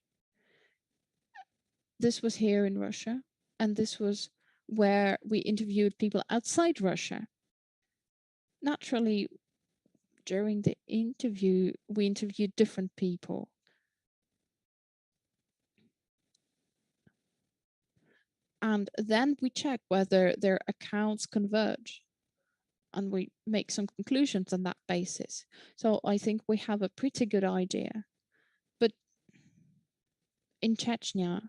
Speaker 4: This was here in Russia, and this was where we interviewed people outside Russia. Naturally, during the interview, we interviewed different people. And then we check whether their accounts converge, and we make some conclusions on that basis. So I think we have a pretty good idea. But in Chechnya,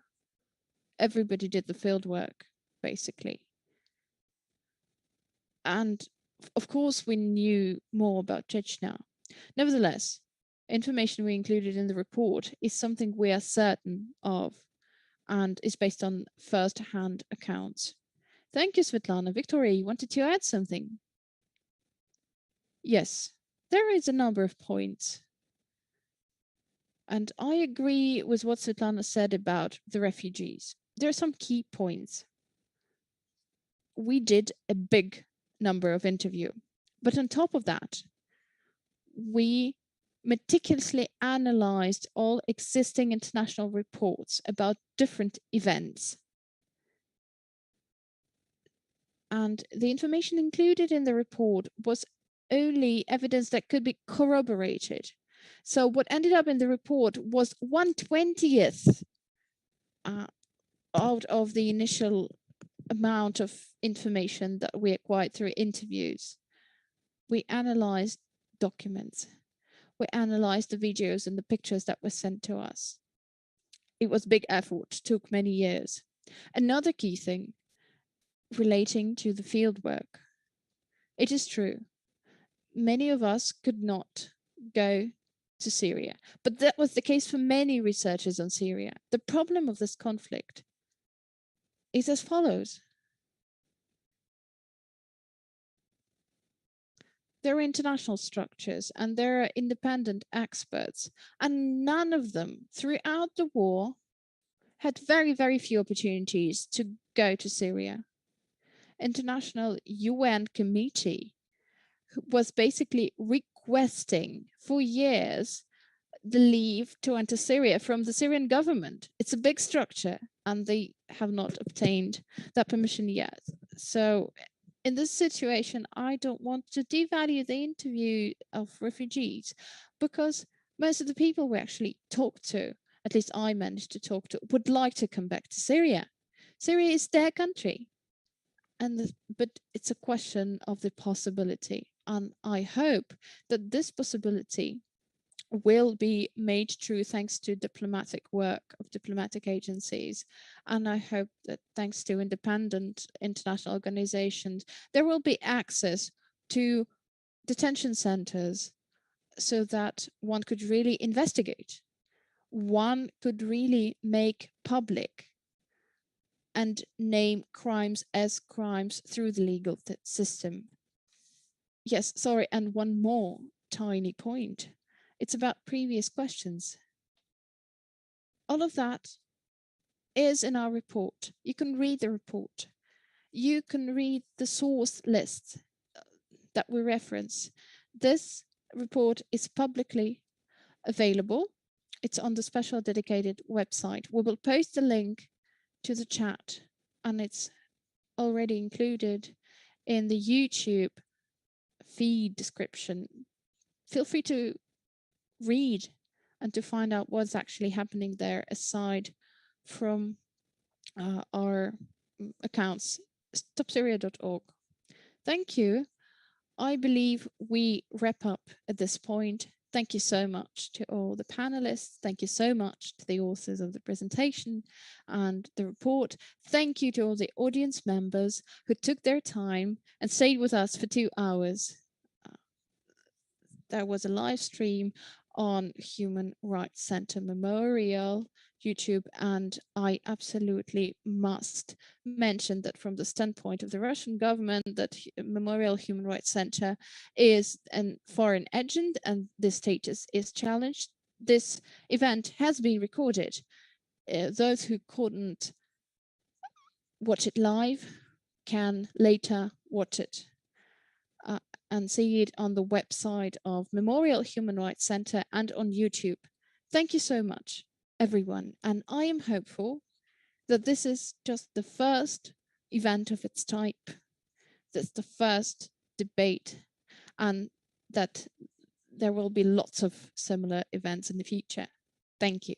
Speaker 4: everybody did the field work, basically. And of course, we knew more about Chechnya. Nevertheless, information we included in the report is something we are certain of and is based on first-hand accounts. Thank you, Svetlana. Victoria, you wanted to add something? Yes, there is a number of points. And I agree with what Svetlana said about the refugees. There are some key points. We did a big number of interviews, but on top of that, we meticulously analyzed all existing international reports about different events. And the information included in the report was only evidence that could be corroborated. So what ended up in the report was 1/20th out of the initial amount of information that we acquired through interviews. We analyzed documents. We analyzed the videos and the pictures that were sent to us. It was a big effort, took many years. Another key thing relating to the field work. It is true, many of us could not go to Syria, but that was the case for many researchers on Syria. The problem of this conflict is as follows. There are international structures and there are independent experts, and none of them throughout the war had very, very few opportunities to go to Syria. International UN committee was basically requesting for years the leave to enter Syria from the Syrian government. It's a big structure and they have not obtained that permission yet. So in this situation, I don't want to devalue the interview of refugees because most of the people we actually talked to, at least I managed to talk to, would like to come back to Syria. Syria is their country. But it's a question of the possibility. And I hope that this possibility will be made true thanks to diplomatic work of diplomatic agencies. And I hope that thanks to independent international organizations, there will be access to detention centers so that one could really investigate. One could really make public and name crimes as crimes through the legal system. Yes, sorry, and one more tiny point. It's about previous questions. All of that is in our report. You can read the report. You can read the source list that we reference. This report is publicly available. It's on the special dedicated website. We will post the link to the chat, and it's already included in the YouTube feed description. Feel free to read and to find out what's actually happening there aside from our accounts, stopsyria.org. Thank you. I believe we wrap up at this point. Thank you so much to all the panelists. Thank you so much to the authors of the presentation and the report. Thank you to all the audience members who took their time and stayed with us for 2 hours. There was a live stream on Human Rights Center Memorial YouTube, and I absolutely must mention that from the standpoint of the Russian government, that Memorial Human Rights Center is a foreign agent and the status is challenged. This event has been recorded. Those who couldn't watch it live can later watch it and see it on the website of Memorial Human Rights Center and on YouTube. Thank you so much, everyone. And I am hopeful that this is just the first event of its type. That's the first debate, and that there will be lots of similar events in the future. Thank you.